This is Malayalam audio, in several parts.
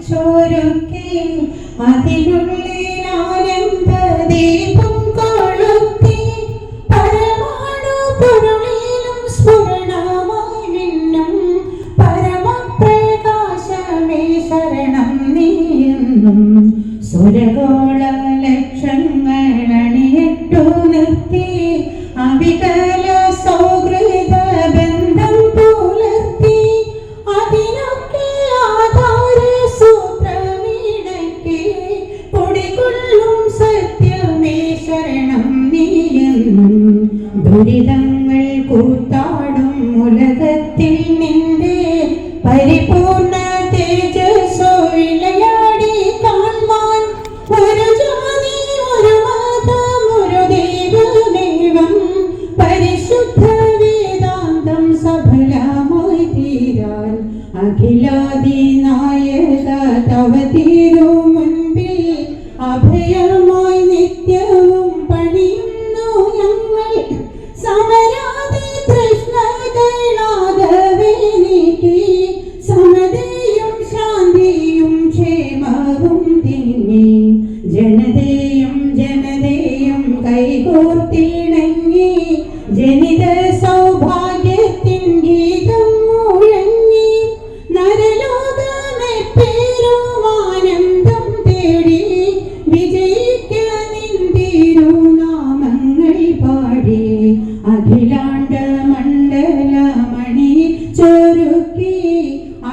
ചൊരുക്കി അതിനുള്ളിൽ ആനന്ദദീപം കൊളുത്തി പരമാണു പൊരുളിലും സ്ഫുരണമായി മിന്നും പരമപ്രകാശമേ ശരണം നീയെന്നും സുരഗോള ലക്ഷങ്ങൾ അണിയിട്ടു നിർത്തി അവികല സൗഹൃദ ബന്ധം പുലർത്തി അതിനൊക്കെ ആധാര സൂത്രമിടക്കി പൊടികൊള്ളും സത്യമേ ശരണം നീയെന്നും ദുരിതങ്ങൾ കൂത്താടും ഉലകത്തിൽ നിന്റെ പരിപൂർണ തേജസ്സോ വിളയാടി കാണാൻ ഒരു ജാതി ഒരു മതം ഒരു ദൈവമേവം പരിശുദ്ധ വേദാന്തം സഫലമായി തീരാൻ അഖിലാദി നായക തവ തീരു മുൻപിൽ അഭയമായി നിത്യവും പണിയുന്നു ഞങ്ങൾ സമരാതി തൃഷ്ണകളാകവേ നീക്കി സമതയും ശാന്തിയും ക്ഷേമവും തിങ്ങി ജനതയും കൈകോർത്തിണങ്ങി ജനിത സൗഭാഗ്യത്തിൻ ഗീതം മുഴങ്ങി നരലോകമെ പേരുമാനന്ദം തേടി വിജയിക്കാൻ തിരുനാമങ്ങൾ പാടി അഖിലാണ്ട മണ്ഡലമണി ചൊരുക്കി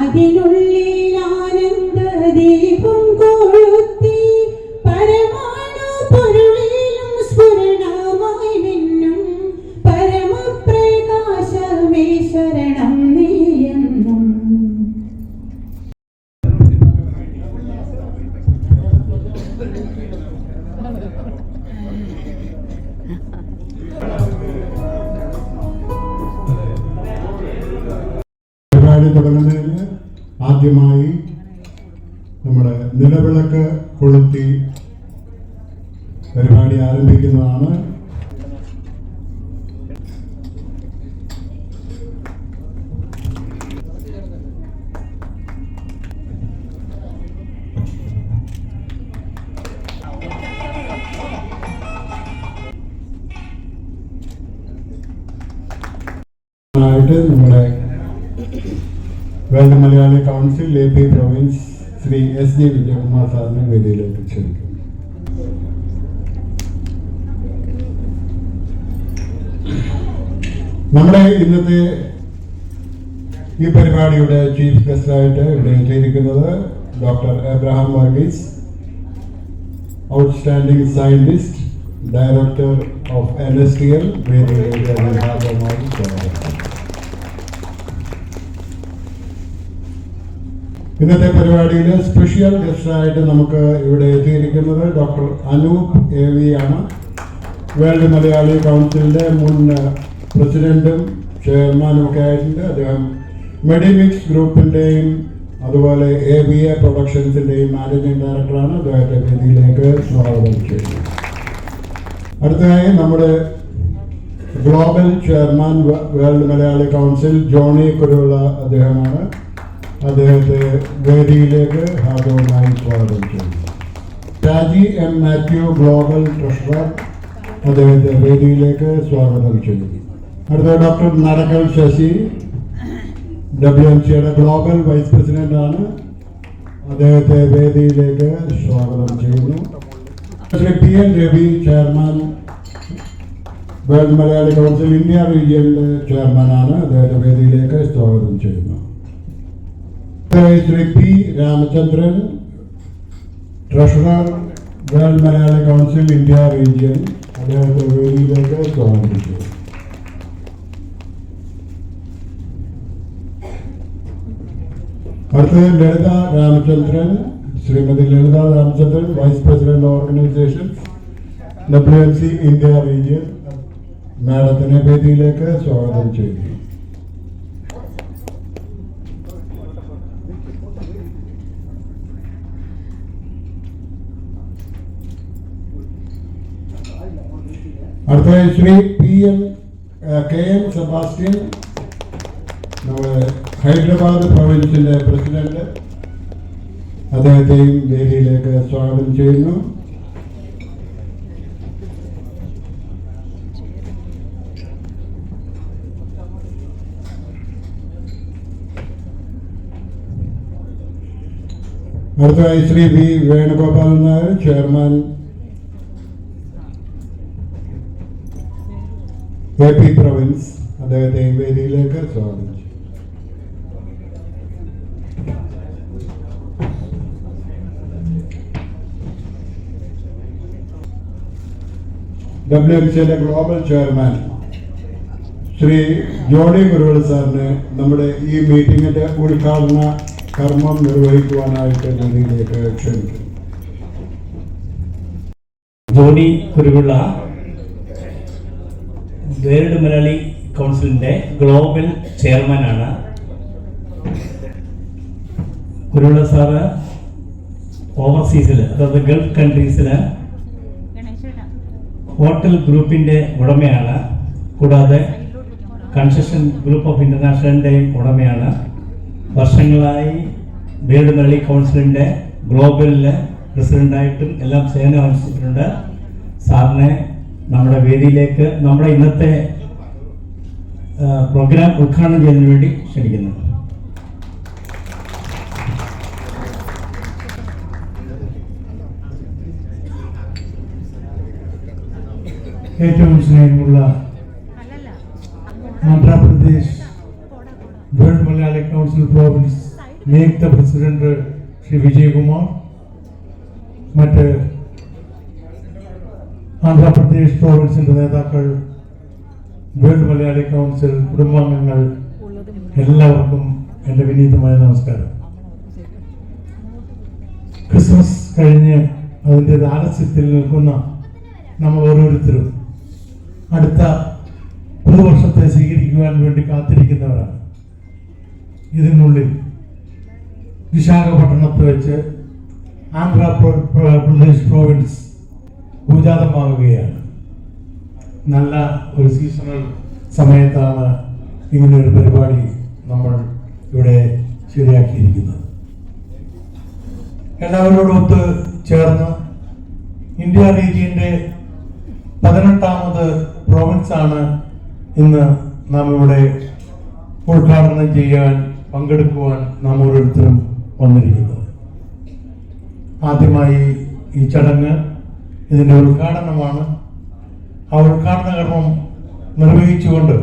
അതിനുള്ളിൽ ആനന്ദദീപം കൊളുത്തി പരമാണു പൊരുളിലും സ്ഫുരണമായി മിന്നും പരമപ്രകാശമേ ശരണം നീയെന്നും. പരിപാടി തുടങ്ങുന്നതിന് ആദ്യമായി നമ്മുടെ നിലവിളക്ക് കൊളുത്തി പരിപാടി ആരംഭിക്കുന്നതാണ്. നമ്മുടെ world Malayali council AP province Shri SG Vijayakumar സാറിനെ വേദിയിലേക്ക് ക്ഷണിക്കുന്നു. നമ്മുടെ ഇന്നത്തെ ഈ പരിപാടിയുടെ ചീഫ് ഗസ്റ്റായിട്ട് ഇവിടെ എത്തിയിരിക്കുന്നത് doctor Abraham Varghese, outstanding scientist, director of NSTL. വേദിയിലേക്ക് ഭാഗമായി സ്വാഗതം. ഇന്നത്തെ പരിപാടിയിൽ സ്പെഷ്യൽ ഗസ്റ്റായിട്ട് നമുക്ക് ഇവിടെ എത്തിയിരിക്കുന്നത് ഡോക്ടർ അനൂപ് AV ആണ്. വേൾഡ് മലയാളി കൗൺസിലിൻ്റെ മുൻ പ്രസിഡന്റും ചെയർമാനും ഒക്കെ ആയിട്ടുണ്ട്. അദ്ദേഹം മെഡിമിക്സ് ഗ്രൂപ്പിൻ്റെയും അതുപോലെ ABA പ്രൊഡക്ഷൻസിൻ്റെയും മാനേജിംഗ് ഡയറക്ടറാണ്. അദ്ദേഹത്തെ വേദിയിലേക്ക് സ്വാഗതം ചെയ്യുന്നു. അടുത്തതായി നമ്മുടെ global chairman world Malayali council Johny Kuruvilla അദ്ദേഹമാണ്. അദ്ദേഹത്തെ വേദിയിലേക്ക് ഹാജരായി സ്വാഗതം ചെയ്യുന്നു. രാജി M. മാത്യു ഗ്ലോബൽ ട്രഷറർ, അദ്ദേഹത്തെ വേദിയിലേക്ക് സ്വാഗതം ചെയ്യുന്നു. അടുത്ത ഡോക്ടർ നടക്കൽ ശശി, WMCയുടെ ഗ്ലോബൽ വൈസ് പ്രസിഡന്റാണ്. അദ്ദേഹത്തെ വേദിയിലേക്ക് സ്വാഗതം ചെയ്യുന്നു. Shri PN Ravi, chairman world Malayali council India റീജിയനിലെ ചെയർമാനാണ്. അദ്ദേഹത്തെ വേദിയിലേക്ക് സ്വാഗതം ചെയ്യുന്നു. Shri P. Ramachandran, treasurer world Malayali council India region, അദ്ദേഹത്തെ വേദിയിലേക്ക് സ്വാഗതം ചെയ്യുന്നു. അടുത്തത് Lalitha Ramachandran, Shrimati Lalitha Ramachandran, vice president organisation WMC India region, മാഡത്തിനെ വേദിയിലേക്ക് സ്വാഗതം ചെയ്യുന്നു. അടുത്തതായി ശ്രീ KM സെബാസ്റ്റ്യൻ, നമ്മുടെ ഹൈദരാബാദ് പ്രൊവിൻസിന്റെ പ്രസിഡന്റ്, അദ്ദേഹത്തെയും വേദിയിലേക്ക് സ്വാഗതം ചെയ്യുന്നു. അടുത്തതായി Shri V Venugopalan Nair, chairman AP province, അദ്ദേഹത്തെയും വേദിയിലേക്ക് സ്വാഗതം ചെയ്യും. WMCയുടെ ഗ്ലോബൽ ചെയർമാൻ ശ്രീ ജോണി കുരുവിള സാറിനെ നമ്മുടെ ഈ മീറ്റിംഗിന്റെ ഉദ്ഘാടന കർമ്മം നിർവഹിക്കുവാനായിട്ട് വേദിയിലേക്ക് ക്ഷണിക്കുന്നു. ജോണി കുരുവിള വേൾഡ് മലയാളി കൗൺസിലിൻ്റെ ഗ്ലോബൽ ചെയർമാനാണ്. കുരുവിള സാറ് ഓവർസീസിൽ, അതായത് ഗൾഫ് കൺട്രീസിൽ ഹോട്ടൽ ഗ്രൂപ്പിൻ്റെ ഉടമയാണ്. കൂടാതെ കൺസ്ട്രക്ഷൻ ഗ്രൂപ്പ് ഓഫ് ഇൻ്റർനാഷണലിൻ്റെയും ഉടമയാണ്. വർഷങ്ങളായി വേൾഡ് മലയാളി കൗൺസിലിൻ്റെ ഗ്ലോബലിലെ പ്രസിഡൻ്റായിട്ടും എല്ലാം സേവനം അനുഷ്ഠിച്ചിട്ടുണ്ട്. സാറിനെ നമ്മുടെ വേദിയിലേക്ക് നമ്മുടെ ഇന്നത്തെ പ്രോഗ്രാം ഉദ്ഘാടനം ചെയ്യുന്നതിന് വേണ്ടി ക്ഷണിക്കുന്നു. ഏറ്റവും സ്നേഹമുള്ള Andhra Pradesh world Malayali council province നിയുക്ത പ്രസിഡന്റ് ശ്രീ വിജയകുമാർ, മറ്റ് ആന്ധ്രാപ്രദേശ് പ്രോവിൻസിന്റെ നേതാക്കൾ, വേൾഡ് മലയാളി കൗൺസിൽ കുടുംബാംഗങ്ങൾ, എല്ലാവർക്കും എൻ്റെ വിനീതമായ നമസ്കാരം. ക്രിസ്മസ് കഴിഞ്ഞ് അതിൻ്റെ ആലസ്യത്തിൽ നിൽക്കുന്ന നമ്മൾ ഓരോരുത്തരും അടുത്ത പുതുവർഷത്തെ സ്വീകരിക്കുവാൻ വേണ്ടി കാത്തിരിക്കുന്നവരാണ്. ഇതിനുള്ളിൽ വിശാഖപട്ടണത്ത് വെച്ച് ആന്ധ്രാപ്രദേശ് പ്രോവിൻസ് ഭൂജാതമാവുകയാണ്. നല്ല ഒരു സീസണൽ സമയത്താണ് ഇങ്ങനൊരു പരിപാടി നമ്മൾ ഇവിടെ ശരിയാക്കിയിരിക്കുന്നത്. എല്ലാവരോടും ഒത്ത് ചേർന്ന് ഇന്ത്യ റീജിയന്റെ 18ാമത് പ്രോവിൻസാണ് ഇന്ന് നാം ഇവിടെ ഉദ്ഘാടനം ചെയ്യാൻ പങ്കെടുക്കുവാൻ നാം ഓരോരുത്തരും വന്നിരിക്കുന്നത്. ആദ്യമായി ഈ ചടങ്ങ് ഇതിൻ്റെ ഉദ്ഘാടനമാണ്. ആ ഉദ്ഘാടന കർമ്മം നിർവഹിച്ചുകൊണ്ട്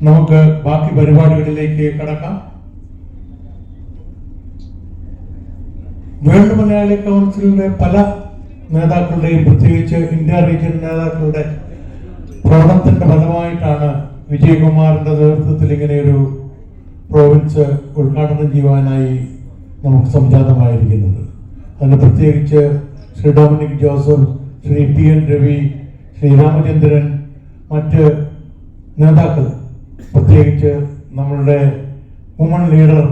നമുക്ക് ബാക്കി പരിപാടികളിലേക്ക് കടക്കാം. വേൾഡ് മലയാളി കൗൺസിലിന്റെ പല നേതാക്കളുടെയും, പ്രത്യേകിച്ച് ഇന്ത്യ റീജിയൻ നേതാക്കളുടെ പ്രവർത്തനത്തിന്റെ ഫലമായിട്ടാണ് വിജയകുമാറിന്റെ നേതൃത്വത്തിൽ ഇങ്ങനെയൊരു പ്രോവിൻസ് ഉദ്ഘാടനം ചെയ്യുവാനായി നമുക്ക് സംജാതമായിരിക്കുന്നത്. അതിന് പ്രത്യേകിച്ച് Shri Dominic Joseph, Shri PN Ravi, Shri Ramachandran, മറ്റ് നേതാക്കൾ, പ്രത്യേകിച്ച് നമ്മളുടെ വുമൺ ലീഡർ,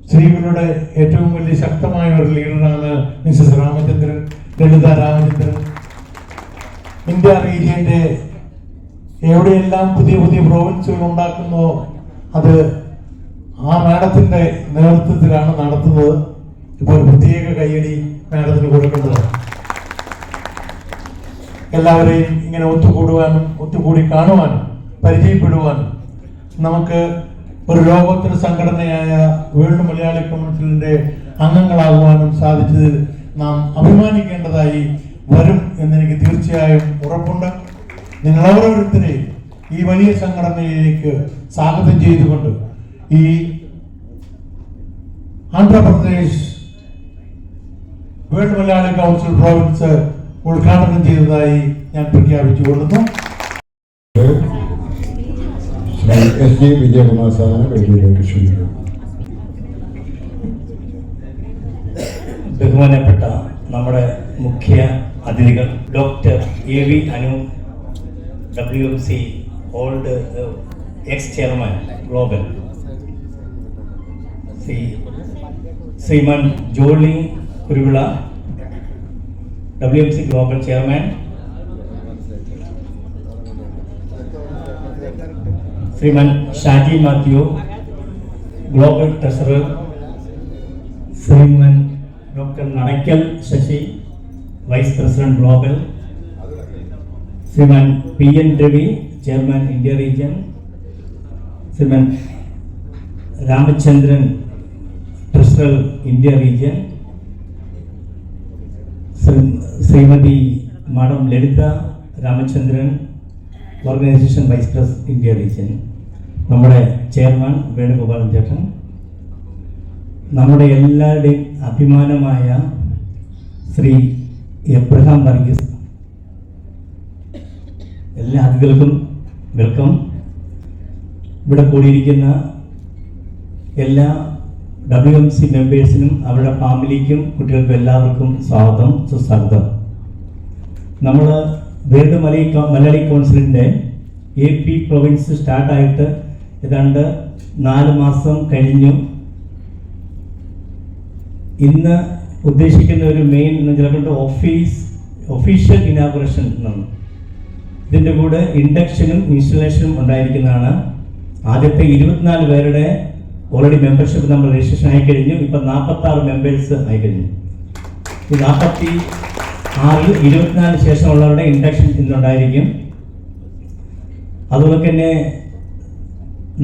സ്ത്രീകളുടെ ഏറ്റവും വലിയ ശക്തമായ ഒരു ലീഡറാണ് മിസസ് രാമചന്ദ്രൻ, ലളിത രാമചന്ദ്രൻ. ഇന്ത്യ റീജിയന്റെ എവിടെയെല്ലാം പുതിയ പുതിയ പ്രോവിൻസുകൾ ഉണ്ടാക്കുന്നോ അത് ആ മാഡത്തിന്റെ നേതൃത്വത്തിലാണ് നടത്തുന്നത്. ഇപ്പോൾ പ്രത്യേക കയ്യടി മാഡത്തിന് കൊടുക്കേണ്ടതാണ്. എല്ലാവരെയും ഇങ്ങനെ ഒത്തുകൂടുവാനും ഒത്തുകൂടി കാണുവാനും പരിചയപ്പെടുവാനും നമുക്ക് ഒരു ലോകോത്തര സംഘടനയായ വേൾഡ് മലയാളി കൗൺസിലിന്റെ അംഗങ്ങളാകുവാനും സാധിച്ചതിൽ നാം അഭിമാനിക്കേണ്ടതായി വരും എന്നെനിക്ക് തീർച്ചയായും ഉറപ്പുണ്ട്. നിങ്ങൾ ഓരോരുത്തരെയും ഈ വലിയ സംഘടനയിലേക്ക് സ്വാഗതം ചെയ്തുകൊണ്ട് ഈ Andhra Pradesh world Malayali council province ഉദ്ഘാടനം ചെയ്തതായി ഞാൻ പ്രഖ്യാപിച്ചുകൊള്ളുന്നു. ശ്രീ SD വിജയകുമാർ സാറിനെ വേദിയിലേക്ക് ക്ഷണിക്കുന്നു. ബഹുമാനപ്പെട്ട നമ്മുടെ മുഖ്യ അതിഥികൾ, doctor AV Anu, WMC old ex chairman global, Shriman Johnny Kuruvilla, WMC global chairman, Shriman Shaji Mathew, global treasurer, Shriman doctor Nadakkal Sasi, vice president global, Shriman PN Ravi, chairman India region, Shriman Ramachandran, treasurer India region, Shrimati madam Lalitha Ramachandran, organisation vice president India region, നമ്മുടെ ചെയർമാൻ വേണുഗോപാലൻ ചേട്ടൻ, നമ്മുടെ എല്ലാവരുടെയും അഭിമാനമായ ശ്രീ എബ്രഹാം വർഗീസ്, എല്ലാ അതിഥികൾക്കും വെൽക്കം. ഇവിടെ കൂടിയിരിക്കുന്ന എല്ലാ WMC മെമ്പേഴ്സിനും അവരുടെ ഫാമിലിക്കും കുട്ടികൾക്കും എല്ലാവർക്കും സ്വാഗതം, സുസ്വാഗതം. നമ്മൾ വേൾഡ് മലയാളി കൗൺസിലിൻ്റെ AP പ്രൊവിൻസ് സ്റ്റാർട്ടായിട്ട് ഏതാണ്ട് 4 മാസം കഴിഞ്ഞു. ഇന്ന് ഉദ്ദേശിക്കുന്ന ഒരു മെയിൻ എന്ന് ചിലപ്പോൾ ഒഫീഷ്യൽ ഇനാഗുറേഷൻ എന്നാണ്. ഇതിൻ്റെ കൂടെ ഇൻഡക്ഷനും ഇൻസ്റ്റലേഷനും ഉണ്ടായിരിക്കുന്നതാണ്. ആദ്യത്തെ 24 പേരുടെ ഓൾറെഡി മെമ്പർഷിപ്പ് നമ്മൾ രജിസ്ട്രേഷൻ ആയിക്കഴിഞ്ഞു. ഇപ്പം 46 മെമ്പേഴ്സ് ആയിക്കഴിഞ്ഞു. ഈ 46 24 ശേഷമുള്ളവരുടെ ഇൻഡക്ഷൻ ഇന്നുണ്ടായിരിക്കും. അതുപോലെ തന്നെ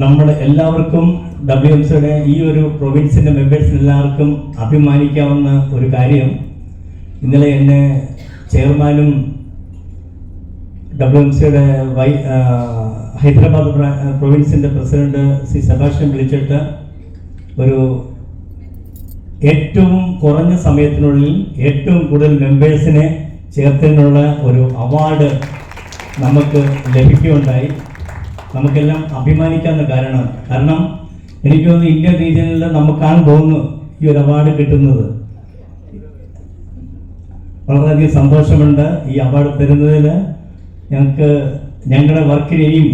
നമ്മൾ എല്ലാവർക്കും WMCയുടെ ഈ ഒരു പ്രൊവിൻസിൻ്റെ മെമ്പേഴ്സിന് എല്ലാവർക്കും അഭിമാനിക്കാവുന്ന ഒരു കാര്യം, ഇന്നലെ എന്നെ ചെയർമാനും WMCയുടെ ഹൈദരാബാദ് പ്രൊവിൻസിൻ്റെ പ്രസിഡന്റ് ശ്രീ സെബാസ്റ്റ്യൻ വിളിച്ചിട്ട് ഒരു ഏറ്റവും കുറഞ്ഞ സമയത്തിനുള്ളിൽ ഏറ്റവും കൂടുതൽ മെമ്പേഴ്സിനെ ചേർത്തതിനുള്ള ഒരു അവാർഡ് നമുക്ക് ലഭിക്കുകയുണ്ടായി. നമുക്കെല്ലാം അഭിമാനിക്കാവുന്ന കാരണം എനിക്ക് തോന്നുന്നു ഇന്ത്യൻ റീജിയനിൽ നമുക്കാണ് തോന്നുന്നു ഈ ഒരു അവാർഡ് കിട്ടുന്നത്. വളരെയധികം സന്തോഷമുണ്ട് ഈ അവാർഡ് തരുന്നതിൽ. ഞങ്ങളുടെ വർക്കിന് ഇനിയും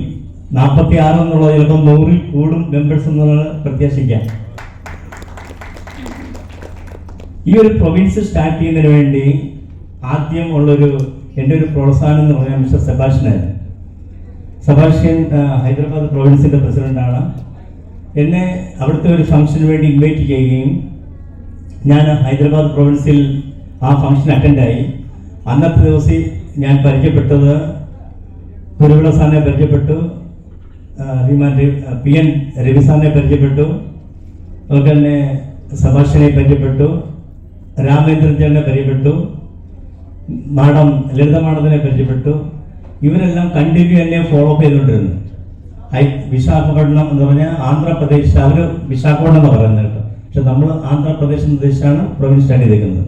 46 എന്നുള്ളത് ചിലപ്പോൾ 100-ൽ കൂടും മെമ്പേഴ്സ് എന്നുള്ളത് പ്രത്യാശിക്കാം. ഈ ഒരു പ്രൊവിൻസ് സ്റ്റാർട്ട് ചെയ്യുന്നതിന് വേണ്ടി ആദ്യം ഉള്ളൊരു എൻ്റെ ഒരു പ്രോത്സാഹനം എന്ന് പറഞ്ഞാൽ മിസ്റ്റർ സെബാസ്റ്റ്യനായിരുന്നു. സെബാസ്റ്റ്യൻ ഹൈദരാബാദ് പ്രൊവിൻസിൻ്റെ പ്രസിഡന്റാണ്. എന്നെ അവിടുത്തെ ഒരു ഫംഗ്ഷന് വേണ്ടി ഇൻവൈറ്റ് ചെയ്യുകയും ഞാൻ ഹൈദരാബാദ് പ്രൊവിൻസിൽ ആ ഫംഗ്ഷൻ അറ്റൻഡായി. അന്നത്തെ ദിവസം ഞാൻ പരിചയപ്പെട്ടത് കുരുവിള സാറിനെ പരിചയപ്പെട്ടു, PN രവി സാറിനെ പരിചയപ്പെട്ടു, അതുപോലെ തന്നെ സെബാസ്റ്റ്യനെ പരിചയപ്പെട്ടു, രാമേന്ദ്രൻ ചേട്ടനെ പരിചയപ്പെട്ടു, മാഡം ലളിത മാഡത്തിനെ പരിചയപ്പെട്ടു. ഇവരെല്ലാം കണ്ടിന്യൂ എന്നെ ഫോളോ അപ്പ് ചെയ്തുകൊണ്ടിരുന്നു. വിശാഖപട്ടണം എന്ന് പറഞ്ഞാൽ ആന്ധ്രാപ്രദേശ്, അവർ വിശാഖപട്ടണം എന്ന് പറയുന്നത് കേട്ടോ, പക്ഷെ നമ്മൾ ആന്ധ്രാപ്രദേശ് എന്ന് ഉദ്ദേശിച്ചാണ് പ്രൊവിൻസ് സ്റ്റാർട്ട് ചെയ്തേക്കുന്നത്.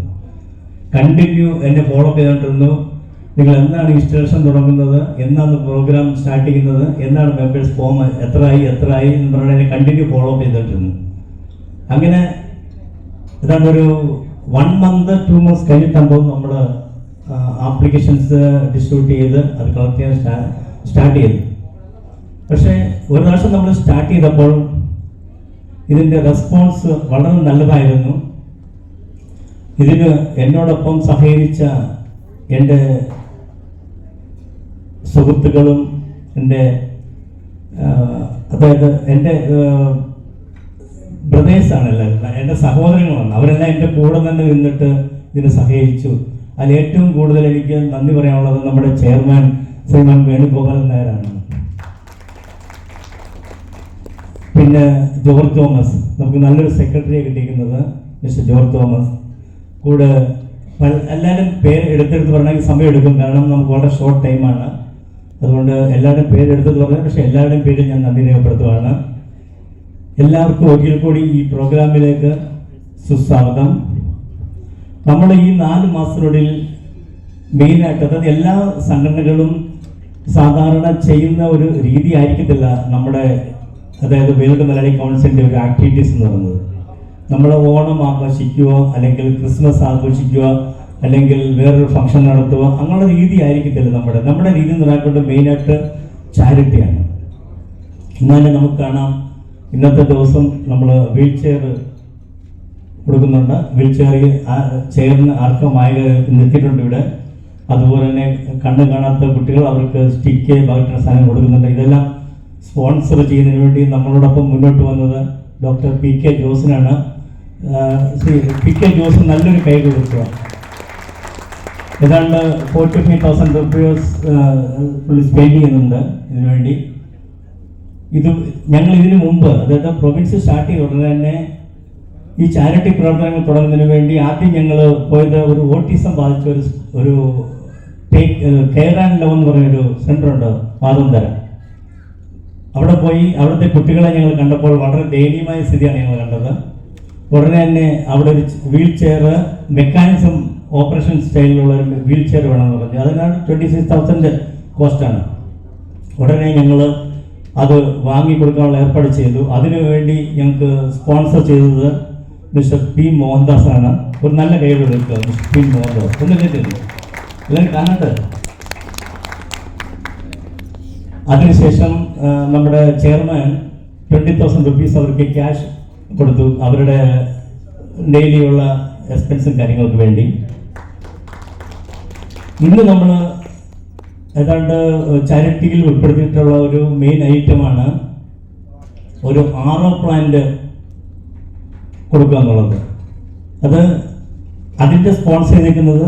കണ്ടിന്യൂ എന്നെ ഫോളോ അപ്പ് ചെയ്തുകൊണ്ടിരുന്നു. നിങ്ങൾ എന്നാണ് ഇൻസ്റ്റലേഷൻ തുടങ്ങുന്നത്, എന്നാണ് പ്രോഗ്രാം സ്റ്റാർട്ട് ചെയ്യുന്നത്, എന്നാണ് മെമ്പേഴ്സ് ഫോം എത്രയായി എന്ന് പറഞ്ഞാൽ എന്നെ കണ്ടിന്യൂ ഫോളോ അപ്പ് ചെയ്തിട്ടുണ്ട്. അങ്ങനെ ഏതാണ്ട് ഒരു 1 month 2 months കഴിഞ്ഞിട്ടാകുമ്പോൾ നമ്മൾ ആപ്ലിക്കേഷൻസ് ഡിസ്ട്രിബ്യൂട്ട് ചെയ്ത് അത് കളക്ട് ചെയ്യാൻ സ്റ്റാർട്ട് ചെയ്തു. പക്ഷേ ഒരു പ്രാവശ്യം നമ്മൾ സ്റ്റാർട്ട് ചെയ്തപ്പോൾ ഇതിൻ്റെ റെസ്പോൺസ് വളരെ നല്ലതായിരുന്നു. ഇതിന് എന്നോടൊപ്പം സഹകരിച്ച എൻ്റെ സുഹൃത്തുക്കളും അതായത് എൻ്റെ ബ്രദേഴ്സാണ് എല്ലാവരും, എൻ്റെ സഹോദരങ്ങളാണ്. അവരെല്ലാം എൻ്റെ കൂടെ തന്നെ നിന്നിട്ട് ഇതിന് സഹകരിച്ചു. അതിൽ ഏറ്റവും കൂടുതൽ എനിക്ക് നന്ദി പറയാനുള്ളത് നമ്മുടെ ചെയർമാൻ ശ്രീമാൻ വേണുഗോപാലൻ നായരാണ്. പിന്നെ ജോർജ് തോമസ്, നമുക്ക് നല്ലൊരു സെക്രട്ടറിയെ കിട്ടിയിരിക്കുന്നത് മിസ്റ്റർ ജോർജ് തോമസ്. കൂടെ എല്ലാവരും പേര് എടുത്തെടുത്ത് പറയണമെങ്കിൽ സമയം എടുക്കും, കാരണം നമുക്ക് വളരെ ഷോർട്ട് ടൈമാണ്. അതുകൊണ്ട് എല്ലാവരുടെയും പേരെടുത്തെന്ന് പറഞ്ഞാൽ, പക്ഷേ എല്ലാവരുടെയും പേര് ഞാൻ നന്ദി രേഖപ്പെടുത്തുകയാണ്. എല്ലാവർക്കും ഒരിക്കൽ കൂടി ഈ പ്രോഗ്രാമിലേക്ക് സുസ്വാഗതം. നമ്മൾ ഈ 4 മാസത്തിനുള്ളിൽ മെയിനായിട്ട്, അതായത് എല്ലാ സംഘടനകളും സാധാരണ ചെയ്യുന്ന ഒരു രീതി ആയിരിക്കത്തില്ല നമ്മുടെ, അതായത് വേൾഡ് മലയാളി കൗൺസിലിൻ്റെ ഒരു ആക്ടിവിറ്റീസ് എന്ന് പറയുന്നത്. നമ്മൾ ഓണം ആഘോഷിക്കുക, അല്ലെങ്കിൽ ക്രിസ്മസ് ആഘോഷിക്കുക, അല്ലെങ്കിൽ വേറൊരു ഫംഗ്ഷൻ നടത്തുക, അങ്ങനെയുള്ള രീതി ആയിരിക്കത്തില്ല നമ്മുടെ രീതി എന്ന് പറയുന്നത് മെയിനായിട്ട് ചാരിറ്റിയാണ്. ഇന്നലെ നമുക്ക് കാണാം, ഇന്നത്തെ ദിവസം നമ്മൾ വീൽ ചെയർ കൊടുക്കുന്നുണ്ട്. വീൽ ചെയറിന് ആർക്കുമായി എത്തിയിട്ടുണ്ട് ഇവിടെ. അതുപോലെ തന്നെ കണ്ണ് കാണാത്ത കുട്ടികൾ, അവർക്ക് സ്റ്റിക്ക് ബാക്കിയുള്ള സാധനം കൊടുക്കുന്നുണ്ട്. ഇതെല്ലാം സ്പോൺസർ ചെയ്യുന്നതിന് വേണ്ടി നമ്മളോടൊപ്പം മുന്നോട്ട് വന്നത് ഡോക്ടർ PK ജോസിനാണ്. ശ്രീ പി കെ ജോസ് നല്ലൊരു കൈ കൊടുക്കുക. ഏതാണ്ട് 45,000 റുപ്പീസ് പുള്ളി സ്പെൻഡ് ചെയ്യുന്നുണ്ട് ഇതിനുവേണ്ടി. ഞങ്ങൾ ഇതിനു മുമ്പ്, അതായത് പ്രൊവിൻസ് സ്റ്റാർട്ട് ചെയ്ത ഉടനെ തന്നെ ഈ ചാരിറ്റി പ്രവർത്തനങ്ങൾ തുടങ്ങുന്നതിന് വേണ്ടി ആദ്യം ഞങ്ങൾ പോയത് ഒരു ഓട്ടിസം ബാധിച്ച ഒരു കെയർ ആൻഡ് ലവ് എന്ന് പറയുന്നൊരു സെൻ്ററുണ്ട് മാതന്തര. അവിടെ പോയി അവിടുത്തെ കുട്ടികളെ ഞങ്ങൾ കണ്ടപ്പോൾ വളരെ ദയനീയമായ സ്ഥിതിയാണ് ഞങ്ങൾ കണ്ടത്. ഉടനെ തന്നെ അവിടെ ഒരു വീൽ ചെയർ മെക്കാനിസം ഓപ്പറേഷൻ സ്റ്റൈലിലുള്ള ഒരു വീൽ ചെയർ വേണമെന്ന് പറഞ്ഞു. അതിനാണ് 26,000 കോസ്റ്റാണ്. ഉടനെ ഞങ്ങൾ അത് വാങ്ങിക്കൊടുക്കാനുള്ള ഏർപ്പാട് ചെയ്തു. അതിനുവേണ്ടി ഞങ്ങൾക്ക് സ്പോൺസർ ചെയ്തത് മിസ്റ്റർ പി മോഹൻദാസ് ആണ്. ഒരു നല്ല കൈകൾ എടുക്കുക മിസ്റ്റർ പി മോഹൻദാസ്. ഒന്നും കേട്ടിരുന്നു എല്ലാവരും കാണട്ടെ. അതിനുശേഷം നമ്മുടെ ചെയർമാൻ 20,000 റുപ്പീസ് അവർക്ക് ക്യാഷ് കൊടുത്തു, അവരുടെ ഡെയിലിയുള്ള എക്സ്പെൻസും കാര്യങ്ങൾക്ക് വേണ്ടി. ഇന്ന് നമ്മൾ ഏതാണ്ട് ചാരിറ്റിയിൽ ഉൾപ്പെടുത്തിയിട്ടുള്ള ഒരു മെയിൻ ഐറ്റമാണ് ഒരു RO പ്ലാന്റ് കൊടുക്കുക എന്നുള്ളത്. അതിൻ്റെ സ്പോൺസർ ചെയ്തിരിക്കുന്നത്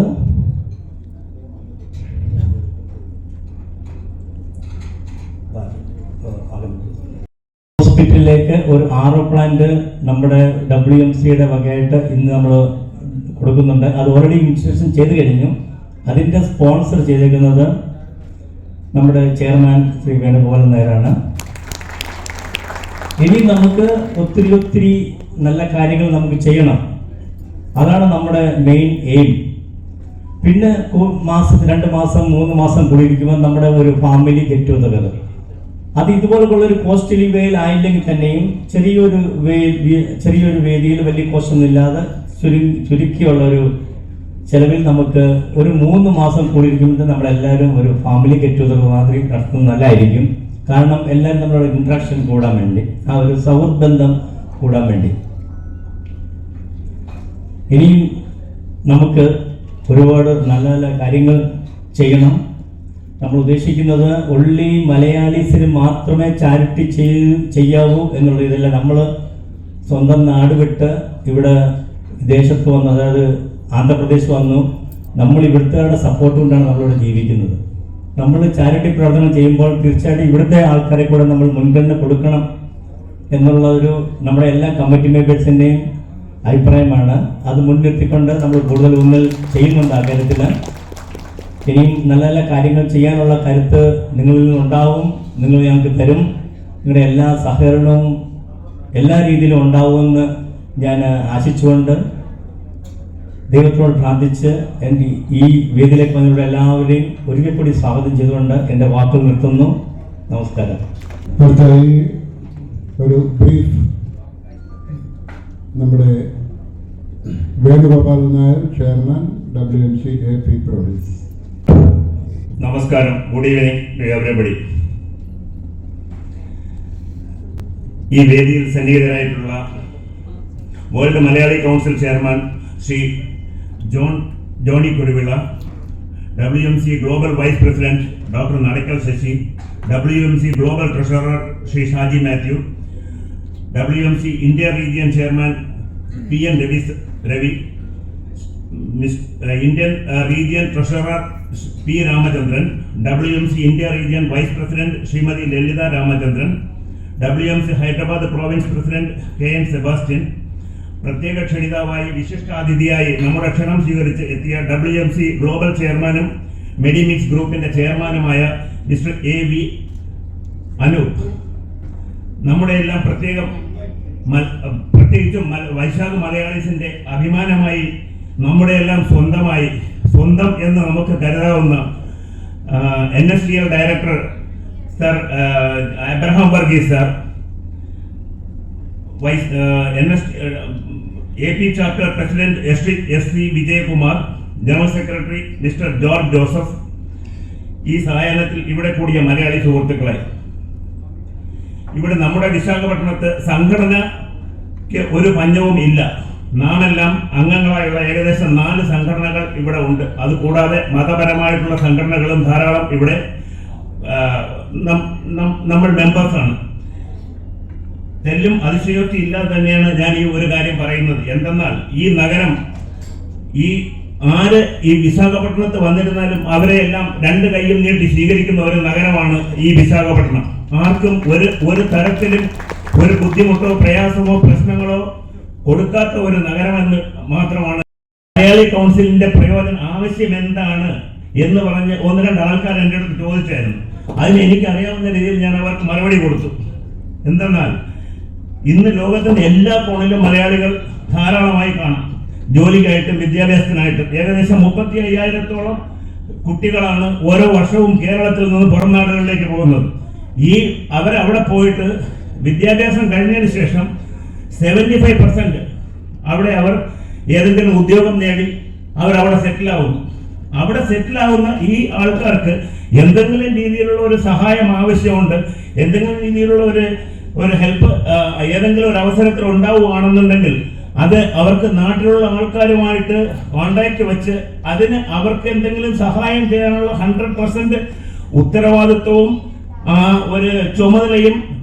ഹോസ്പിറ്റലിലേക്ക് ഒരു RO പ്ലാന്റ് നമ്മുടെ WMCയുടെ വകയായിട്ട് ഇന്ന് നമ്മൾ കൊടുക്കുന്നുണ്ട്. അത് ഓൾറെഡി ഇൻസ്ട്രക്ഷൻ ചെയ്ത് കഴിഞ്ഞു. അതിൻ്റെ സ്പോൺസർ ചെയ്തിരിക്കുന്നത് നമ്മുടെ ചെയർമാൻ ശ്രീ വേണുഗോപാലൻ നായരാണ്. ഇനി നമുക്ക് ഒത്തിരി നല്ല കാര്യങ്ങൾ നമുക്ക് ചെയ്യണം. അതാണ് നമ്മുടെ മെയിൻ എയിം. പിന്നെ 2 മാസം 3 മാസം കൂടിയിരിക്കുമ്പോൾ നമ്മുടെ ഒരു ഫാമിലി ഗെറ്റ് ടുഗദർ, അത് ഇതുപോലുള്ളൊരു കോസ്റ്റ്ലി വേയിൽ ആയില്ലെങ്കിൽ തന്നെയും ചെറിയൊരു വേദിയിൽ വലിയ കോസ്റ്റൊന്നും ഇല്ലാതെ ചുരുക്കിയുള്ളൊരു ചിലവിൽ നമുക്ക് ഒരു 3 മാസം കൂടിയിരിക്കുമ്പോൾ നമ്മളെല്ലാവരും ഒരു ഫാമിലി ഗെറ്റ് ടുഗദർ മാതിരി നടത്തുന്നത് നല്ലതായിരിക്കും. കാരണം എല്ലാവരും നമ്മളോട് ഇൻട്രാക്ഷൻ കൂടാൻ വേണ്ടി, ആ ഒരു സൗഹൃദബന്ധം കൂടാൻ വേണ്ടി. ഇനിയും നമുക്ക് ഒരുപാട് നല്ല നല്ല കാര്യങ്ങൾ ചെയ്യണം. നമ്മൾ ഉദ്ദേശിക്കുന്നത് ഒള്ളി മലയാളീസിന് മാത്രമേ ചാരിറ്റി ചെയ്യാവൂ എന്നുള്ള ഇതല്ല. നമ്മൾ സ്വന്തം നാട് വിട്ട് ഇവിടെ വിദേശത്ത് വന്നു, അതായത് ആന്ധ്രാപ്രദേശ് വന്നു, നമ്മൾ ഇവിടുത്തെ സപ്പോർട്ട് കൊണ്ടാണ് നമ്മളിവിടെ ജീവിക്കുന്നത്. നമ്മൾ ചാരിറ്റി പ്രവർത്തനം ചെയ്യുമ്പോൾ തീർച്ചയായിട്ടും ഇവിടുത്തെ ആൾക്കാരെ കൂടെ നമ്മൾ മുൻഗണന കൊടുക്കണം എന്നുള്ള ഒരു നമ്മുടെ എല്ലാ കമ്മിറ്റി മെമ്പേഴ്സിൻ്റെയും അഭിപ്രായമാണ്. അത് മുൻനിർത്തിക്കൊണ്ട് നമ്മൾ കൂടുതൽ ഊന്നൽ ചെയ്യുന്നുണ്ട് ആ കാര്യത്തിൽ. ഇനിയും നല്ല നല്ല കാര്യങ്ങൾ ചെയ്യാനുള്ള കരുത്ത് നിങ്ങളിൽ നിന്നുണ്ടാവും, നിങ്ങൾ ഞങ്ങൾക്ക് തരും. നിങ്ങളുടെ എല്ലാ സഹകരണവും എല്ലാ രീതിയിലും ഉണ്ടാവുമെന്ന് ഞാൻ ആശിച്ചുകൊണ്ട് ദൈവത്തോട് പ്രാർത്ഥിച്ച് എൻ്റെ ഈ വേദിയിലേക്ക് വന്നവരുടെ എല്ലാവരെയും ഒരിക്കൽ കൂടി സ്വാഗതം ചെയ്തുകൊണ്ട് എൻ്റെ വാക്കുകൾ നിർത്തുന്നു. നമസ്കാരം. അടുത്തായി ഒരു ബ്രീഫ് നമ്മുടെ Venugopalan Nair, chairman WMC AP province. നമസ്കാരം. Good evening everybody. ഈ വേദിയിൽ സന്നിഹിതരായിട്ടുള്ള world Malayali council chairman Shri Johnny Kuruvilla, WMC global vice president doctor Nadakkal Sasi, WMC global treasurer Shri Shaji Mathew, WMC India region chairman PN Ravi, Indian region treasurer P Ramachandran, WMC India region vice president Shrimati Lalitha Ramachandran, WMC Hyderabad province president KN Sebastian, പ്രത്യേക ക്ഷണിതാവായി വിശിഷ്ടാതിഥിയായി നമ്മുടെ ക്ഷണം സ്വീകരിച്ച് എത്തിയ WMC ഗ്ലോബൽ ചെയർമാനും മെഡിമിക്സ് ഗ്രൂപ്പിന്റെ ചെയർമാനുമായ മിസ്റ്റർ AV അനൂപ്, നമ്മുടെ എല്ലാം പ്രത്യേകിച്ചും വൈശാഖ് മലയാളീസിന്റെ അഭിമാനമായി നമ്മുടെ എല്ലാം സ്വന്തം എന്ന് നമുക്ക് കരുതാവുന്ന NSDL director sir Abraham Varghese sir, AP chapter president SC Vijayakumar, general secretary mister George Joseph, ഈ സായാഹ്നത്തിൽ ഇവിടെ കൂടിയ മലയാളി സുഹൃത്തുക്കളെ, ഇവിടെ നമ്മുടെ വിശാഖപട്ടണത്ത് സംഘടനയ്ക്ക് ഒരു പഞ്ഞവും ഇല്ല. നാമെല്ലാം അംഗങ്ങളായുള്ള ഏകദേശം 4 സംഘടനകൾ ഇവിടെ ഉണ്ട്. അതുകൂടാതെ മതപരമായിട്ടുള്ള സംഘടനകളും ധാരാളം ഇവിടെ നമ്മൾ മെമ്പേഴ്സാണ്. തെല്ലും അതിശയോക്തി ഇല്ലാതെ തന്നെയാണ് ഞാൻ ഈ ഒരു കാര്യം പറയുന്നത്. എന്തെന്നാൽ ഈ നഗരം ആര് ഈ വിശാഖപട്ടണത്ത് വന്നിരുന്നാലും അവരെ എല്ലാം രണ്ട് കൈയും നീട്ടി സ്വീകരിക്കുന്ന ഒരു നഗരമാണ് ഈ വിശാഖപട്ടണം. ആർക്കും ഒരു തരത്തിലും ഒരു ബുദ്ധിമുട്ടോ പ്രയാസമോ പ്രശ്നങ്ങളോ കൊടുക്കാത്ത ഒരു നഗരമെന്ന് മാത്രമാണ്. മലയാളി കൗൺസിലിന്റെ പ്രയോജനം ആവശ്യം എന്താണ് എന്ന് പറഞ്ഞ് ഒന്ന് രണ്ട് ആൾക്കാർ എൻ്റെ അടുത്ത് ചോദിച്ചായിരുന്നു. അതിന് എനിക്കറിയാവുന്ന രീതിയിൽ ഞാൻ അവർക്ക് മറുപടി കൊടുത്തു. എന്തെന്നാൽ ഇന്ന് ലോകത്തിന്റെ എല്ലാ കോണിലും മലയാളികൾ ധാരാളമായി കാണാം. ജോലിക്കായിട്ടും വിദ്യാഭ്യാസത്തിനായിട്ടും ഏകദേശം 35,000-ഓളം കുട്ടികളാണ് ഓരോ വർഷവും കേരളത്തിൽ നിന്ന് പുറം നാടുകളിലേക്ക് പോകുന്നത്. അവരവിടെ പോയിട്ട് വിദ്യാഭ്യാസം കഴിഞ്ഞതിന് ശേഷം 75% അവിടെ അവർ ഏതെങ്കിലും ഉദ്യോഗം നേടി അവരവിടെ സെറ്റിലാവുന്നു. അവിടെ സെറ്റിലാവുന്ന ഈ ആൾക്കാർക്ക് എന്തെങ്കിലും രീതിയിലുള്ള ഒരു സഹായം ആവശ്യമുണ്ട്, എന്തെങ്കിലും രീതിയിലുള്ള ഒരു ഹെൽപ്പ് ഏതെങ്കിലും ഒരു അവസരത്തിൽ ഉണ്ടാവുകയാണെന്നുണ്ടെങ്കിൽ അത് അവർക്ക് നാട്ടിലുള്ള ആൾക്കാരുമായിട്ട് കോണ്ടാക്ട് വെച്ച് അതിന് അവർക്ക് എന്തെങ്കിലും സഹായം ചെയ്യാനുള്ള 100% ഉത്തരവാദിത്വവും ഒരു ചുമതലയും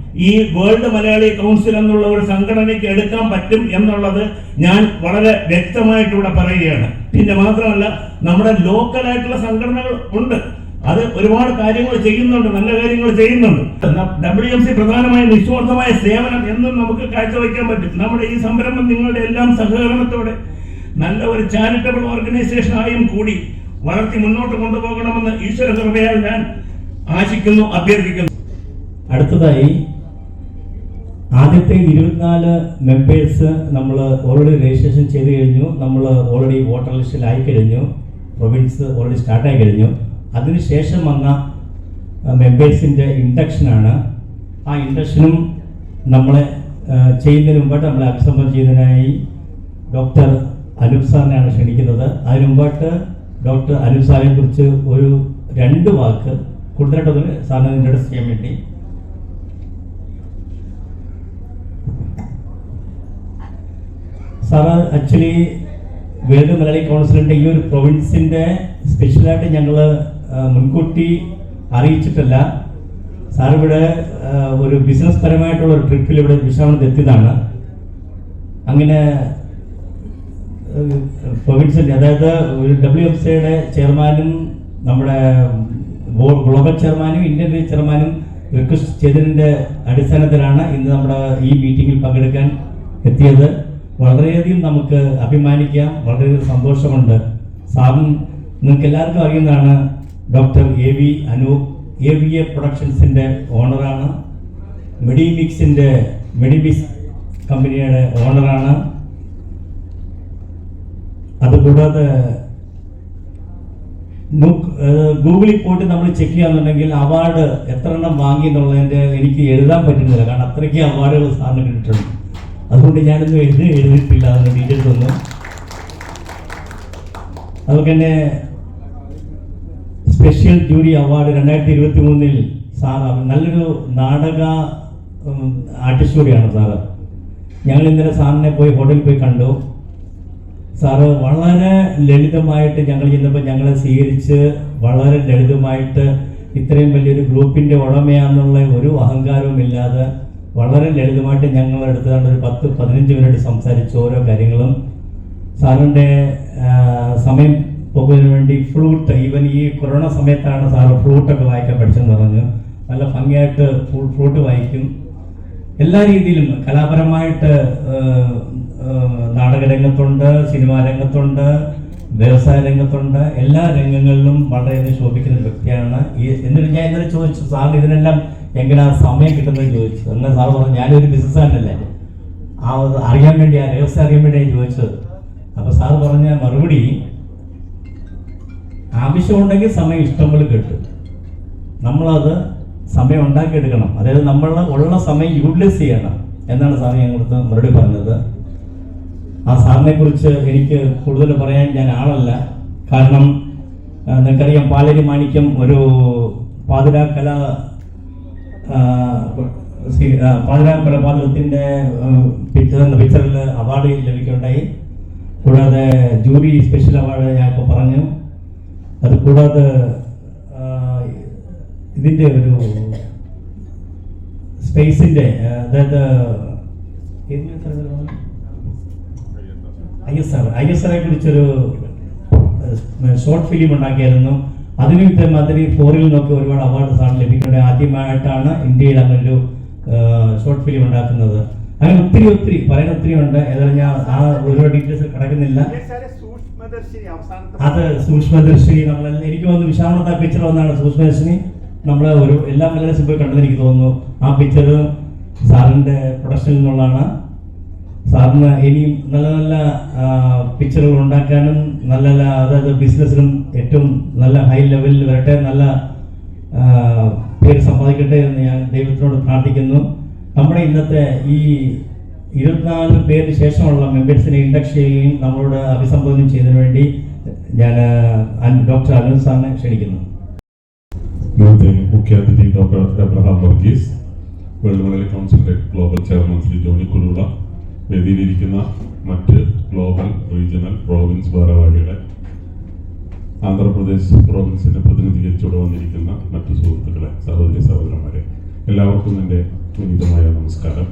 ഈ വേൾഡ് മലയാളി കൗൺസിൽ എന്നുള്ള ഒരു സംഘടനയ്ക്ക് എടുക്കാൻ പറ്റും എന്നുള്ളത് ഞാൻ വളരെ വ്യക്തമായിട്ട് ഇവിടെ പറയുകയാണ്. പിന്നെ മാത്രമല്ല, നമ്മുടെ ലോക്കലായിട്ടുള്ള സംഘടനകൾ ഉണ്ട്, അത് ഒരുപാട് കാര്യങ്ങൾ ചെയ്യുന്നുണ്ട്, നല്ല കാര്യങ്ങൾ ചെയ്യുന്നുണ്ട്. WMC പ്രധാനമായും നിസ്വാർത്ഥമായ സേവനം എന്നും നമുക്ക് കാഴ്ചവെക്കാൻ പറ്റും. നമ്മുടെ ഈ സംരംഭം നിങ്ങളുടെ എല്ലാം സഹകരണത്തോടെ നല്ല ഒരു ചാരിറ്റബിൾ ഓർഗനൈസേഷനായും കൂടി വളർത്തി മുന്നോട്ട് കൊണ്ടുപോകണമെന്ന് ഈശ്വര കൃപയാൽ ഞാൻ ആശിക്കുന്നു, അഭ്യർത്ഥിക്കുന്നു. അടുത്തതായി ആദ്യത്തെ 24 മെമ്പേഴ്സ് നമ്മൾ ഓൾറെഡി രജിസ്ട്രേഷൻ ചെയ്ത് കഴിഞ്ഞു. നമ്മൾ ഓൾറെഡി വോട്ടർ ലിസ്റ്റിൽ ആയി കഴിഞ്ഞു. പ്രൊവിൻസ് ഓൾറെഡി സ്റ്റാർട്ടായി കഴിഞ്ഞു. അതിനുശേഷം വന്ന മെമ്പേഴ്സിൻ്റെ ഇൻഡക്ഷനാണ്. ആ ഇൻഡക്ഷനും നമ്മളെ ചെയ്യുന്നതിന് മുമ്പായിട്ട് നമ്മളെ അഭിസംബോധന ചെയ്യുന്നതിനായി ഡോക്ടർ അനൂപ് സാറിനെയാണ് ക്ഷണിക്കുന്നത്. അതിന് മുമ്പായിട്ട് ഡോക്ടർ അനൂപ് സാറിനെ കുറിച്ച് ഒരു 2 വാക്ക് കൂടുതലായിട്ടൊന്ന് സാറിനെ ഇൻട്രൊഡ്യൂസ് ചെയ്യാൻ വേണ്ടി. സാറ് ആക്ച്വലി വേൾഡ് മലയാളി കൗൺസിലിൻ്റെ ഈ ഒരു പ്രൊവിൻസിൻ്റെ സ്പെഷ്യലായിട്ട് ഞങ്ങൾ മുൻകൂട്ടി അറിയിച്ചിട്ടില്ല. സാർ ഇവിടെ ഒരു ബിസിനസ് പരമായിട്ടുള്ള ഒരു ട്രിപ്പിൽ ഇവിടെ വിശാഖപട്ടണത്ത് എത്തിയതാണ്. അങ്ങനെ പ്രൊവിൻസിൻ്റെ, അതായത് WMCയുടെ ചെയർമാനും നമ്മുടെ ഗ്ലോബൽ ചെയർമാനും ഇന്ത്യൻ റീച്ച് ചെയർമാനും റിക്വസ്റ്റ് ചെയ്തതിൻ്റെ അടിസ്ഥാനത്തിലാണ് ഇന്ന് നമ്മുടെ ഈ മീറ്റിങ്ങിൽ പങ്കെടുക്കാൻ എത്തിയത്. വളരെയധികം നമുക്ക് അഭിമാനിക്കാം, വളരെയധികം സന്തോഷമുണ്ട്. സാറും നിങ്ങൾക്ക് എല്ലാവർക്കും അറിയുന്നതാണ്, ഡോക്ടർ AV അനൂപ് AVA പ്രൊഡക്ഷൻസിൻ്റെ ഓണറാണ്. മെഡിമിക്സ് കമ്പനിയുടെ ഓണറാണ്. അതുകൂടാതെ ഗൂഗിളിൽ പോയിട്ട് നമ്മൾ ചെക്ക് ചെയ്യാന്നുണ്ടെങ്കിൽ അവാർഡ് എത്ര എണ്ണം വാങ്ങി എന്നുള്ളതിൻ്റെ എനിക്ക് എഴുതാൻ പറ്റുന്നില്ല, കാരണം അത്രയ്ക്ക് അവാർഡുകൾ സാറിന് കിട്ടിയിട്ടുണ്ട്. അതുകൊണ്ട് ഞാനൊന്നും എഴുതിയിട്ടില്ല അതിൻ്റെ ഡീറ്റെയിൽസ് ഒന്നും. അതുപോലെ തന്നെ സ്പെഷ്യൽ ജൂറി അവാർഡ് 2023 സാർ നല്ലൊരു നാടക ആർട്ടിസ്റ്റ് കൂടിയാണ് സാറ്. ഞങ്ങൾ ഇന്നലെ സാറിനെ ഹോട്ടലിൽ പോയി കണ്ടു. സാറ് വളരെ ലളിതമായിട്ട് ഞങ്ങൾ ചെന്നപ്പോൾ ഞങ്ങളെ സ്വീകരിച്ച് വളരെ ലളിതമായിട്ട് ഇത്രയും വലിയൊരു ഗ്രൂപ്പിൻ്റെ ഉടമയാണെന്നുള്ള ഒരു അഹങ്കാരവും ഇല്ലാതെ വളരെ ലളിതമായിട്ട് ഞങ്ങളുടെ അടുത്താണ് ഒരു 10-15 മിനിറ്റ് സംസാരിച്ച് ഓരോ കാര്യങ്ങളും. സാറിൻ്റെ സമയം പോകുന്നതിന് വേണ്ടി ഫ്ലൂട്ട്, ഈവൻ ഈ കൊറോണ സമയത്താണ് സാറ് ഫ്ലൂട്ടൊക്കെ വായിക്കാൻ പഠിച്ചെന്ന് പറഞ്ഞു. നല്ല ഭംഗിയായിട്ട് ഫ്ലൂട്ട് വായിക്കും. എല്ലാ രീതിയിലും കലാപരമായിട്ട് നാടകരംഗത്തുണ്ട്, സിനിമാ രംഗത്തുണ്ട്, വ്യവസായ രംഗത്തുണ്ട്, എല്ലാ രംഗങ്ങളിലും വളരെയധികം ശോഭിക്കുന്ന വ്യക്തിയാണ്. എന്നിട്ട് ഞാൻ ഇന്നലെ ചോദിച്ചു, സാറിന് ഇതിനെല്ലാം എങ്ങനെയാണ് സമയം കിട്ടുന്നത് ചോദിച്ചു. എന്നാൽ സാർ പറഞ്ഞു, ഞാനൊരു ബിസിനസ്സാണല്ലേ, അറിയാൻ വേണ്ടി, ആ വ്യവസായം അറിയാൻ വേണ്ടിയാണ് ചോദിച്ചത്. അപ്പോൾ സാർ പറഞ്ഞ മറുപടി, ആവശ്യമുണ്ടെങ്കിൽ സമയം ഇഷ്ടംപോലെ കിട്ടും, നമ്മളത് സമയം ഉണ്ടാക്കിയെടുക്കണം, അതായത് നമ്മൾ ഉള്ള സമയം യൂട്ടിലൈസ് ചെയ്യണം എന്നാണ് സാർ ഞങ്ങൾക്ക് മറുപടി പറഞ്ഞത്. ആ സാറിനെ കുറിച്ച് എനിക്ക് കൂടുതൽ പറയാൻ ഞാൻ ആളല്ല. കാരണം നിങ്ങൾക്കറിയാം, പാലേരി മാണിക്യം ഒരു പാതിരാ കൊലപാതകത്തിൻ്റെ പിക്ചറിൽ അവാർഡ് ലഭിക്കുകയുണ്ടായി. കൂടാതെ ജൂറി സ്പെഷ്യൽ അവാർഡ് ഞാനിപ്പോൾ പറഞ്ഞു. അത് കൂടാതെ ഇതിൻ്റെ ഒരു സ്പേസിൻ്റെ, അതായത് ISRയെ കുറിച്ചൊരു ഷോർട്ട് ഫിലിം ഉണ്ടാക്കിയായിരുന്നു. അതിന് ഇതേമാതിരി ഫോറിൽ നിന്നൊക്കെ ഒരുപാട് അവാർഡ് സാറിന് ലഭിക്കുന്നത്. ആദ്യമായിട്ടാണ് ഇന്ത്യയിൽ അങ്ങനൊരു ഷോർട്ട് ഫിലിം ഉണ്ടാക്കുന്നത്. അങ്ങനെ ഒത്തിരി പറയാൻ ഒത്തിരി ഉണ്ട്. ഏതായാലും ഞാൻ ആ ഓരോ ഡീറ്റെയിൽസ് കിടക്കുന്നില്ല. അത് സൂക്ഷ്മദർശിനി എനിക്ക് തോന്നുന്നു വിശാലത പിക്ചർ വന്നാണ് സൂക്ഷ്മദർശിനി. നമ്മൾ ഒരു എല്ലാ മലയാളം പോയി കണ്ടെന്ന് എനിക്ക് തോന്നുന്നു. ആ പിക്ചർ സാറിൻ്റെ പ്രൊഡക്ഷനിൽ നിന്നുള്ളതാണ്. സാറിന് ഇനിയും നല്ല നല്ല പിക്ചറുകൾ ഉണ്ടാക്കാനും നല്ല അതായത് ബിസിനസ്സിലും ഏറ്റവും നല്ല ഹൈ ലെവലിൽ വരട്ടെ, നല്ല പേര് സമ്പാദിക്കട്ടെ എന്ന് ഞാൻ ദൈവത്തിനോട് പ്രാർത്ഥിക്കുന്നു. നമ്മുടെ ഇന്നത്തെ ഈ 24 പേരിന് ശേഷമുള്ള മെമ്പേഴ്സിനെ ഇൻഡക്ട് ചെയ്യുകയും നമ്മളോട് അഭിസംബോധന ചെയ്തതിനു വേണ്ടി ഞാൻ ഡോക്ടർ അരുൺ സാറിനെ ക്ഷണിക്കുന്നു. ഇന്നത്തെ മുഖ്യാതിഥി doctor Abraham Varghese, world Malayali കൗൺസിലിന്റെ ഗ്ലോബൽ ചെയർമാൻ ശ്രീ ജോണി കുരുള, വേദിയിലിരിക്കുന്ന മറ്റ് ഗ്ലോബൽ റീജിയണൽ പ്രോവിൻസ് ഭാരവാഹികളെ, ആന്ധ്രാപ്രദേശ് പ്രോവിൻസിനെ പ്രതിനിധീകരിച്ചുകൊണ്ട് വന്നിരിക്കുന്ന മറ്റു സുഹൃത്തുക്കളെ, സഹോദരി സഹോദരന്മാരെ, എല്ലാവർക്കും എൻ്റെ വിനീതമായ നമസ്കാരം.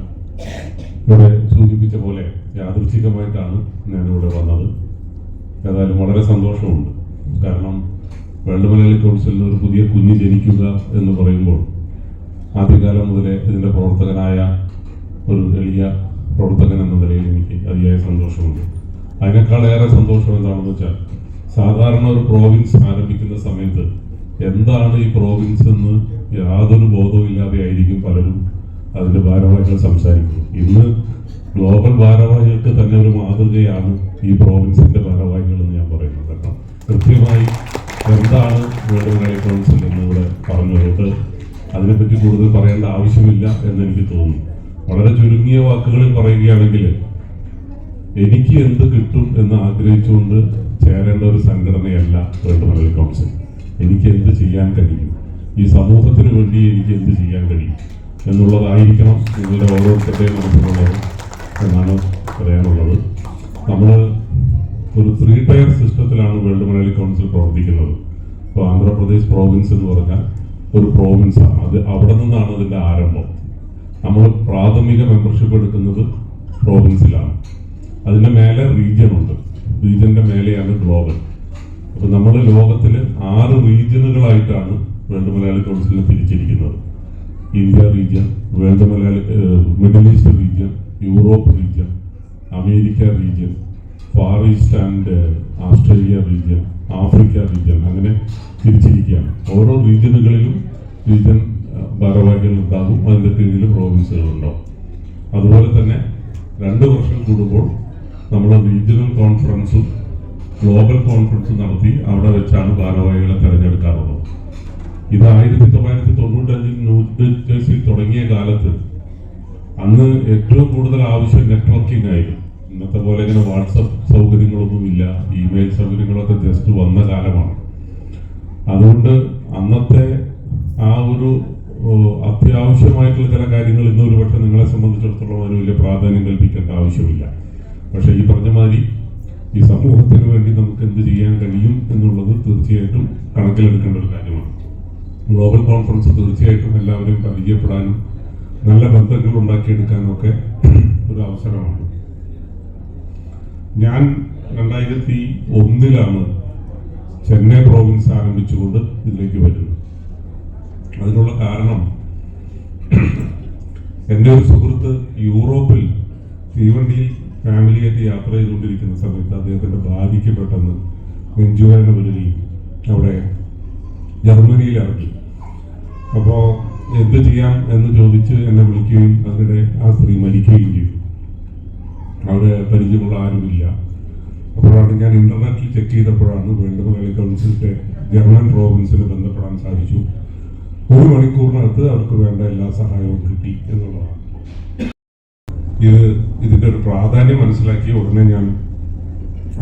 ഇവിടെ സൂചിപ്പിച്ച പോലെ യാദൃച്ഛികമായിട്ടാണ് ഞാനിവിടെ വന്നത്. ഏതായാലും വളരെ സന്തോഷമുണ്ട്. കാരണം വേൾഡ് മലയാളി കൗൺസിലിന് ഒരു പുതിയ കുഞ്ഞ് ജനിക്കുക എന്ന് പറയുമ്പോൾ ആദ്യകാലം മുതലേ ഇതിൻ്റെ പ്രവർത്തകനായ ഒരു എളിയ പ്രവർത്തകൻ എന്ന നിലയിൽ എനിക്ക് അതിയായ സന്തോഷമുണ്ട്. അതിനേക്കാളേറെ സന്തോഷം എന്താണെന്ന് വെച്ചാൽ, സാധാരണ ഒരു പ്രോവിൻസ് ആരംഭിക്കുന്ന സമയത്ത് എന്താണ് ഈ പ്രോവിൻസ് എന്ന് യാതൊരു ബോധവും ഇല്ലാതെ ആയിരിക്കും പലരും അതിൻ്റെ ഭാരവാഹികൾ സംസാരിക്കുന്നത്. ഇന്ന് ഗ്ലോബൽ ഭാരവാഹികൾക്ക് തന്നെ ഒരു മാതൃകയാണ് ഈ പ്രോവിൻസിൻ്റെ ഭാരവാഹികൾ എന്ന് ഞാൻ പറയുന്നത്. കാരണം കൃത്യമായി എന്താണ് വേൾഡ് മലയാളി കൗൺസിൽ എന്നിവിടെ പറഞ്ഞുകൊണ്ട് അതിനെപ്പറ്റി കൂടുതൽ പറയേണ്ട ആവശ്യമില്ല എന്നെനിക്ക് തോന്നുന്നു. വളരെ ചുരുങ്ങിയ വാക്കുകളിൽ പറയുകയാണെങ്കിൽ, എനിക്ക് എന്ത് കിട്ടും എന്ന് ആഗ്രഹിച്ചുകൊണ്ട് ചേരേണ്ട ഒരു സംഘടനയല്ല വേൾഡ് മലയാളി കൗൺസിൽ. എനിക്ക് എന്ത് ചെയ്യാൻ കഴിയും, ഈ സമൂഹത്തിന് വേണ്ടി എനിക്ക് എന്ത് ചെയ്യാൻ കഴിയും എന്നുള്ളതായിരിക്കണം നിങ്ങളുടെ ഓരോരുത്തരുടെയും മനസ്സിലുള്ളത് എന്നാണ് പറയാനുള്ളത്. നമ്മൾ ഒരു 3 ടയർ സിസ്റ്റത്തിലാണ് വേൾഡ് മലയാളി കൗൺസിൽ പ്രവർത്തിക്കുന്നത്. ഇപ്പോൾ ആന്ധ്രാപ്രദേശ് പ്രോവിൻസ് എന്ന് പറഞ്ഞാൽ ഒരു പ്രോവിൻസാണ്. അത് അവിടെ നിന്നാണ് അതിൻ്റെ ആരംഭം. നമ്മൾ പ്രാഥമിക മെമ്പർഷിപ്പ് എടുക്കുന്നത് പ്രോവിൻസിലാണ്. അതിൻ്റെ മേലെ റീജിയൻ ഉണ്ട്. റീജിയൻ്റെ മേലെയാണ് ഗ്ലോബൽ. അപ്പോൾ നമ്മൾ ലോകത്തിൽ 6 റീജിയനുകളായിട്ടാണ് വേൾഡ് മലയാളി കൗൺസിലിനെ തിരിച്ചിരിക്കുന്നത്. India region, world Malayali Middle East region, Europe region, America region, Far East and Australia region, Africa region, അങ്ങനെ തിരിച്ചിരിക്കുകയാണ്. ഓരോ റീജിയനുകളിലും റീജിയൻ ഭാരവാഹികൾ ഉണ്ടാകും. അതിൻ്റെ കീഴിൽ പ്രോവിൻസുകൾ ഉണ്ടാവും. അതുപോലെ തന്നെ 2 വർഷം കൂടുമ്പോൾ നമ്മൾ റീജിയണൽ കോൺഫറൻസും ഗ്ലോബൽ കോൺഫറൻസും നടത്തി അവിടെ വെച്ചാണ് ഭാരവാഹികളെ തിരഞ്ഞെടുക്കാറുള്ളത്. ഇത് 1995 ന്യൂജേഴ്സിയിൽ തുടങ്ങിയ കാലത്ത് അന്ന് ഏറ്റവും കൂടുതൽ ആവശ്യം നെറ്റ്വർക്കിംഗ് ആയിരുന്നു. ഇന്നത്തെ പോലെ ഇങ്ങനെ വാട്സപ്പ് സൗകര്യങ്ങളൊന്നുമില്ല, ഇമെയിൽ സൗകര്യങ്ങളൊക്കെ ജസ്റ്റ് വന്ന കാലമാണ്. അതുകൊണ്ട് അന്നത്തെ ആ ഒരു അത്യാവശ്യമായിട്ടുള്ള ചില കാര്യങ്ങൾ ഇന്ന് ഒരു പക്ഷേ നിങ്ങളെ സംബന്ധിച്ചിടത്തോളം അതിന് വലിയ പ്രാധാന്യം കൽപ്പിക്കേണ്ട ആവശ്യമില്ല. പക്ഷേ ഈ പറഞ്ഞ മാതിരി ഈ സമൂഹത്തിന് വേണ്ടി നമുക്ക് എന്ത് ചെയ്യാൻ കഴിയും എന്നുള്ളത് തീർച്ചയായിട്ടും കണക്കിലെടുക്കേണ്ട ഒരു കാര്യമാണ്. ഗ്ലോബൽ കോൺഫറൻസ് തീർച്ചയായിട്ടും എല്ലാവരെയും പരിചയപ്പെടാനും നല്ല ബന്ധങ്ങൾ ഉണ്ടാക്കിയെടുക്കാനും ഒക്കെ ഒരു അവസരമാണ്. ഞാൻ 2001 ചെന്നൈ പ്രോവിൻസ് ആരംഭിച്ചുകൊണ്ട് ഇതിലേക്ക് വരുന്നത്. അതിനുള്ള കാരണം, എൻ്റെ ഒരു സുഹൃത്ത് യൂറോപ്പിൽ തീവണ്ടിയിൽ ഫാമിലിയായിട്ട് യാത്ര ചെയ്തുകൊണ്ടിരിക്കുന്ന സമയത്ത് അദ്ദേഹത്തിൻ്റെ ഭാര്യയ്ക്ക് പെട്ടെന്ന് നെഞ്ചുവേദന വരികയും അവിടെ ജർമ്മനിയിൽ ഇറങ്ങി. അപ്പോൾ എന്ത് ചെയ്യാം എന്ന് ചോദിച്ച് എന്നെ വിളിക്കുകയും അതിനിടെ ആ സ്ത്രീ മരിക്കുകയും ചെയ്തു. അവിടെ പരിചയമുള്ള ആരുമില്ല. അപ്പോഴാണ് ഞാൻ ഇന്റർനെറ്റിൽ ചെക്ക് ചെയ്തപ്പോഴാണ് വേൾഡ് മലയാളി കൗൺസിലിന്റെ ജർമ്മൻ പ്രോവിൻസിന് ബന്ധപ്പെടാൻ സാധിച്ചു. 1 മണിക്കൂറിനകത്ത് അവർക്ക് വേണ്ട എല്ലാ സഹായവും കിട്ടി എന്നുള്ളതാണ്. ഇതിന്റെ ഒരു പ്രാധാന്യം മനസ്സിലാക്കി ഉടനെ ഞാൻ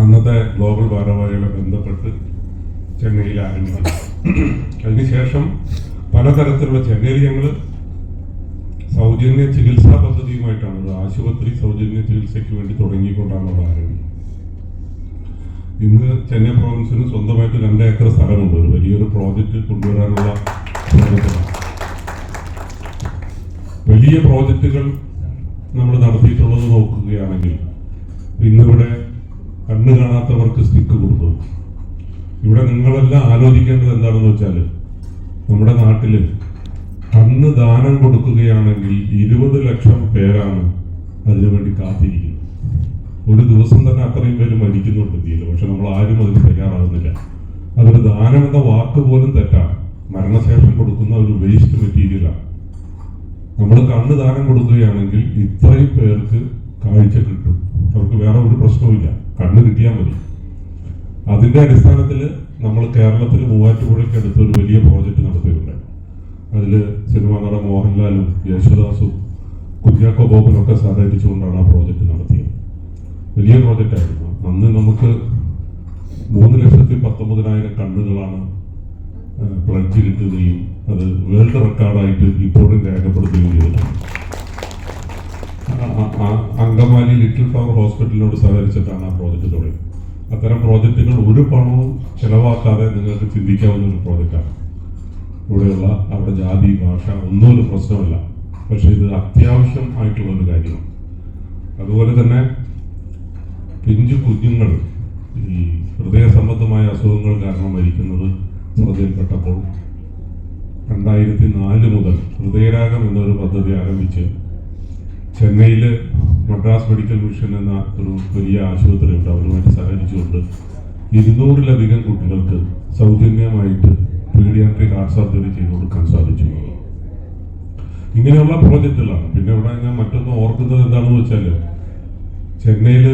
അന്നത്തെ ഗ്ലോബൽ ഭാരവാഹികളെ ബന്ധപ്പെട്ട് ചെന്നൈയിൽ ആരംഭിച്ചു. അതിനുശേഷം പലതരത്തിലുള്ള ചെന്നൈയിൽ ഞങ്ങൾ സൗജന്യ ചികിത്സാ പദ്ധതിയുമായിട്ടാണ്, ഒരു ആശുപത്രി സൗജന്യ ചികിത്സയ്ക്ക് വേണ്ടി തുടങ്ങിക്കൊണ്ടാണ് അവിടെ ആരംഭിച്ചത്. ഇന്ന് ചെന്നൈ പ്രോവിൻസിന് സ്വന്തമായിട്ട് 2 ഏക്കർ സ്ഥലമുണ്ട്. ഒരു വലിയൊരു പ്രോജക്റ്റ് കൊണ്ടുവരാനുള്ള ശ്രമത്തിലാണ്. വലിയ പ്രോജക്റ്റുകൾ നമ്മൾ നടത്തിയിട്ടുള്ളത് നോക്കുകയാണെങ്കിൽ ഇന്നിവിടെ കണ്ണ് കാണാത്തവർക്ക് സ്റ്റിക്ക് കൊടുക്കും. ഇവിടെ നിങ്ങളെല്ലാം ആലോചിക്കേണ്ടത് എന്താണെന്ന് വെച്ചാൽ നമ്മുടെ നാട്ടിൽ കണ്ണ് ദാനം കൊടുക്കുകയാണെങ്കിൽ 20 ലക്ഷം പേരാണ് അതിനുവേണ്ടി കാത്തിരിക്കുന്നത്. ഒരു ദിവസം തന്നെ അത്രയും പേര് മരിക്കുന്നുണ്ട് ഇന്ത്യയിൽ. പക്ഷെ നമ്മൾ ആരും അതിന് തയ്യാറാകുന്നില്ല. അതൊരു ദാനം എന്ന വാക്ക് പോലും തെറ്റാണ്. മരണശേഷം കൊടുക്കുന്ന ഒരു വേസ്റ്റ് മെറ്റീരിയലാണ്. നമ്മൾ കണ്ണ് ദാനം കൊടുക്കുകയാണെങ്കിൽ ഇത്രയും പേർക്ക് കാഴ്ച കിട്ടും. അവർക്ക് വേറെ ഒരു പ്രശ്നവുമില്ല, കണ്ണ് കിട്ടിയാൽ മതി. അതിന്റെ അടിസ്ഥാനത്തിൽ നമ്മൾ കേരളത്തിൽ മൂവാറ്റുപുഴയ്ക്ക് അടുത്ത് ഒരു വലിയ പ്രോജക്റ്റ് നടത്തിയിട്ടുണ്ട്. അതിൽ സിനിമാ നടൻ മോഹൻലാലും യേശുദാസും കുര്യാക്കോ ബോബനൊക്കെ സഹകരിച്ചുകൊണ്ടാണ് ആ പ്രോജക്റ്റ് നടത്തിയത്. വലിയ പ്രോജക്റ്റായിരുന്നു. അന്ന് നമുക്ക് 3,19,000 കണ്ണുകളാണ് പ്ലഡ്ജ് കിട്ടുകയും അത് വേൾഡ് റെക്കോർഡായിട്ട് ഇപ്പോഴും രേഖപ്പെടുത്തുകയും ചെയ്തിട്ടുണ്ട്. അങ്കമാലി ലിറ്റിൽ ഫ്ലവർ ഹോസ്പിറ്റലിനോട് സഹകരിച്ചിട്ടാണ് ആ പ്രോജക്റ്റ് തുടങ്ങിയത്. അത്തരം പ്രോജക്റ്റുകൾ ഒരു പണവും ചെലവാക്കാതെ നിങ്ങൾക്ക് ചിന്തിക്കാവുന്ന ഒരു പ്രോജക്റ്റാണ്. ഇവിടെയുള്ള അവിടെ ജാതി ഭാഷ ഒന്നും ഒരു പ്രശ്നമല്ല. പക്ഷെ ഇത് അത്യാവശ്യം ആയിട്ടുള്ള ഒരു കാര്യമാണ്. അതുപോലെ തന്നെ പിഞ്ചു കുഞ്ഞുങ്ങൾ ഈ ഹൃദയ സംബന്ധമായ അസുഖങ്ങൾ കാരണം മരിക്കുന്നത് ശ്രദ്ധയിൽപ്പെട്ടപ്പോൾ 2004 മുതൽ ഹൃദയരാഗം എന്നൊരു പദ്ധതി ആരംഭിച്ച് ചെന്നൈയിൽ മദ്രാസ് മെഡിക്കൽ മിഷൻ എന്ന ഒരു വലിയ ആശുപത്രിയുണ്ട്. അവരുമായിട്ട് സഹകരിച്ചുകൊണ്ട് 200-ലധികം കുട്ടികൾക്ക് സൗജന്യമായിട്ട് പീഡിയാട്രിക് ഹാർട്ട് സർജറി ചെയ്തു കൊടുക്കാൻ സാധിച്ചു. ഇങ്ങനെയുള്ള പ്രോജക്റ്റുകളാണ്. പിന്നെ ഇവിടെ ഞാൻ മറ്റൊന്ന് ഓർക്കുന്നത് എന്താണെന്ന് വെച്ചാൽ ചെന്നൈയിൽ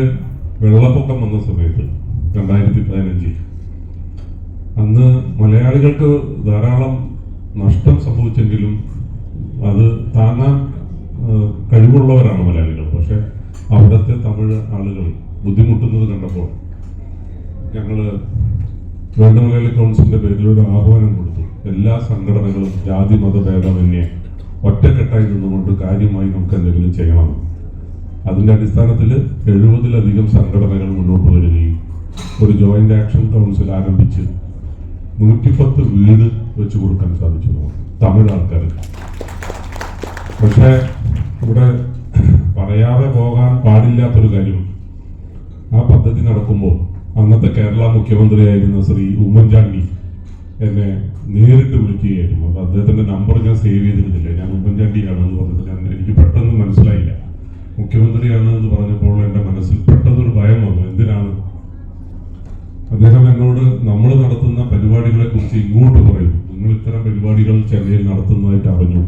വെള്ളപ്പൊക്കം വന്ന സമയത്ത് 2015 അന്ന് മലയാളികൾക്ക് ധാരാളം നഷ്ടം സംഭവിച്ചെങ്കിലും അത് താങ്ങാൻ കഴിവുള്ളവരാണ് മലയാളികൾ. പക്ഷെ അവിടുത്തെ തമിഴ് ആളുകൾ ബുദ്ധിമുട്ടുന്നത് കണ്ടപ്പോൾ ഞങ്ങൾ വേൾഡ് മലയാളി കൗൺസിലിന്റെ പേരിൽ ഒരു ആഹ്വാനം കൊടുത്തു. എല്ലാ സംഘടനകളും ജാതി മതഭേദമന്യേ ഒറ്റക്കെട്ടായി നിന്നുകൊണ്ട് കാര്യമായി നമുക്ക് എന്തെങ്കിലും ചെയ്യണം. അതിന്റെ അടിസ്ഥാനത്തിൽ 70-ലധികം സംഘടനകൾ മുന്നോട്ട് വരികയും ഒരു ജോയിന്റ് ആക്ഷൻ കൗൺസിൽ ആരംഭിച്ച് 110 വീട് വെച്ച് കൊടുക്കാൻ സാധിച്ചു തമിഴ് ആൾക്കാർക്ക്. പക്ഷേ ഇവിടെ പറയാതെ പോകാൻ പാടില്ലാത്തൊരു കാര്യമുണ്ട്. ആ പദ്ധതി നടക്കുമ്പോൾ അന്നത്തെ കേരള മുഖ്യമന്ത്രിയായിരുന്ന ശ്രീ ഉമ്മൻചാണ്ടി എന്നെ നേരിട്ട് വിളിക്കുകയായിരുന്നു. അപ്പോൾ അദ്ദേഹത്തിന്റെ നമ്പർ ഞാൻ സേവ് ചെയ്തിരുന്നില്ല. ഞാൻ ഉമ്മൻചാണ്ടിയാണെന്ന് പറഞ്ഞിട്ട് എനിക്ക് പെട്ടെന്ന് മനസ്സിലായില്ല. മുഖ്യമന്ത്രിയാണ് എന്ന് പറഞ്ഞപ്പോൾ എൻ്റെ മനസ്സിൽ പെട്ടെന്നൊരു ഭയം വന്നു. എന്തിനാണ് അദ്ദേഹം എന്നോട് നമ്മൾ നടത്തുന്ന പരിപാടികളെ കുറിച്ച് ഇങ്ങോട്ട് പറയും. നിങ്ങൾ ഇത്തരം പരിപാടികൾ ചെന്നൈയിൽ നടത്തുന്നതായിട്ട് അറിഞ്ഞു,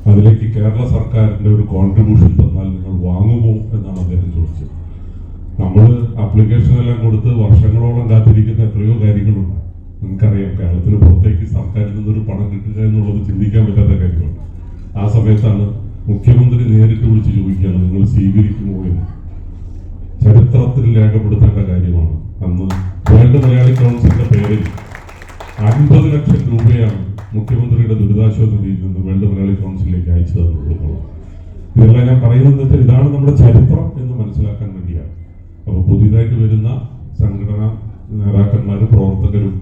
അതിലേക്ക് കേരള സർക്കാരിന്റെ ഒരു കോൺട്രിബ്യൂഷൻ തന്നാൽ നിങ്ങൾ വാങ്ങുമോ എന്നാണ് അദ്ദേഹം ചോദിച്ചത്. നമ്മൾ ആപ്ലിക്കേഷൻ എല്ലാം കൊടുത്ത് വർഷങ്ങളോളം കാത്തിരിക്കുന്ന എത്രയോ കാര്യങ്ങളുണ്ട്. നിങ്ങൾക്കറിയാം, കേരളത്തിന് പുറത്തേക്ക് സർക്കാരിൽ നിന്നൊരു പണം കിട്ടുക എന്നുള്ളത് ചിന്തിക്കാൻ പറ്റാത്ത കാര്യമാണ്. ആ സമയത്താണ് മുഖ്യമന്ത്രി നേരിട്ട് വിളിച്ച് ചോദിക്കുകയാണ്, നിങ്ങൾ സ്വീകരിക്കുമോ എന്ന്. ചരിത്രത്തിൽ രേഖപ്പെടുത്തേണ്ട കാര്യമാണ്. അന്ന് വേൾഡ് മലയാളി കൗൺസിലിന്റെ പേരിൽ 50 ലക്ഷം രൂപയാണ് മുഖ്യമന്ത്രിയുടെ ദുരിതാശ്വാസ നിധിയിൽ നിന്ന് വേൾഡ് മലയാളി കൗൺസിലിലേക്ക് അയച്ചു തന്നിട്ടുള്ളത്. ഇതെല്ലാം ഞാൻ പറയുന്നത് വെച്ചാൽ ഇതാണ് നമ്മുടെ ചരിത്രം എന്ന് മനസ്സിലാക്കാൻ വേണ്ടിയാണ്. അപ്പോൾ പുതിയതായിട്ട് വരുന്ന സംഘടനാ നേതാക്കന്മാരും പ്രവർത്തകരും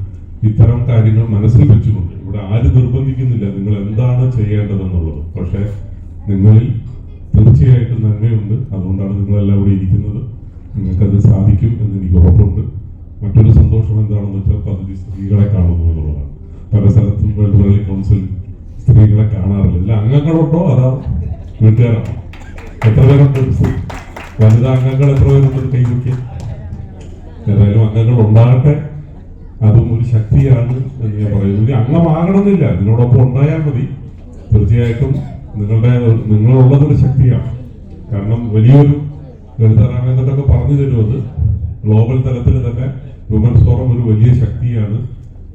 ഇത്തരം കാര്യങ്ങൾ മനസ്സിൽ വെച്ചുകൊണ്ട്, ഇവിടെ ആരും നിർബന്ധിക്കുന്നില്ല നിങ്ങൾ എന്താണ് ചെയ്യേണ്ടതെന്നുള്ളത്. പക്ഷേ നിങ്ങളിൽ തീർച്ചയായിട്ടും നന്മയുണ്ട്. അതുകൊണ്ടാണ് നിങ്ങളെല്ലാം ഇവിടെ ഇരിക്കുന്നത്. നിങ്ങൾക്കത് സാധിക്കും എന്ന് എനിക്ക് ഉറപ്പുണ്ട്. മറ്റൊരു സന്തോഷം എന്താണെന്ന് വെച്ചാൽ പദ്ധതി സ്ത്രീകളെ കാണുന്നു എന്നുള്ളതാണ്. പല സ്ഥലത്തും വേൾഡ് മലയാളി കൗൺസിൽ സ്ത്രീകളെ കാണാറില്ല. ഇതിൽ അംഗങ്ങളുണ്ടോ അതാ വീട്ടുകാരാണോ? എത്ര പേരുണ്ട്? വനിതാ അംഗങ്ങൾ എത്ര പേരുണ്ട്? കൈവയ്ക്ക്. ഏതായാലും അംഗങ്ങൾ ഉണ്ടാകട്ടെ, അതും ഒരു ശക്തിയാണ് എന്ന് ഞാൻ പറയുന്നു. ഇനി അംഗമാകണമെന്നില്ല, ഇതിനോടൊപ്പം ഉണ്ടായാൽ മതി. തീർച്ചയായിട്ടും നിങ്ങളുള്ളതൊരു ശക്തിയാണ്. കാരണം വലിയൊരു ലളിത രാമേന്ദ്രനൊക്കെ പറഞ്ഞു തരുന്നത് ഗ്ലോബൽ തലത്തിൽ തന്നെ വുമൻസ് ഫോറം ഒരു വലിയ ശക്തിയാണ്.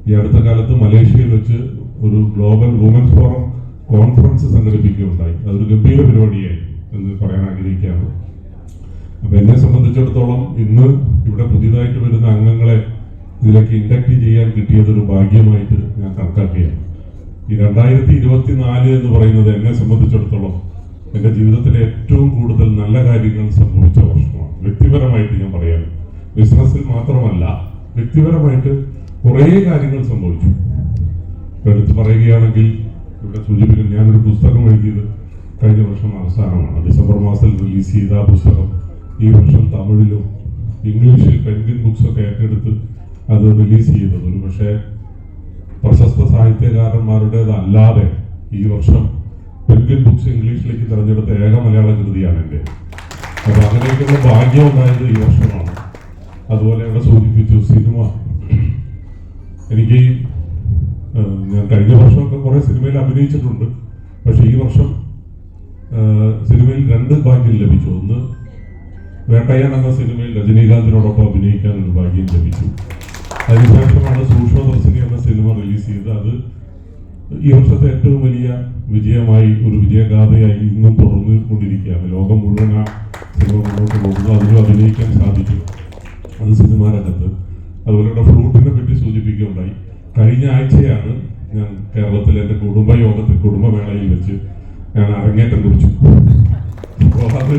ഈ അടുത്ത കാലത്ത് മലേഷ്യയിൽ വെച്ച് ഒരു ഗ്ലോബൽ വുമൻസ് ഫോറം കോൺഫറൻസ് സംഘടിപ്പിക്കുകയുണ്ടായി. അതൊരു ഗംഭീര പരിപാടിയായി എന്ന് പറയാൻ ആഗ്രഹിക്കുകയാണ്. അപ്പൊ എന്നെ സംബന്ധിച്ചിടത്തോളം ഇന്ന് ഇവിടെ പുതിയതായിട്ട് വരുന്ന അംഗങ്ങളെ ഇതിലേക്ക് ഇൻഡക്ട് ചെയ്യാൻ കിട്ടിയതൊരു ഭാഗ്യമായിട്ട് ഞാൻ കണക്കാക്കുകയാണ്. ഈ 2024 എന്ന് പറയുന്നത് എന്നെ സംബന്ധിച്ചിടത്തോളം എൻ്റെ ജീവിതത്തിലെ ഏറ്റവും കൂടുതൽ നല്ല കാര്യങ്ങൾ സംഭവിച്ച വർഷമാണ്. വ്യക്തിപരമായിട്ട് ഞാൻ പറയാം, ബിസിനസ്സിൽ മാത്രമല്ല വ്യക്തിപരമായിട്ട് കുറേ കാര്യങ്ങൾ സംഭവിച്ചു. എടുത്ത് പറയുകയാണെങ്കിൽ ഇവിടെ സൂചിപ്പിക്കും, ഞാനൊരു പുസ്തകം എഴുതിയത് കഴിഞ്ഞ വർഷം അവസാനമാണ്. ഡിസംബർ മാസത്തിൽ റിലീസ് ചെയ്ത ആ പുസ്തകം ഈ വർഷം തമിഴിലും ഇംഗ്ലീഷിൽ പെൻഗ്വിൻ ബുക്സൊക്കെ ഏറ്റെടുത്ത് അത് റിലീസ് ചെയ്തത്. ഒരു പക്ഷേ പ്രശസ്ത സാഹിത്യകാരന്മാരുടേതല്ലാതെ ഈ വർഷം പെൻഗ്വിൻ ബുക്സ് ഇംഗ്ലീഷിലേക്ക് തിരഞ്ഞെടുത്ത ഏക മലയാള കൃതിയാണ് എൻ്റെ. അപ്പോൾ അങ്ങനെയൊക്കെയുള്ള ഭാഗ്യം ഉണ്ടായത് ഈ വർഷമാണ്. അതുപോലെ അവിടെ സൂചിപ്പിച്ചു സിനിമ. എനിക്ക് ഞാൻ കഴിഞ്ഞ വർഷമൊക്കെ കുറേ സിനിമയിൽ അഭിനയിച്ചിട്ടുണ്ട്. പക്ഷേ ഈ വർഷം സിനിമയിൽ 2 ഭാഗ്യം ലഭിച്ചു. ഒന്ന്, വേട്ടയ്യൻ എന്ന സിനിമയിൽ രജനീകാന്തിനോടൊപ്പം അഭിനയിക്കാൻ ഒരു ഭാഗ്യം ലഭിച്ചു. അതിനുശേഷമാണ് സൂക്ഷ്മദർശിനി എന്ന സിനിമ റിലീസ് ചെയ്തത്. അത് ഈ വർഷത്തെ ഏറ്റവും വലിയ വിജയമായി, ഒരു വിജയഗാഥയായി ഇന്നും തുടർന്നു കൊണ്ടിരിക്കുകയാണ്. ലോകം മുഴുവൻ ആ സിനിമ മുന്നോട്ട് പോകുന്നു. അതിലും അഭിനയിക്കാൻ സാധിച്ചു അത് സിനിമാ രംഗത്ത്. അതുപോലെ ഇവിടെ ഫ്ലൂട്ടിനെ പറ്റി സൂചിപ്പിക്കുകയുണ്ടായി. കഴിഞ്ഞ ആഴ്ചയാണ് ഞാൻ കേരളത്തിലെ എൻ്റെ കുടുംബമേളയിൽ വെച്ച് ഞാൻ അരങ്ങേറ്റം കുറിച്ചു. അപ്പോൾ അത്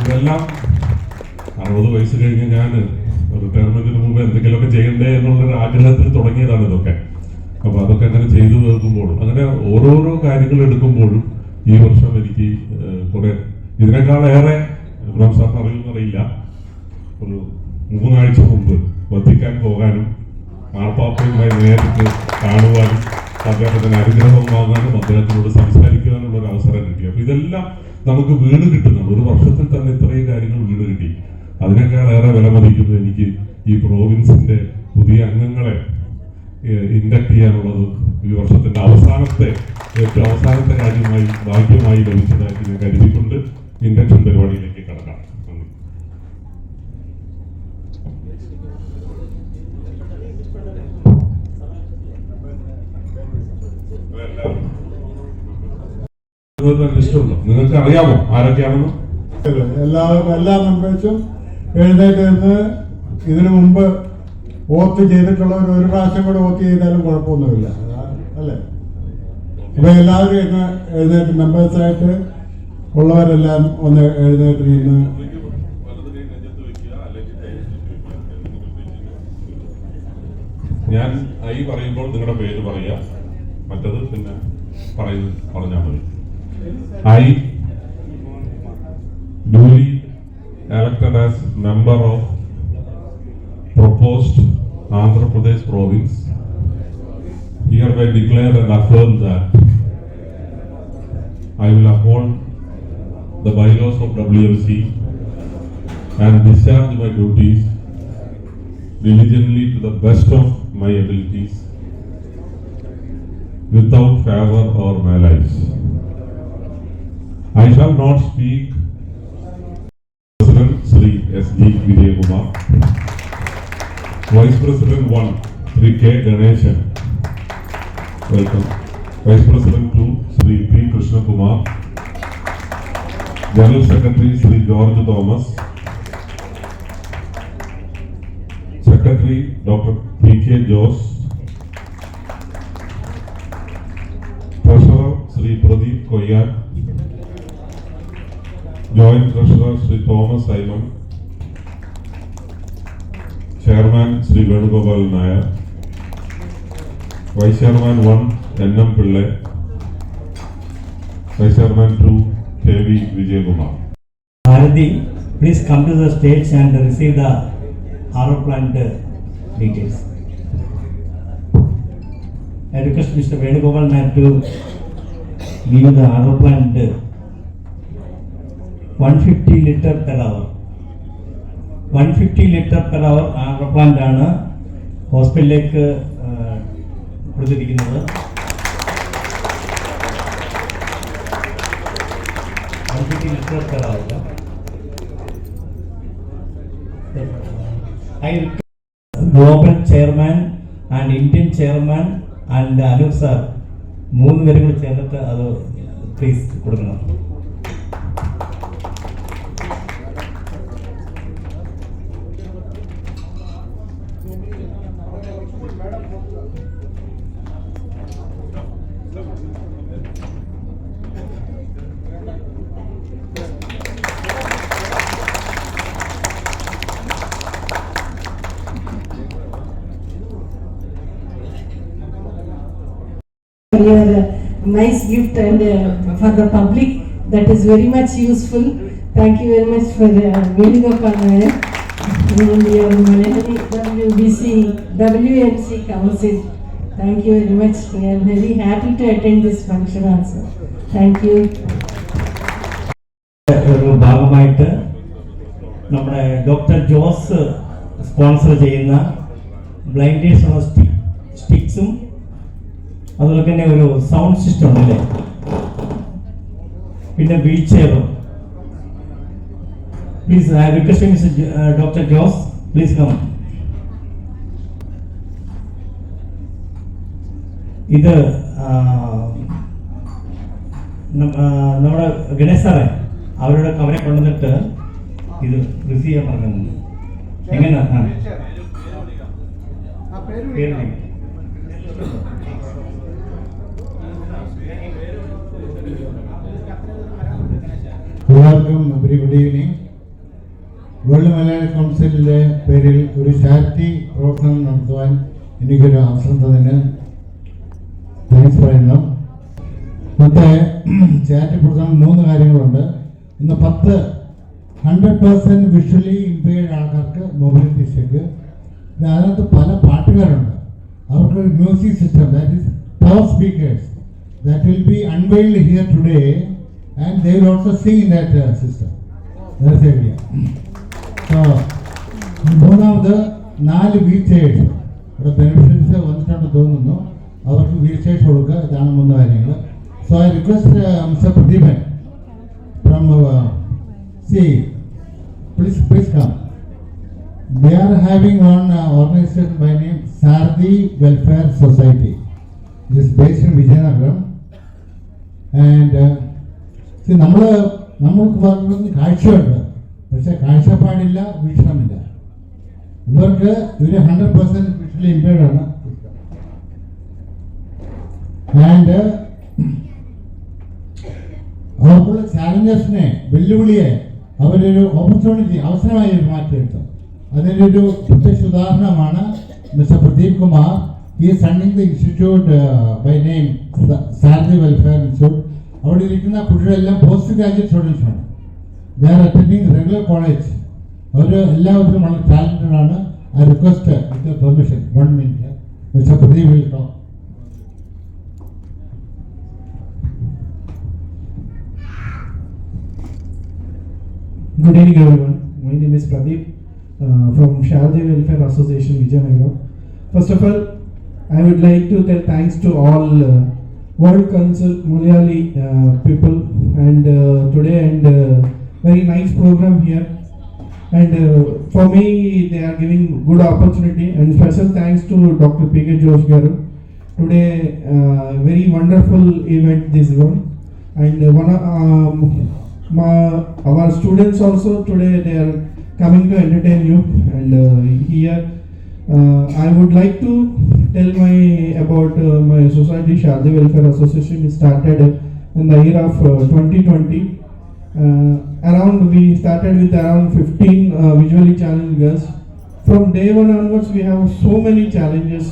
ഇതെല്ലാം 60 വയസ്സ് കഴിഞ്ഞ് ഞാൻ റിട്ടയർമെന്റിന് മുമ്പ് എന്തെങ്കിലുമൊക്കെ ചെയ്യണ്ടേ എന്നുള്ളൊരു ആഗ്രഹത്തിൽ തുടങ്ങിയതാണ് ഇതൊക്കെ. അപ്പോൾ അതൊക്കെ അങ്ങനെ ചെയ്തു തീർക്കുമ്പോഴും അങ്ങനെ ഓരോരോ കാര്യങ്ങൾ എടുക്കുമ്പോഴും ഈ വർഷം എനിക്ക് കുറെ ഇതിനേക്കാളേറെ ഇബ്രാഹിം സാറിന് അറിയുന്നറിയില്ല, ഒരു 3 ആഴ്ച മുമ്പ് വത്തിക്കാൻ പോകാനും മാർപ്പാപ്പയുമായി നേരിട്ട് കാണുവാനും അദ്ദേഹത്തിന് അനുഗ്രഹം വാങ്ങാനും അദ്ദേഹത്തിനോട് സംസാരിക്കുവാനുള്ള ഒരു അവസരം കിട്ടി. അപ്പൊ ഇതെല്ലാം നമുക്ക് വീട് കിട്ടുന്നുണ്ട്. ഒരു വർഷത്തിൽ തന്നെ ഇത്രയും കാര്യങ്ങൾ വീട് കിട്ടി. അതിനേക്കാൾ ഏറെ വില മതിക്കുന്നത് എനിക്ക് ഈ പ്രോവിൻസിന്റെ പുതിയ അംഗങ്ങളെ ഇൻഡക്ട് ചെയ്യാനുള്ളത് ഈ വർഷത്തിന്റെ ഏറ്റവും അവസാനത്തെ കാര്യമായി ഭാഗ്യമായി ലഭിച്ചതായിട്ട് ഞാൻ കരുതിക്കൊണ്ട് ഇൻഡക്ഷൻ പരിപാടിയിലേക്ക് കടക്കാം. ഇഷ്ടമുണ്ടോ? നിങ്ങൾക്ക് അറിയാമോ ആരൊക്കെയാണെന്ന്? എല്ലാ മെമ്പേഴ്സും എഴുന്നേറ്റ് നിന്ന് ഇതിനു മുമ്പ് വോട്ട് ചെയ്തിട്ടുള്ളവർ ഒരു പ്രാവശ്യം കൂടെ വോട്ട് ചെയ്താലും കുഴപ്പമൊന്നുമില്ല, അല്ലേ? അപ്പൊ എല്ലാവരും എഴുന്നേറ്റ് മെമ്പേഴ്സായിട്ട് ഉള്ളവരെല്ലാം ഒന്ന് എഴുന്നേറ്റ് നിന്ന് ഞാൻ ഐ പറയുമ്പോൾ നിങ്ങളുടെ പേര് പറയാ, മറ്റത് പിന്നെ പറഞ്ഞാൽ മതി. I duly elected as member of proposed Andhra Pradesh province hereby declare and affirm that I will uphold the bylaws of WMC and discharge my duties diligently to the best of my abilities without favor or malice. I shall not speak. President Sri S.G. Vijaykumar, Vice President 1 Sri K. Ganeshan, welcome. Vice President 2 Sri P. Krishna Kumar, General Secretary Sri George Thomas, Secretary Dr. P.K. Jose, Treasurer Sri Pradeep Koyar, Joint Treasurer Sri Thomas Simon, Chairman Sri Venugopal Nair, Vice Chairman 1 N.M. Pillai, Vice Chairman 2 K.V. Vijaykumar. Bharati, please come to the stage and receive the RO plant details. I request Mr. Venugopal Nair to give the RO plant 150 liter per hour. 150 liter per hour RO plant ആണ് ഹോസ്പിറ്റലിലേക്ക് കൊടുത്തിരിക്കുന്നത്. 150 liter per hour. I request global chairman and Indian chairman and Anup sir 3 പേരും കൂടി ചേർന്നിട്ട് അത് പ്ലീസ് കൊടുക്കണം. Your nice gift and for the public that is very much useful. Thank you very much for building up on your Malayali WMC Council. Thank you very much. We are very happy to attend this function also. Thank you. ഒരു ഭാഗമായിട്ട് നമ്മുടെ ഡോക്ടർ ജോസ് സ്പോൺസർ ചെയ്യുന്ന ബ്ലൈൻഡേഴ്സ് ഉള്ള സ്റ്റിക്സും അതുപോലെ തന്നെ ഒരു സൗണ്ട് സിസ്റ്റം ഉണ്ടല്ലേ, പിന്നെ വീൽ ചെയറും. Please request mister doctor Jose, please come. ഇത് നമ്മുടെ ഗണേശ് സാറേ അവരുടെ അവരെ കൊണ്ടുവന്നിട്ട് ഇത് റിസീവ് ചെയ്യാൻ പറഞ്ഞു. എങ്ങനെ എല്ലാവർക്കും very good evening. World Malayali കൗൺസിലിൻ്റെ പേരിൽ ഒരു ചാരിറ്റി പ്രവർത്തനം നടത്തുവാൻ എനിക്കൊരു അവസരം തന്നതിന് താങ്ക്സ് പറയുന്നു. ഇന്നത്തെ ചാരിറ്റി പ്രവർത്തനം 3 കാര്യങ്ങളുണ്ട്. ഇന്ന് 100% വിഷ്വലി ഇമ്പയർഡ് ആൾക്കാർക്ക് മൊബിലിറ്റി ചെക്ക്. അതിനകത്ത് പല പാട്ടുകാരുണ്ട്. അവർക്ക് music system, that is power speakers, that will be unveiled here today and they will also sing in that system. That's the idea. So, മൂന്നാമത് 4 വീൽ ചെയർസ് ഇവിടെ ബെനിഫിഷ്യൻസ് വന്നിട്ടുണ്ടെന്ന് തോന്നുന്നു. അവർക്ക് വീൽ ചെയർസ് കൊടുക്കുക. ഇതാണ് 3 കാര്യങ്ങൾ. So I request mister Pradeepan from please come. They are having one organization by name Sardi Welfare Society. It is based in Vijayanagaram. And നമ്മൾക്ക് പറഞ്ഞ കാഴ്ചയുണ്ട്, പക്ഷെ കാഴ്ചപ്പാടില്ല, വീക്ഷണമില്ല. ഇവർ 100% വിഷ്വലി ഇമ്പയർഡ് ആണ്. ആൻഡ് അവർക്കുള്ള ചാലഞ്ചസിനെ, വെല്ലുവിളിയെ അവരൊരു ഓപ്പർച്യൂണിറ്റി, അവസരമായി മാറ്റിയെടുത്തു. അതിൻ്റെ ഒരു പ്രത്യക്ഷ ഉദാഹരണമാണ് mister Pradeep Kumar. He is running the institute by name Sarathi welfare institute. അവിടെ ഇരിക്കുന്ന കുട്ടികളെല്ലാം പോസ്റ്റ് ഗ്രാജുവേറ്റ് സ്റ്റുഡൻസ് ആണ്. They are attending regular college. അവർ എല്ലാവരും വളരെ ടാലൻറ്റഡ് ആണ്. I request with permission 1 minute mister Pradeep will talk. Good evening everyone. My name is Pradeep from Shardi Welfare Association Vijayanagaram. First of all, I would like to tell thanks to all World Council Malayali people and today and very nice program here. And for me they are giving good opportunity and special thanks to Dr. P.K. Josh Garu. Today very wonderful event this one. And our students also today they are coming to entertain you. And here I would like to tell about my society Shardi Welfare Association. It started in the year of 2020. We started with around 15 visually challenged girls. From day 1 onwards we have so many challenges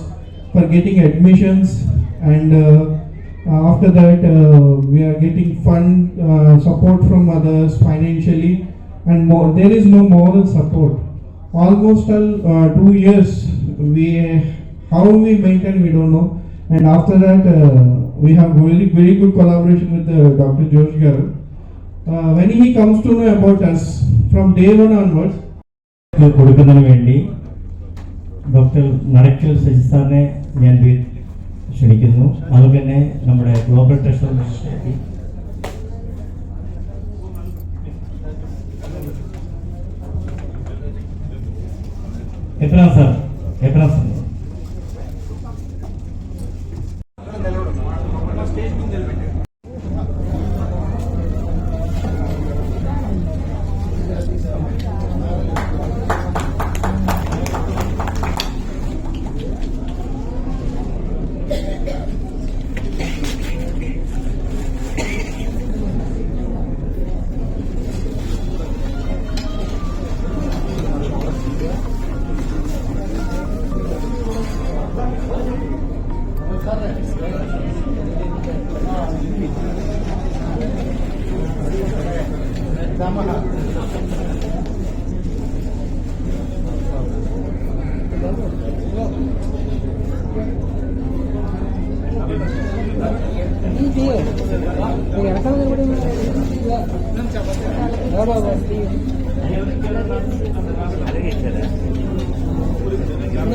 for getting admissions, and after that we are getting fund support from others financially, and more there is no moral support. Almost 2 years how we maintain we don't know. And after that we have very good collaboration with Dr. Josh Garu. When he comes to know about us from day 1 onwards, കൊടുക്കുന്നതിന് വേണ്ടി ഡോക്ടർ നടക്കൽ ശശി സാറിനെ ഞാൻ ക്ഷണിക്കുന്നു. അതുപോലെ തന്നെ നമ്മുടെ ഗ്ലോബൽ ട്രഷറർ എബ്രഹാം സാർ.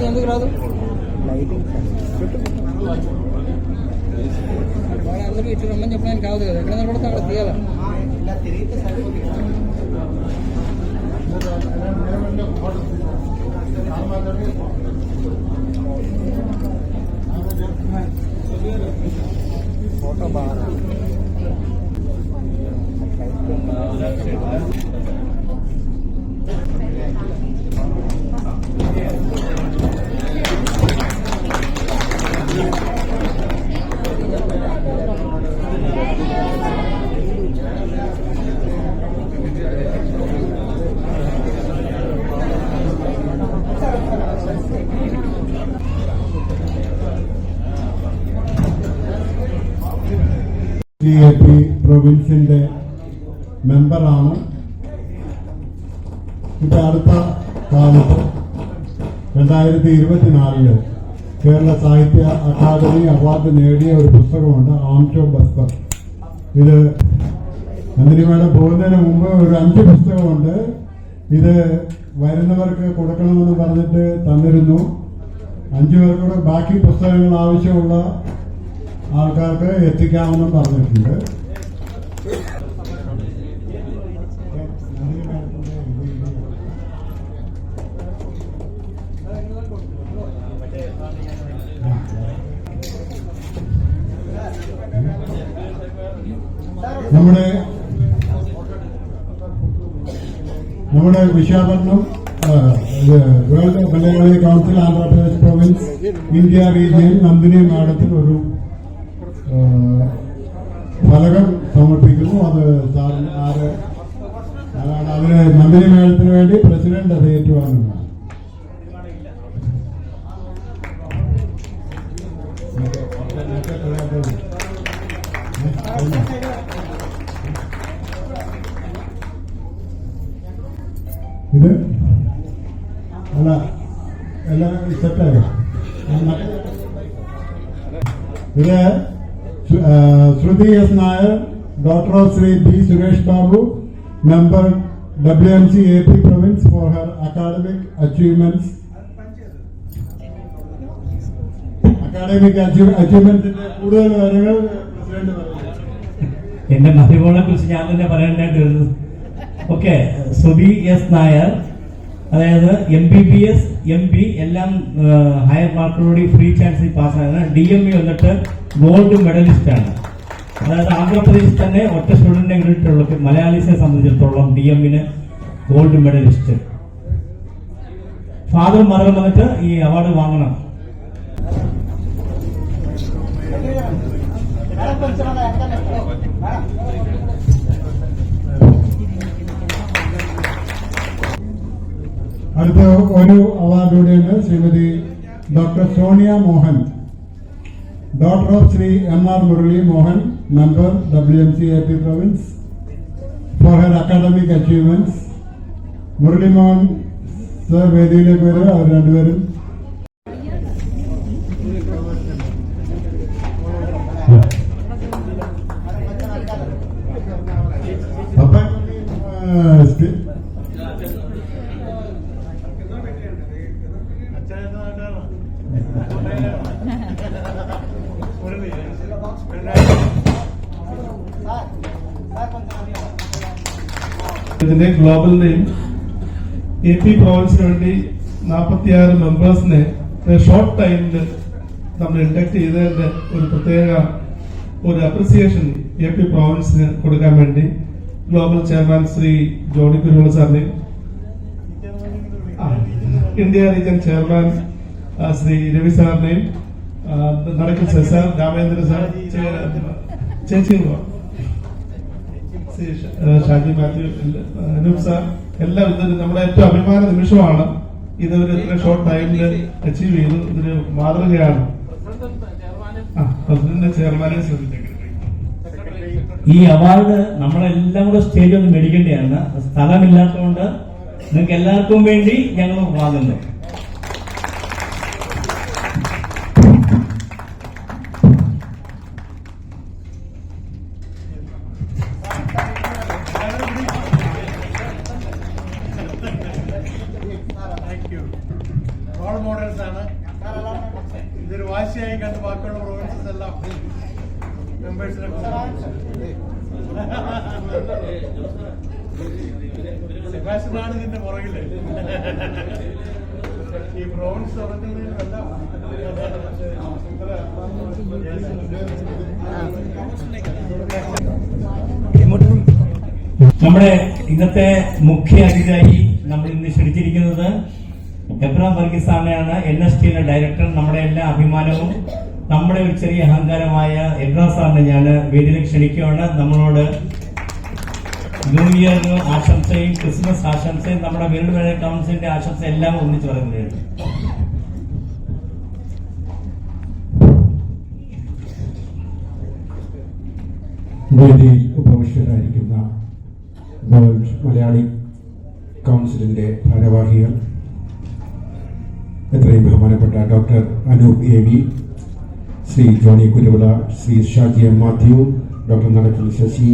ఎందుకు రాదు అందరూ ఇటు రమ్మని చెప్పడానికి కాదు కదా, ఎక్కడ నిలబడితే అక్కడ తీయాలి. ఫోటో బాగా CAP പ്രൊവിൻസിന്റെ മെമ്പറാണ്. ഇപ്പൊ അടുത്ത കാലത്ത് 2024 കേരള സാഹിത്യ അക്കാദമി അവാർഡ് നേടിയ ഒരു പുസ്തകമുണ്ട്, ആംഷോ ബസ്തർ. ഇത് നന്ദിനി മേഡം പോകുന്നതിന് മുമ്പ് ഒരു 5 പുസ്തകമുണ്ട്. ഇത് വരുന്നവർക്ക് കൊടുക്കണമെന്ന് പറഞ്ഞിട്ട് തന്നിരുന്നു. 5 പേർക്കൂടെ ബാക്കി പുസ്തകങ്ങൾ ആവശ്യമുള്ള ആൾക്കാർക്ക് എത്തിക്കാമെന്നും പറഞ്ഞിട്ടുണ്ട്. നമ്മുടെ Visakhapatnam world Malayali council Andhra Pradesh province India region Nandini മാഡത്തിൽ ഒരു ഫലകം സമർപ്പിക്കുന്നു. അത് സാറിന് ആരാണ്? അതിന് നന്ദിനി മേഡത്തിന് വേണ്ടി പ്രസിഡന്റ് അത് ഏറ്റുവാങ്ങുന്നതാണ്. ഇത് അല്ല എല്ലാം സെറ്റായോ? ഇത് Shruti S Nair, doctor of Shri B Suresh Babu, member WMC AP province for her academic achievements. കൂടുതൽ കാര്യങ്ങൾ പ്രസിഡന്റ് പറയുന്നു. എന്റെ മഹിമോളെ കുറിച്ച് ഞാൻ തന്നെ പറയാനായിട്ട് വരുന്നത്. ഓക്കെ, സുബി എസ് നായർ, അതായത് MBBS MB എല്ലാം ഹയർ മാർക്കോടുകൂടി ഫ്രീ ചാൻസിൽ പാസ്സാണ്. DME വന്നിട്ട് ഗോൾഡ് മെഡലിസ്റ്റ് ആണ്. അതായത് ആന്ധ്രാപ്രദേശിൽ തന്നെ ഒറ്റ സ്റ്റുഡന്റിനെ കിട്ടിയിട്ടുള്ള മലയാളീസിനെ സംബന്ധിച്ചിടത്തോളം DME gold medalist. Father mother വന്നിട്ട് ഈ അവാർഡ് വാങ്ങണം. അടുത്ത ഒരു അവാർഡ് കൂടിയുണ്ട്. Shrimati doctor Sonia Mohan, doctor of Shri MR Murali Mohan, member WMC AP province for her academic achievements. Murali Mohan sir വേദിയിലേക്ക് വരിക. അവർ രണ്ടുപേരും ഇതിന്റെ ഗ്ലോബൽ നെയിം AP പ്രോവിൻസിന് വേണ്ടി 46 മെമ്പേഴ്സിനെ ഷോർട്ട് ടൈമിൽ നമ്മൾ ഇൻഡക്ട് ചെയ്തതിന്റെ ഒരു പ്രത്യേക ഒരു അപ്രിസിയേഷൻ AP പ്രോവിൻസിന് കൊടുക്കാൻ വേണ്ടി ഗ്ലോബൽ ചെയർമാൻ ശ്രീ ജോണി കുരുവിള സാറിനെയും India region chairman Shri Ravi സാറിനെയും നടക്കൽ സാർ, രാമേന്ദ്ര സാർ, ചേച്ചി ഷാജി മാത്യു, അനൂപ് സാർ, എല്ലാം ഇതൊരു നമ്മുടെ ഏറ്റവും അഭിമാന നിമിഷമാണ്. ഇതൊരു ഇത്ര ഷോർട്ട് ടൈമിൽ അച്ചീവ് ചെയ്തു. ഇതൊരു മാതൃകയാണ്. പ്രസിഡന്റ് ചെയർമാനെ ശ്രദ്ധിച്ചേക്കും. ഈ അവാർഡ് നമ്മളെല്ലാം കൂടെ സ്റ്റേജ് ഒന്ന് മേടിക്കേണ്ടതാണ്. സ്ഥലമില്ലാത്തതുകൊണ്ട് നിങ്ങൾക്ക് എല്ലാവർക്കും വേണ്ടി ഞങ്ങൾ വാങ്ങുന്നു. റോൾ മോഡൽസ് ആണ്. ഇതൊരു വാശിയായി കണ്ട് ബാക്കിയുള്ള പ്രൊവിൻസസ് എല്ലാം മെമ്പേഴ്സിനെ സെബാസ്റ്റ്യനാണ് ഇതിന്റെ പുറകില്. ഈ പ്രൊവിൻസ് തുടങ്ങുന്നതിനെല്ലാം നമ്മുടെ ഇന്നത്തെ മുഖ്യ അതിഥിയായി നമ്മൾ ഇന്ന് ക്ഷണിച്ചിരിക്കുന്നത് എബ്രഹാം വർഗീസ് സാറിനെയാണ്. NSTയുടെ ഡയറക്ടർ. നമ്മുടെ എല്ലാ അഭിമാനവും നമ്മുടെ ഒരു ചെറിയ അഹങ്കാരമായ എബ്രഹാം സാറിനെ ഞാൻ വേദിയിലേക്ക് ക്ഷണിക്കുകയാണ്. നമ്മളോട് ന്യൂ ഇയർ ആശംസയും ക്രിസ്മസ് ആശംസയും നമ്മുടെ വേൾഡ് മെഡിക്കൽ കൗൺസിലിന്റെ ആശംസ എല്ലാം ഒന്നിച്ചു പറയുന്നത്. വേദിയിൽ ഉപവിഷ്ടരായിരിക്കുന്ന വേൾഡ് മലയാളി കൗൺസിലിന്റെ ഭാരവാഹികൾ, എത്രയും ബഹുമാനപ്പെട്ട doctor Anoop AV, Shri Johnny Kuruvilla, Shri Shaji M. Mathew, doctor Nadakkal Sasi,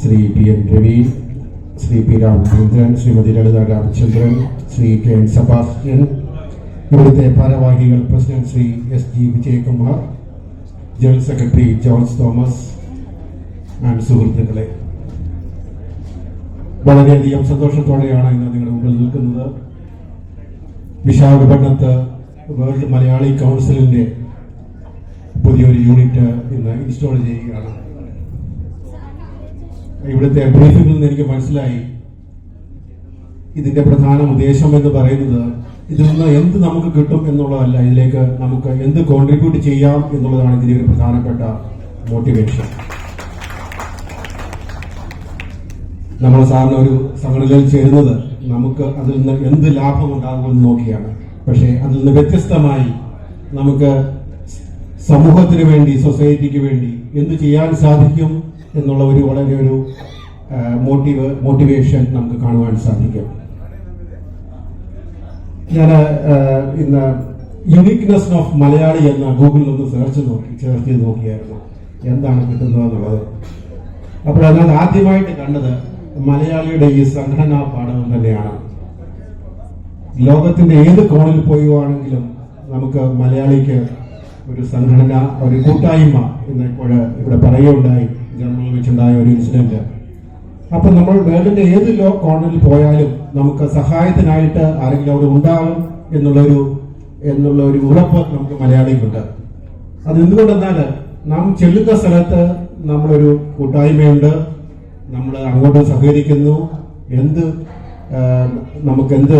Shri PN Ravi, Shri P. Ramachandran, Shrimati Lalitha Ramachandran, Shri KN Sebastian, ഇവിടുത്തെ ഭാരവാഹികൾ president Shri SG Vijayakumar, general secretary George Thomas and സുഹൃത്തുക്കളെ, വളരെയധികം സന്തോഷത്തോടെയാണ് ഇന്ന് നിങ്ങളുടെ മുമ്പിൽ നിൽക്കുന്നത്. വിശാഖപട്ടണത്ത് വേൾഡ് മലയാളി കൗൺസിലിന്റെ പുതിയൊരു യൂണിറ്റ് ഇന്ന് ഇൻസ്റ്റാൾ ചെയ്യുകയാണ്. ഇവിടുത്തെ ബ്രീഫിംഗിൽ നിന്ന് എനിക്ക് മനസ്സിലായി ഇതിന്റെ പ്രധാന ഉദ്ദേശം എന്ന് പറയുന്നത് ഇതിൽ നിന്ന് എന്ത് നമുക്ക് കിട്ടും എന്നുള്ളതല്ല, ഇതിലേക്ക് നമുക്ക് എന്ത് കോൺട്രിബ്യൂട്ട് ചെയ്യാം എന്നുള്ളതാണ് ഇതിന്റെ ഒരു പ്രധാനപ്പെട്ട മോട്ടിവേഷൻ. നമ്മൾ സാറിന് ഒരു സംഘടനയിൽ ചേരുന്നത് നമുക്ക് അതിൽ നിന്ന് എന്ത് ലാഭം ഉണ്ടാകുമെന്ന് നോക്കിയാണ്. പക്ഷേ അതിൽ നിന്ന് വ്യത്യസ്തമായി നമുക്ക് സമൂഹത്തിന് വേണ്ടി, സൊസൈറ്റിക്ക് വേണ്ടി എന്ത് ചെയ്യാൻ സാധിക്കും എന്നുള്ള ഒരു വളരെ ഒരു മോട്ടിവേഷൻ നമുക്ക് കാണുവാൻ സാധിക്കും. ഞാൻ ഇന്ന് യുണീക്നെസ് ഓഫ് മലയാളി എന്ന ഗൂഗിളിൽ ഒന്ന് സെർച്ച് ചെയ്ത് നോക്കിയായിരുന്നു എന്താണ് കിട്ടുന്നത് എന്നുള്ളത്. അപ്പോൾ അതിനകത്ത് ആദ്യമായിട്ട് കണ്ടത് മലയാളിയുടെ ഈ സംഘടനാ പാഠകം തന്നെയാണ്. ലോകത്തിന്റെ ഏത് കോണിൽ പോയുവാണെങ്കിലും നമുക്ക് മലയാളിക്ക് ഒരു സംഘടന, ഒരു കൂട്ടായ്മ എന്നിപ്പോൾ ഇവിടെ പറയുകയുണ്ടായി, ജർമ്മനിൽ വെച്ചുണ്ടായ ഒരു ഇൻസിഡന്റ്. അപ്പൊ നമ്മൾ വേൾഡിന്റെ ഏത് കോണിൽ പോയാലും നമുക്ക് സഹായത്തിനായിട്ട് ആരെങ്കിലും അവിടെ ഉണ്ടാകും എന്നുള്ള ഒരു ഉറപ്പ് നമുക്ക് മലയാളിക്കുണ്ട്. അത് എന്തുകൊണ്ടെന്നാൽ നാം ചെല്ലുന്ന സ്ഥലത്ത് നമ്മളൊരു കൂട്ടായ്മയുണ്ട്, നമ്മൾ അങ്ങോട്ട് സഹകരിക്കുന്നു. നമുക്ക് എന്ത്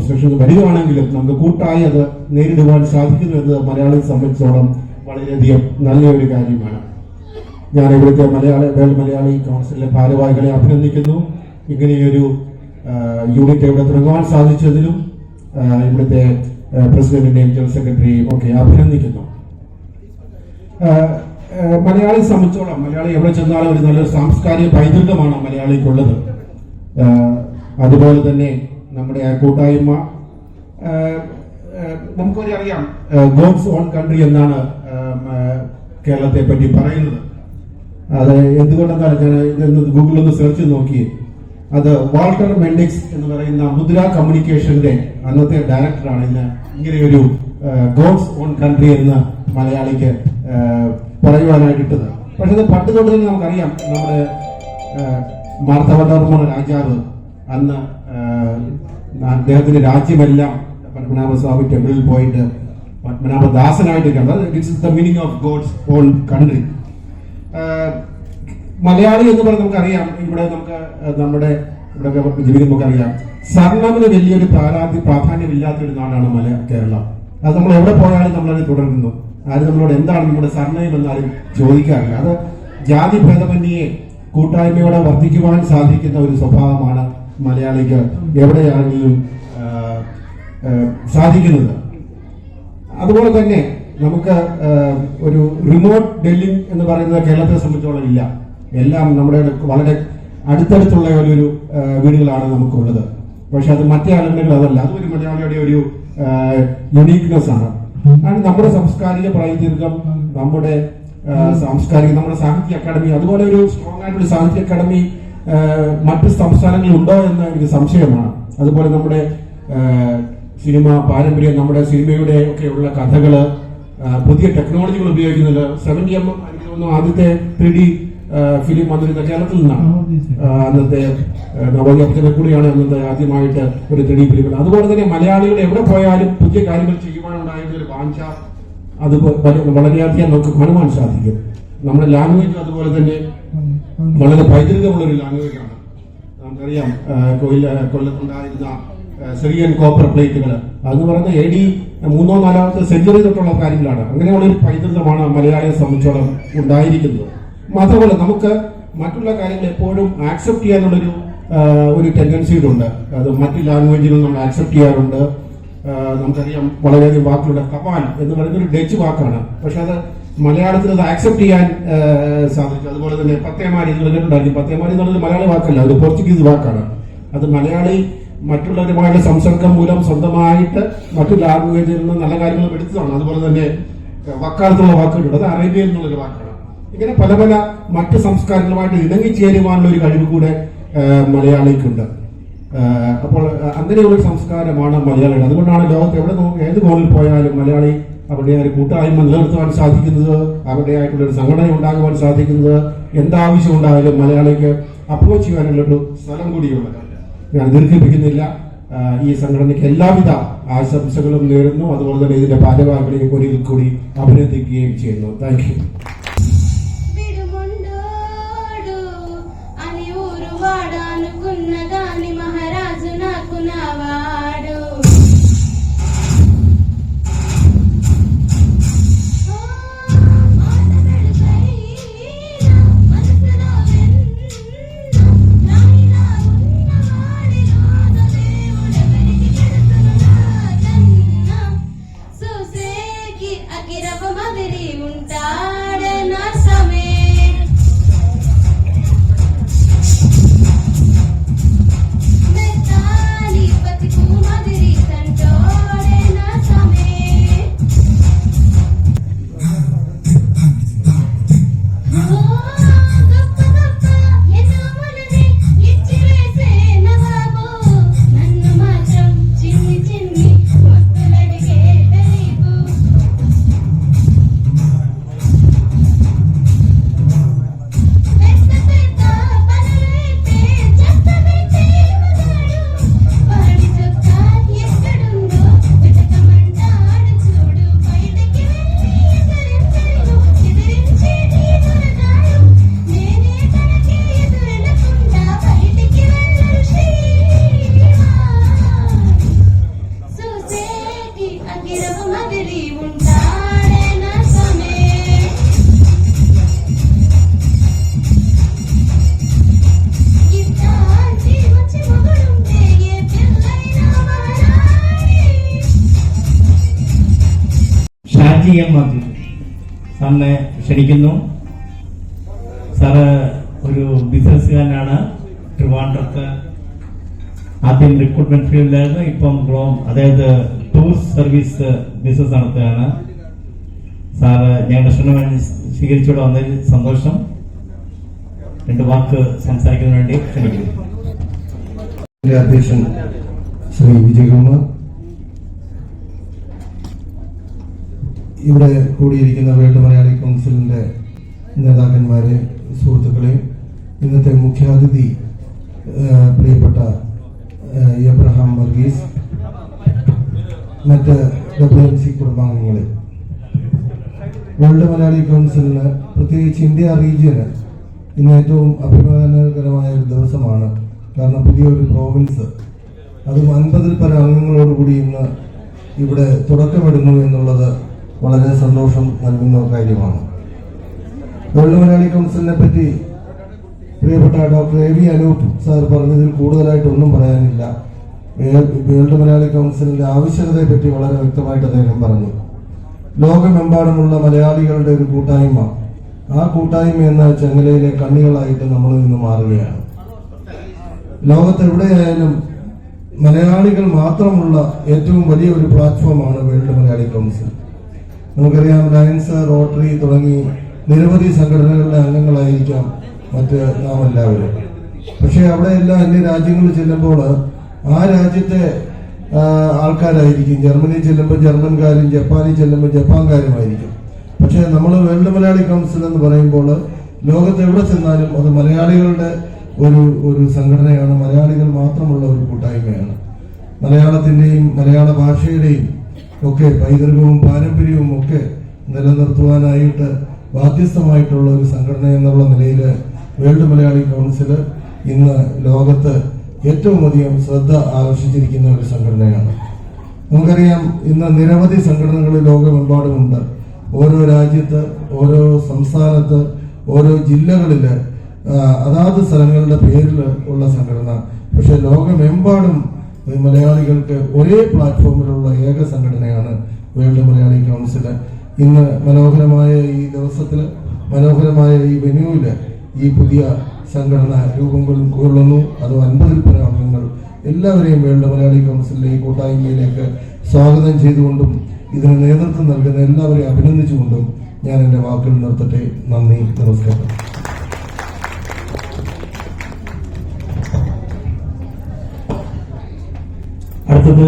പ്രശ്നം വരികയാണെങ്കിലും നമുക്ക് കൂട്ടായി അത് നേരിടുവാൻ സാധിക്കുന്നു എന്നത് മലയാളിയെ സംബന്ധിച്ചോളം വളരെയധികം നല്ലൊരു കാര്യമാണ്. ഞാൻ ഇവിടുത്തെ വേൾഡ് മലയാളി കൗൺസിലിലെ ഭാരവാഹികളെ അഭിനന്ദിക്കുന്നു. ഇങ്ങനെയൊരു യൂണിറ്റ് ഇവിടെ തുടങ്ങുവാൻ സാധിച്ചതിലും ഇവിടുത്തെ പ്രസിഡന്റിനെയും ജനറൽ സെക്രട്ടറിയെയും ഒക്കെ അഭിനന്ദിക്കുന്നു. മലയാളിയെ സംബന്ധിച്ചോളം മലയാളി എവിടെ ചെന്നാലും ഒരു നല്ലൊരു സാംസ്കാരിക പൈതൃകമാണ് മലയാളിക്കുള്ളത്. അതുപോലെ തന്നെ നമ്മുടെ കൂട്ടായ്മ നമുക്കറിയാം, ഗോഡ്സ് ഓൺ കൺട്രി എന്നാണ് കേരളത്തെ പറ്റി പറയുന്നത്. അത് എന്തുകൊണ്ടെന്നാൽ ഞാൻ ഗൂഗിളിൽ ഒന്ന് സെർച്ച് നോക്കി, അത് വാൾട്ടർ മെൻഡിക്സ് എന്ന് പറയുന്ന മുദ്ര കമ്മ്യൂണിക്കേഷന്റെ അന്നത്തെ ഡയറക്ടറാണ് ഇങ്ങനെയൊരു ഗോഡ്സ് ഓൺ കൺട്രി എന്ന് മലയാളിക്ക് പറയുവാനായിട്ടത്. പക്ഷെ അത് പണ്ട് തൊട്ട് തന്നെ നമുക്കറിയാം, നമ്മുടെ മാർത്തവധർമ്മ രാജാവ് അന്ന് അദ്ദേഹത്തിന്റെ രാജ്യമെല്ലാം പത്മനാഭസ്വാമി ടെമ്പിളിൽ പോയിട്ട് പത്മനാഭദാസനായിട്ട് കണ്ടത്. It's the meaning of God's own country. Malayali എന്ന് പറഞ്ഞാൽ നമുക്കറിയാം, ഇവിടെ നമ്മുടെ ഇവിടെ ജീവിതം നമുക്കറിയാം, സർണ്ണമിന് വലിയൊരു പ്രാധാന്യമില്ലാത്തൊരു നാടാണ് കേരളം. അത് നമ്മൾ എവിടെ പോയാലും നമ്മളത് തുടരുന്നു. ആരും നമ്മളോട് എന്താണ് നമ്മുടെ സർണ്ണയം എന്നാലും ചോദിക്കാറില്ല. അത് ജാതി ഭേദമന്യേ കൂട്ടായ്മയോടെ വർദ്ധിക്കുവാൻ സാധിക്കുന്ന ഒരു സ്വഭാവമാണ് മലയാളിക്ക് എവിടെയാണെങ്കിലും സാധിക്കുന്നത്. അതുപോലെ തന്നെ നമുക്ക് ഒരു റിമോട്ട് ഡെല്ലിംഗ് എന്ന് പറയുന്നത് കേരളത്തെ സംബന്ധിച്ചോളം ഇല്ല. എല്ലാം നമ്മുടെ വളരെ അടുത്തടുത്തുള്ള ഒരു വീടുകളാണ് നമുക്കുള്ളത്. പക്ഷെ അത് മറ്റേ ആളുകൾ അതല്ല. അതൊരു മലയാളിയുടെ ഒരു യുണീക്നെസ് ആണ്. നമ്മുടെ സാംസ്കാരിക പൈതൃകം, നമ്മുടെ നമ്മുടെ സാഹിത്യ അക്കാദമി, അതുപോലെ ഒരു സ്ട്രോങ് ആയിട്ടുള്ള സാഹിത്യ അക്കാദമി മറ്റ് സംസ്ഥാനങ്ങളിൽ ഉണ്ടോ എന്ന് എനിക്ക് സംശയമാണ്. അതുപോലെ നമ്മുടെ സിനിമ പാരമ്പര്യം, നമ്മുടെ സിനിമയുടെ ഒക്കെ ഉള്ള കഥകള്, പുതിയ ടെക്നോളജികൾ ഉപയോഗിക്കുന്നത് 70mm എനിക്ക് തോന്നുന്നു ആദ്യത്തെ 3D ഫിലിം വന്നിരുന്ന കേരളത്തിൽ നിന്നാണ്. അന്നത്തെ നവോദയ കൂടിയാണ് അന്നത്തെ ആദ്യമായിട്ട് ഒരു 3D ഫിലിം. അതുപോലെ തന്നെ മലയാളികൾ എവിടെ പോയാലും പുതിയ കാര്യങ്ങൾ ചെയ്യുവാനുണ്ടായിരുന്ന ഒരു വാഞ്ച അത് വളരെയധികം നമുക്ക് കാണുവാൻ സാധിക്കും. നമ്മുടെ ലാംഗ്വേജ് അതുപോലെ തന്നെ വളരെ പൈതൃകമുള്ളൊരു ലാംഗ്വേജാണ്. നമുക്കറിയാം കൊല്ലത്തുണ്ടായിരുന്ന സിറിയൻ കോപ്പർ പ്ലേറ്റുകൾ അതെന്ന് പറയുന്ന AD 3ാം 4ാമത്തെ സെഞ്ചുറി തൊട്ടുള്ള കാര്യങ്ങളാണ്. അങ്ങനെയുള്ള ഒരു പൈതൃകമാണ് മലയാളിയെ സംബന്ധിച്ചോളം ഉണ്ടായിരിക്കുന്നത്. മാത്രമല്ല നമുക്ക് മറ്റുള്ള കാര്യങ്ങൾ എപ്പോഴും ആക്സെപ്റ്റ് ചെയ്യാനുള്ളൊരു ഒരു ടെൻഡൻസിയുണ്ട്. അത് മറ്റ് ലാംഗ്വേജുകൾ നമ്മൾ ആക്സെപ്റ്റ് ചെയ്യാറുണ്ട്. നമുക്കറിയാം വളരെയധികം വാക്കുകളുടെ കപാൽ എന്ന് പറയുന്ന ഒരു ഡച്ച് വാക്കാണ്. പക്ഷെ അത് മലയാളത്തിൽ അത് ആക്സെപ്റ്റ് ചെയ്യാൻ സാധിച്ചു. അതുപോലെ തന്നെ പത്തേമാരി നിങ്ങൾ കേട്ടിട്ടുണ്ടായിരിക്കും. പത്തേമാരി എന്നുള്ളത് മലയാളി വാക്കല്ല, ഒരു പോർച്ചുഗീസ് വാക്കാണ്. അത് മലയാളി മറ്റുള്ളവരുമായുള്ള സംസർഗം മൂലം സ്വന്തമായിട്ട് മറ്റു ലാംഗ്വേജിൽ നിന്ന് നല്ല കാര്യങ്ങൾ എടുത്തതാണ്. അതുപോലെ തന്നെ വക്കാലത്തുള്ള വാക്കുകളുണ്ട്, അത് അറേബ്യയിൽ നിന്നുള്ളൊരു വാക്കാണ്. ഇങ്ങനെ പല പല മറ്റ് സംസ്കാരങ്ങളുമായിട്ട് ഇണങ്ങിച്ചേരുവാനുള്ള ഒരു കഴിവ് കൂടെ മലയാളിക്കുണ്ട്. അപ്പോൾ അങ്ങനെയുള്ള സംസ്കാരമാണ് മലയാളികൾ. അതുകൊണ്ടാണ് ലോകത്ത് എവിടെ ഏത് കോണിൽ പോയാലും മലയാളി അവരുടെ ഒരു കൂട്ടായ്മ നിലനിർത്തുവാൻ സാധിക്കുന്നത്, അവരുടെയായിട്ടുള്ള ഒരു സംഘടന ഉണ്ടാകുവാൻ സാധിക്കുന്നത്, എന്താവശ്യം ഉണ്ടായാലും മലയാളിക്ക് അപ്രോച്ച് ചെയ്യാനുള്ളൊരു സ്ഥലം കൂടിയുള്ളത്. ഞാൻ ദീർഘിപ്പിക്കുന്നില്ല. ഈ സംഘടനയ്ക്ക് എല്ലാവിധ ആശംസകളും നേരുന്നു. അതുപോലെ തന്നെ ഇതിന്റെ ഭാരവാഹികളെയും ഒരിക്കൽ കൂടി അഭിനന്ദിക്കുകയും ചെയ്യുന്നു. Thank you. మహారాజు నాకు నావాడు చూసేకి అగిరవ మదిరి ఉంటాడే నా సమయ സാറിനെ ക്ഷണിക്കുന്നു. സാറ് ഒരു ബിസിനസ്സുകാരനാണ്. ട്രിവാൻഡ്രത്ത് ആദ്യം റിക്രൂട്ട്മെന്റ് ഫീൽഡിലായിരുന്നു. ഇപ്പം അതായത് ടൂറിസ്റ്റ് സർവീസ് ബിസിനസ് നടത്തുകയാണ്. സാറ് ഞങ്ങളുടെ ക്ഷണം സ്വീകരിച്ചുകൊണ്ട് വന്നതിൽ സന്തോഷം. 2 വാക്ക് സംസാരിക്കുന്നതിന് വേണ്ടി ക്ഷണിക്കുന്നു. അധ്യക്ഷൻ ശ്രീ വിജയകുമാർ, ഇവിടെ കൂടിയിരിക്കുന്ന വേൾഡ് മലയാളി കൗൺസിലിന്റെ നേതാക്കന്മാരെ, സുഹൃത്തുക്കളെ, ഇന്നത്തെ മുഖ്യാതിഥി പ്രിയപ്പെട്ട എബ്രഹാം വർഗീസ്, മറ്റ് WMC കുടുംബാംഗങ്ങളെ, വേൾഡ് മലയാളി കൗൺസിലിന് പ്രത്യേകിച്ച് ഇന്ത്യ റീജിയന് ഇന്ന് ഏറ്റവും അഭിമാനകരമായ ഒരു ദിവസമാണ്. കാരണം പുതിയൊരു പ്രോവിൻസ്, അതും 50-ൽ പരം അംഗങ്ങളോടുകൂടി ഇന്ന് ഇവിടെ തുടക്കമിടുന്നു എന്നുള്ളത് വളരെ സന്തോഷം നൽകുന്ന കാര്യമാണ്. വേൾഡ് മലയാളി കൗൺസിലിനെ പറ്റി പ്രിയപ്പെട്ട ഡോക്ടർ AV അനൂപ് സാർ പറഞ്ഞതിൽ കൂടുതലായിട്ടൊന്നും പറയാനില്ല. വേൾഡ് മലയാളി കൗൺസിലിന്റെ ആവശ്യകതയെ പറ്റി വളരെ വ്യക്തമായിട്ട് അദ്ദേഹം പറഞ്ഞു. ലോകമെമ്പാടുമുള്ള മലയാളികളുടെ ഒരു കൂട്ടായ്മ. ആ കൂട്ടായ്മ എന്ന ചെങ്ങലയിലെ കണ്ണികളായിട്ട് നമ്മൾ ഇന്ന് മാറുകയാണ്. ലോകത്തെവിടെയായാലും മലയാളികൾ മാത്രമുള്ള ഏറ്റവും വലിയ ഒരു പ്ലാറ്റ്ഫോമാണ് വേൾഡ് മലയാളി കൗൺസിൽ. നമുക്കറിയാം, ലയൺസ്, റോട്ടറി തുടങ്ങി നിരവധി സംഘടനകളുടെ അംഗങ്ങളായിരിക്കാം മറ്റ് നാം എല്ലാവരും. പക്ഷെ അവിടെയെല്ലാം അന്യ രാജ്യങ്ങളിൽ ചെല്ലുമ്പോൾ ആ രാജ്യത്തെ ആൾക്കാരായിരിക്കും. ജർമ്മനി ചെല്ലുമ്പോൾ ജർമ്മൻകാരും, ജപ്പാനിൽ ചെല്ലുമ്പോൾ ജപ്പാൻകാരുമായിരിക്കും. പക്ഷെ നമ്മൾ വേൾഡ് മലയാളി കൗൺസിൽ എന്ന് പറയുമ്പോൾ ലോകത്ത് എവിടെ ചെന്നാലും അത് മലയാളികളുടെ ഒരു സംഘടനയാണ്, മലയാളികൾ മാത്രമുള്ള ഒരു കൂട്ടായ്മയാണ്. മലയാളത്തിന്റെയും മലയാള ഭാഷയുടെയും ഒക്കെ പൈതൃകവും പാരമ്പര്യവും ഒക്കെ നിലനിർത്തുവാനായിട്ട് ബാധ്യസ്ഥമായിട്ടുള്ള ഒരു സംഘടന എന്നുള്ള നിലയിൽ വേൾഡ് മലയാളി കൗൺസിൽ ഇന്ന് ലോകത്ത് ഏറ്റവും അധികം ശ്രദ്ധ ആകർഷിച്ചിരിക്കുന്ന ഒരു സംഘടനയാണ്. നമുക്കറിയാം, ഇന്ന് നിരവധി സംഘടനകൾ ലോകമെമ്പാടുമുണ്ട്. ഓരോ രാജ്യത്ത്, ഓരോ സംസ്ഥാനത്ത്, ഓരോ ജില്ലകളിൽ അതാത് സ്ഥലങ്ങളുടെ പേരിൽ ഉള്ള സംഘടന. പക്ഷെ ലോകമെമ്പാടും മലയാളികൾക്ക് ഒരേ പ്ലാറ്റ്ഫോമിലുള്ള ഏക സംഘടനയാണ് വേൾഡ് മലയാളി കൗൺസിൽ. ഇന്ന് മനോഹരമായ ഈ ദിവസത്തിൽ, മനോഹരമായ ഈ വെന്യൂവില് ഈ പുതിയ സംഘടന രൂപം കൊള്ളുന്നു. അത് 50-ൽ പരം അംഗങ്ങൾ. എല്ലാവരെയും വേൾഡ് മലയാളി കൗൺസിലിലെ ഈ കൂട്ടായ്മയിലേക്ക് സ്വാഗതം ചെയ്തുകൊണ്ടും ഇതിന് നേതൃത്വം നൽകുന്ന എല്ലാവരെയും അഭിനന്ദിച്ചുകൊണ്ടും ഞാൻ എൻ്റെ വാക്കുകൾ നിർത്തട്ടെ. നന്ദി, നമസ്കാരം. അടുത്തത്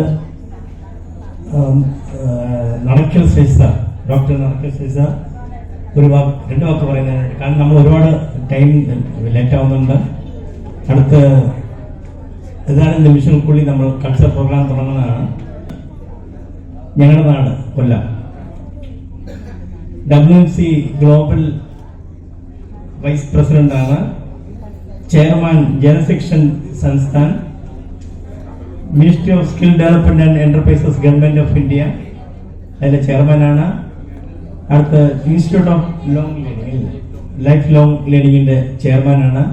നടക്കൽ ശ്രീസ, ഡോക്ടർ നടക്കൽ ശ്രീസ രണ്ട് വാക്ക് പറയുന്നതിനായിട്ട്. കാരണം നമ്മൾ ഒരുപാട് ടൈം ലേറ്റ് ആവുന്നുണ്ട്. അടുത്ത ഏതാനും നിമിഷങ്ങൾക്കുള്ളിൽ നമ്മൾ കൾച്ചർ പ്രോഗ്രാം തുടങ്ങുന്നതാണ്. ഞങ്ങളുടെ നാട് കൊല്ലം WMC ഗ്ലോബൽ വൈസ് പ്രസിഡന്റാണ്. Chairman ജനസെക്ഷൻ Sansthan, ministry of skill development and enterprises, government of India, അതിന്റെ ചെയർമാനാണ്. അടുത്ത ഇൻസ്റ്റിറ്റ്യൂട്ട് ഓഫ് ലൈഫ് ലോങ് ലേണിംഗിന്റെ ചെയർമാനാണ്.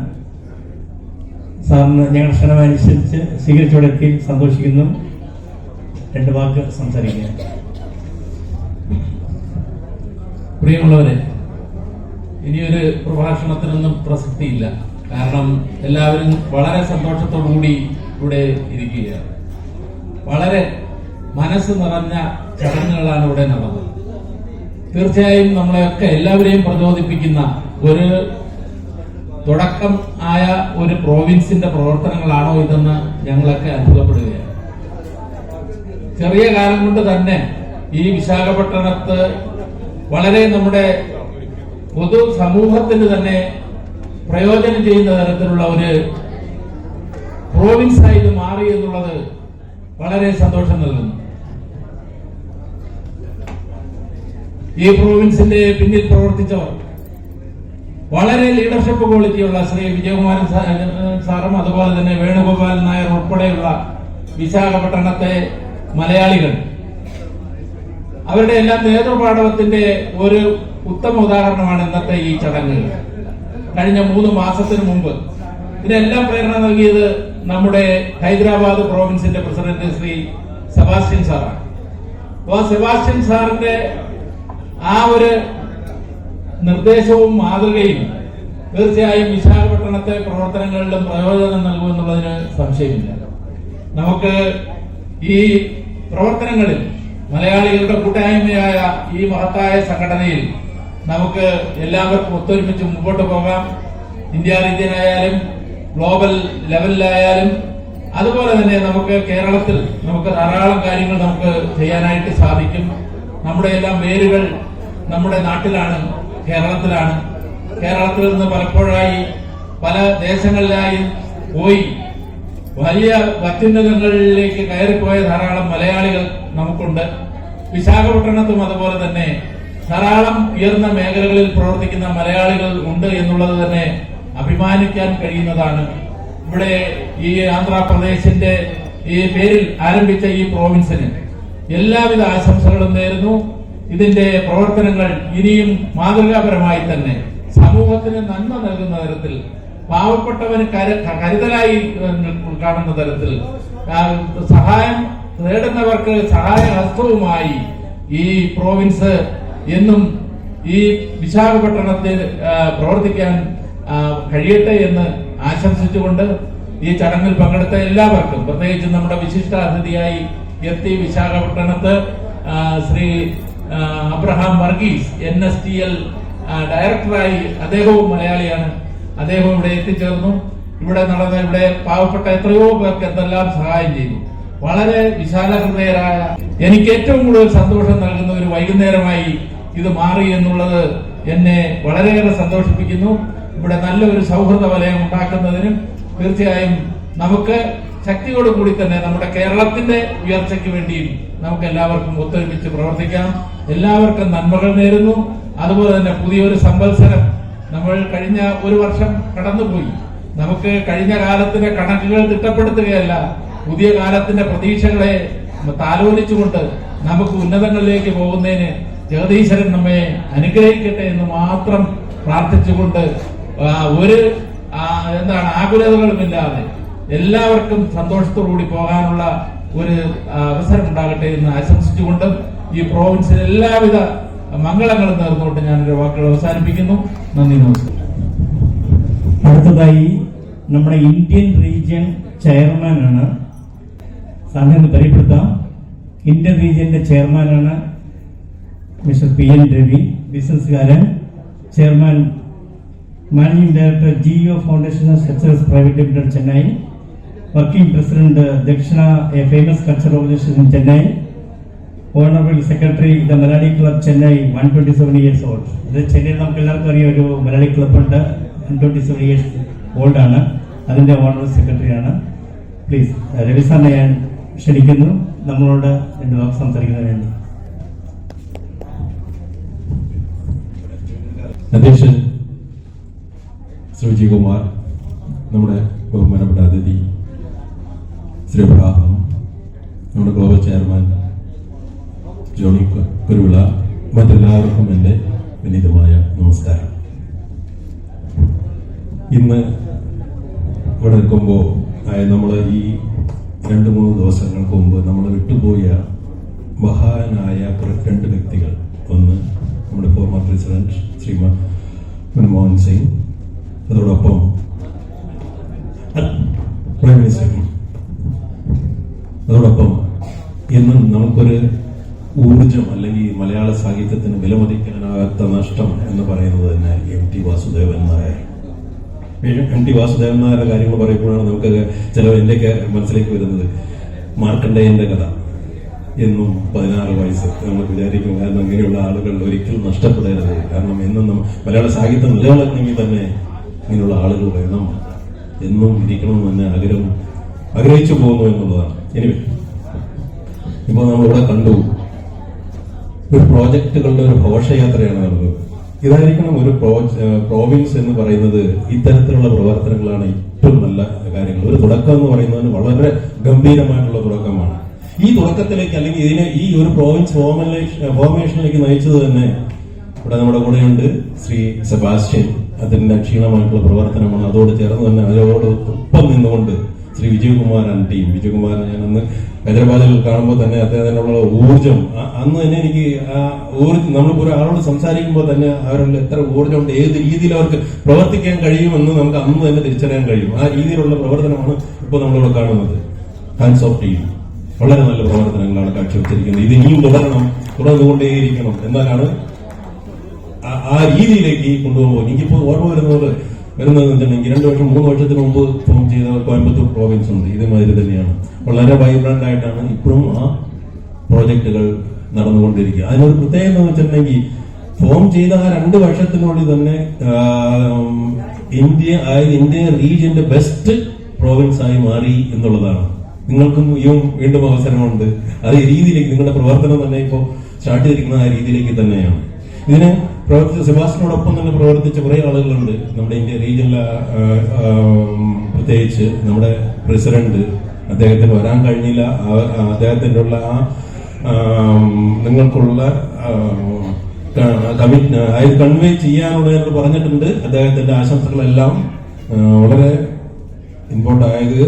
സാറിന് ഞങ്ങളുടെ ക്ഷണമനുസരിച്ച് സ്വീകരിച്ചോടെ എത്തി സന്തോഷിക്കുന്നു. രണ്ട് വാക്ക് സംസാരിക്കുക. പ്രിയമുള്ളവരെ, ഇനിയൊരു പ്രഭാഷണത്തിനൊന്നും പ്രസക്തിയില്ല. കാരണം എല്ലാവരും വളരെ സന്തോഷത്തോടുകൂടി ഇവിടെ ഇരിക്കുകയാണ്. വളരെ മനസ്സ് നിറഞ്ഞ ചടങ്ങുകളാണ് ഇവിടെ നടന്നത്. തീർച്ചയായും നമ്മളെയൊക്കെ എല്ലാവരെയും പ്രചോദിപ്പിക്കുന്ന ഒരു തുടക്കം ആയ ഒരു പ്രോവിൻസിന്റെ പ്രവർത്തനങ്ങളാണോ ഇതെന്ന് ഞങ്ങളൊക്കെ അത്ഭുതപ്പെടുകയാണ്. ചെറിയ കാലം കൊണ്ട് തന്നെ ഈ വിശാഖപട്ടണത്ത് വളരെ നമ്മുടെ പൊതു സമൂഹത്തിന് തന്നെ പ്രയോജനം ചെയ്യുന്ന തരത്തിലുള്ള ഒരു പ്രോവിൻസായി ഇത് മാറി എന്നുള്ളത് വളരെ സന്തോഷം നൽകുന്നു. ഈ പ്രോവിൻസിന്റെ പിന്നിൽ പ്രവർത്തിച്ചവർ വളരെ ലീഡർഷിപ്പ് ക്വാളിറ്റിയുള്ള ശ്രീ വിജയകുമാരൻ സാറും അതുപോലെ തന്നെ വേണുഗോപാലൻ നായർ ഉൾപ്പെടെയുള്ള വിശാഖപട്ടണത്തെ മലയാളികൾ, അവരുടെ എല്ലാം നേതൃപാടവത്തിന്റെ ഒരു ഉത്തമ ഉദാഹരണമാണ് ഇന്നത്തെ ഈ ചടങ്ങുകൾ. കഴിഞ്ഞ 3 മാസത്തിന് മുമ്പ് ഇതിനെല്ലാം പ്രേരണ നൽകിയത് നമ്മുടെ ഹൈദരാബാദ് പ്രോവിൻസിന്റെ പ്രസിഡന്റ് ശ്രീ സെബാസ്റ്റ്യൻ സാറാണ്. അപ്പോൾ സെബാസ്റ്റ്യൻ സാറിന്റെ ആ ഒരു നിർദ്ദേശവും മാതൃകയും തീർച്ചയായും വിശാഖപട്ടണത്തെ പ്രവർത്തനങ്ങളിലും പ്രയോജനം നൽകുമെന്നുള്ളതിന് സംശയമില്ല. നമുക്ക് ഈ പ്രവർത്തനങ്ങളിൽ മലയാളികളുടെ കൂട്ടായ്മയായ ഈ മഹത്തായ സംഘടനയിൽ നമുക്ക് എല്ലാവർക്കും ഒത്തൊരുമിച്ച് മുമ്പോട്ട് പോകാം. ഇന്ത്യ റീജിയനായാലും ഗ്ലോബൽ ലെവലിലായാലും അതുപോലെ തന്നെ നമുക്ക് കേരളത്തിൽ നമുക്ക് ധാരാളം കാര്യങ്ങൾ നമുക്ക് ചെയ്യാനായിട്ട് സാധിക്കും. നമ്മുടെ എല്ലാം വേരുകൾ നമ്മുടെ നാട്ടിലാണ്, കേരളത്തിലാണ്. കേരളത്തിൽ നിന്ന് പലപ്പോഴായി പല ദേശങ്ങളിലായി പോയി വലിയ അത്യുന്നതങ്ങളിലേക്ക് കയറിപ്പോയ ധാരാളം മലയാളികൾ നമുക്കുണ്ട്. വിശാഖപട്ടണത്തും അതുപോലെ തന്നെ ധാരാളം ഉയർന്ന മേഖലകളിൽ പ്രവർത്തിക്കുന്ന മലയാളികൾ ഉണ്ട് എന്നുള്ളത് തന്നെ അഭിമാനിക്കാൻ കഴിയുന്നതാണ്. ഇവിടെ ഈ ആന്ധ്രാപ്രദേശിന്റെ ഈ പേരിൽ ആരംഭിച്ച ഈ പ്രോവിൻസിന് എല്ലാവിധ ആശംസകളും നേരുന്നു. ഇതിന്റെ പ്രവർത്തനങ്ങൾ ഇനിയും മാതൃകാപരമായി തന്നെ സമൂഹത്തിന് നന്മ നൽകുന്ന തരത്തിൽ, പാവപ്പെട്ടവന് കരുതലായി കാണുന്ന തരത്തിൽ, സഹായം തേടുന്നവർക്ക് സഹായഹസ്തവുമായി ഈ പ്രോവിൻസ് എന്നും ഈ വിശാഖപട്ടണത്തിൽ പ്രവർത്തിക്കാൻ കഴിയട്ടെ എന്ന് ആശംസിച്ചുകൊണ്ട് ഈ ചടങ്ങിൽ പങ്കെടുത്ത എല്ലാവർക്കും, പ്രത്യേകിച്ച് നമ്മുടെ വിശിഷ്ട അതിഥിയായി എത്തി വിശാഖപട്ടണത്ത് ശ്രീ അബ്രഹാം വർഗീസ് NSTL ഡയറക്ടറായി, അദ്ദേഹവും മലയാളിയാണ്, അദ്ദേഹം ഇവിടെ എത്തിച്ചേർന്നു. ഇവിടെ പാവപ്പെട്ട എത്രയോ പേർക്ക് എന്തെല്ലാം സഹായം ചെയ്തു. വളരെ വിശാല ഹൃദയരായ, എനിക്ക് ഏറ്റവും കൂടുതൽ സന്തോഷം നൽകുന്ന ഒരു വൈകുന്നേരമായി ഇത് മാറി എന്നുള്ളത് എന്നെ വളരെയേറെ സന്തോഷിപ്പിക്കുന്നു. ഇവിടെ നല്ലൊരു സൗഹൃദ വലയം ഉണ്ടാക്കുന്നതിനും തീർച്ചയായും നമുക്ക് ശക്തിയോടുകൂടി തന്നെ നമ്മുടെ കേരളത്തിന്റെ ഉയർച്ചയ്ക്ക് വേണ്ടിയും നമുക്ക് എല്ലാവർക്കും ഒത്തൊരുമിച്ച് പ്രവർത്തിക്കാം. എല്ലാവർക്കും നന്മകൾ നേരുന്നു. അതുപോലെ തന്നെ പുതിയൊരു സംവത്സരം, നമ്മൾ കഴിഞ്ഞ ഒരു വർഷം കടന്നുപോയി. നമുക്ക് കഴിഞ്ഞ കാലത്തിന്റെ കണക്കുകൾ തിട്ടപ്പെടുത്തുകയല്ല, പുതിയ കാലത്തിന്റെ പ്രതീക്ഷകളെ താലോലിച്ചുകൊണ്ട് നമുക്ക് ഉന്നതങ്ങളിലേക്ക് പോകുന്നതിന് ജഗദീശ്വരൻ നമ്മെ അനുഗ്രഹിക്കട്ടെ എന്ന് മാത്രം പ്രാർത്ഥിച്ചുകൊണ്ട് ഒരു ആകുലതകളുമില്ലാതെ എല്ലാവർക്കും സന്തോഷത്തോടുകൂടി പോകാനുള്ള ഒരു അവസരം ഉണ്ടാകട്ടെ എന്ന് ആശംസിച്ചുകൊണ്ട് ഈ പ്രോവിൻസിൽ എല്ലാവിധ മംഗളങ്ങളും നേർന്നുകൊണ്ട് ഞാനൊരു വാക്കുകൾ അവസാനിപ്പിക്കുന്നു. നന്ദി, നമസ്കാരം. അടുത്തതായി നമ്മുടെ ഇന്ത്യൻ റീജിയൻ ചെയർമാനാണ്, സാറിനെ പരിചയപ്പെടുത്താം. ഇന്ത്യൻ റീജിയന്റെ ചെയർമാനാണ് മിസ്റ്റർ PN രവി, ബിസിനസ്സുകാരൻ, chairman, managing director GEO foundation structures private limited Chennai, working president Dakshina a famous cultural organisation in Chennai, honourable secretary the Malayali club Chennai 127 years old. ഇത് ചെന്നൈയിൽ നമുക്ക് എല്ലാവർക്കും അറിയാം, ഒരു മലയാളി ക്ലബുണ്ട്, 127 years old ആണ്, അതിന്റെ ഓണറബിൾ സെക്രട്ടറിയാണ്. പ്ലീസ് രവി സാറിനെ ഞാൻ ക്ഷണിക്കുന്നു നമ്മളോട് 2 വാക്ക് സംസാരിക്കുന്നതിന് വേണ്ടി. അധ്യക്ഷൻ ശ്രീ വിജയകുമാർ, നമ്മുടെ ബഹുമാനപ്പെട്ട അതിഥി ശ്രീ അബ്രഹാം, നമ്മുടെ ഗ്ലോബൽ ചെയർമാൻ ജോണി കുരുവിള, മറ്റെല്ലാവർക്കും എൻ്റെ വിനീതമായ നമസ്കാരം. ഇന്ന് ഇവിടെ നിൽക്കുമ്പോൾ നമ്മൾ ഈ 2-3 ദിവസങ്ങൾക്ക് മുമ്പ് നമ്മൾ വിട്ടുപോയ മഹാനായ 2 വ്യക്തികൾ, ഒന്ന് നമ്മുടെ ഫോർമർ പ്രസിഡന്റ് ശ്രീ മൻമോഹൻ സിംഗ്, അതോടൊപ്പം പ്രൈം മിനിസ്റ്റർ, അതോടൊപ്പം എന്നും നമുക്കൊരു ഊർജം അല്ലെങ്കിൽ മലയാള സാഹിത്യത്തിന് വിലമതിക്കാനാകാത്ത നഷ്ടം എന്ന് പറയുന്നത് തന്നെ MT വാസുദേവൻ നായർ. MT വാസുദേവൻ നായരുടെ കാര്യങ്ങൾ പറയുമ്പോഴാണ് നമുക്ക് എന്റെയൊക്കെ മനസ്സിലേക്ക് വരുന്നത് മാർക്കണ്ഡേയന്റെ കഥ. എന്നും 16 വയസ്സ് നമ്മൾ വിചാരിക്കും, കാരണം അങ്ങനെയുള്ള ആളുകൾ ഒരിക്കലും നഷ്ടപ്പെടരുത്. കാരണം എന്നും മലയാള സാഹിത്യം നിലനിൽക്കണമെങ്കിൽ തന്നെ ഇങ്ങനെയുള്ള ആളുകൾ വേണം, എന്നും ഇരിക്കണമെന്ന് തന്നെ ആഗ്രഹിച്ചു പോകുന്നു എന്നുള്ളതാണ്. എനിവേ, ഇപ്പോൾ നമ്മളിവിടെ കണ്ടു ഒരു പ്രോജക്റ്റുകളുടെ ഒരു ഘോഷയാത്രയാണ് നടന്നത്. ഇതായിരിക്കണം ഒരു പ്രോവിൻസ് എന്ന് പറയുന്നത്. ഇത്തരത്തിലുള്ള പ്രവർത്തനങ്ങളാണ് ഏറ്റവും നല്ല കാര്യങ്ങൾ. ഒരു തുടക്കം എന്ന് പറയുന്നതിന് വളരെ ഗംഭീരമായിട്ടുള്ള തുടക്കമാണ്. ഈ തുടക്കത്തിലേക്ക് അല്ലെങ്കിൽ ഈ ഒരു പ്രോവിൻസ് ഫോർമേഷനിലേക്ക് നയിച്ചത് തന്നെ ഇവിടെ നമ്മുടെ കൂടെയുണ്ട് ശ്രീ സെബാസ്റ്റ്യൻ. അതിന്റെ ക്ഷീണമായിട്ടുള്ള പ്രവർത്തനമാണ്. അതോട് ചേർന്ന് തന്നെ അതോട് ഒപ്പം നിന്നുകൊണ്ട് ശ്രീ വിജയകുമാർ ആൻഡ് ടീം. വിജയകുമാറിനെ ഞാൻ അന്ന് ഹൈദരാബാദിൽ കാണുമ്പോൾ തന്നെ അദ്ദേഹത്തിനുള്ള ഊർജം, അന്ന് തന്നെ എനിക്ക് നമ്മളിപ്പോൾ ഒരാളോട് സംസാരിക്കുമ്പോൾ തന്നെ അവരുടെ എത്ര ഊർജ്ജമുണ്ട്, ഏത് രീതിയിൽ അവർക്ക് പ്രവർത്തിക്കാൻ കഴിയുമെന്ന് നമുക്ക് അന്ന് തന്നെ തിരിച്ചറിയാൻ കഴിയും. ആ രീതിയിലുള്ള പ്രവർത്തനമാണ് ഇപ്പോൾ നമ്മളിവിടെ കാണുന്നത്. ഹാൻഡ്സ് ഓഫ് ടീം വളരെ നല്ല പ്രവർത്തനങ്ങളാണ് കാഴ്ചവെച്ചിരിക്കുന്നത്. ഇത് ഇനിയും തുടർന്നുകൊണ്ടേയിരിക്കണം. എന്നാലാണ് ആ രീതിയിലേക്ക് കൊണ്ടുപോകുമ്പോൾ എനിക്കിപ്പോൾ ഓർമ്മ വരുന്നതെന്ന് വെച്ചിട്ടുണ്ടെങ്കിൽ 2 വർഷം 3 വർഷത്തിന് മുമ്പ് ഫോം ചെയ്ത കോയമ്പത്തൂർ പ്രോവിൻസ് ഉണ്ട്. ഇതേമാതിരി തന്നെയാണ്. വളരെ വൈബ്രന്റ് ആയിട്ടാണ് ഇപ്പോഴും ആ പ്രോജക്റ്റുകൾ നടന്നുകൊണ്ടിരിക്കുക. അതിനൊരു പ്രത്യേകത എന്ന് വെച്ചിട്ടുണ്ടെങ്കിൽ ഫോം ചെയ്ത ആ 2 വർഷത്തിനുള്ളിൽ തന്നെ ഇന്ത്യ റീജിയന്റെ ബെസ്റ്റ് പ്രോവിൻസ് ആയി മാറി എന്നുള്ളതാണ്. നിങ്ങൾക്കും വീണ്ടും അവസരമുണ്ട്. അതേ രീതിയിലേക്ക് നിങ്ങളുടെ പ്രവർത്തനം തന്നെ ഇപ്പോൾ സ്റ്റാർട്ട് ചെയ്തിരിക്കുന്ന ആ രീതിയിലേക്ക് തന്നെയാണ്. ഇതിന് സെബാസ്റ്റ്യനോടൊപ്പം തന്നെ പ്രവർത്തിച്ച കുറെ ആളുകളുണ്ട് നമ്മുടെ ഇന്ത്യ റീജിയനിലെ. പ്രത്യേകിച്ച് നമ്മുടെ പ്രസിഡന്റ്, അദ്ദേഹത്തിന് വരാൻ കഴിഞ്ഞില്ല. അദ്ദേഹത്തിന്റെ ഉള്ള നിങ്ങൾക്കുള്ള കൺവേ ചെയ്യാനുള്ളത് പറഞ്ഞിട്ടുണ്ട്. അദ്ദേഹത്തിന്റെ ആശംസകളെല്ലാം വളരെ ഇമ്പോർട്ടൻ്റ് ആയത്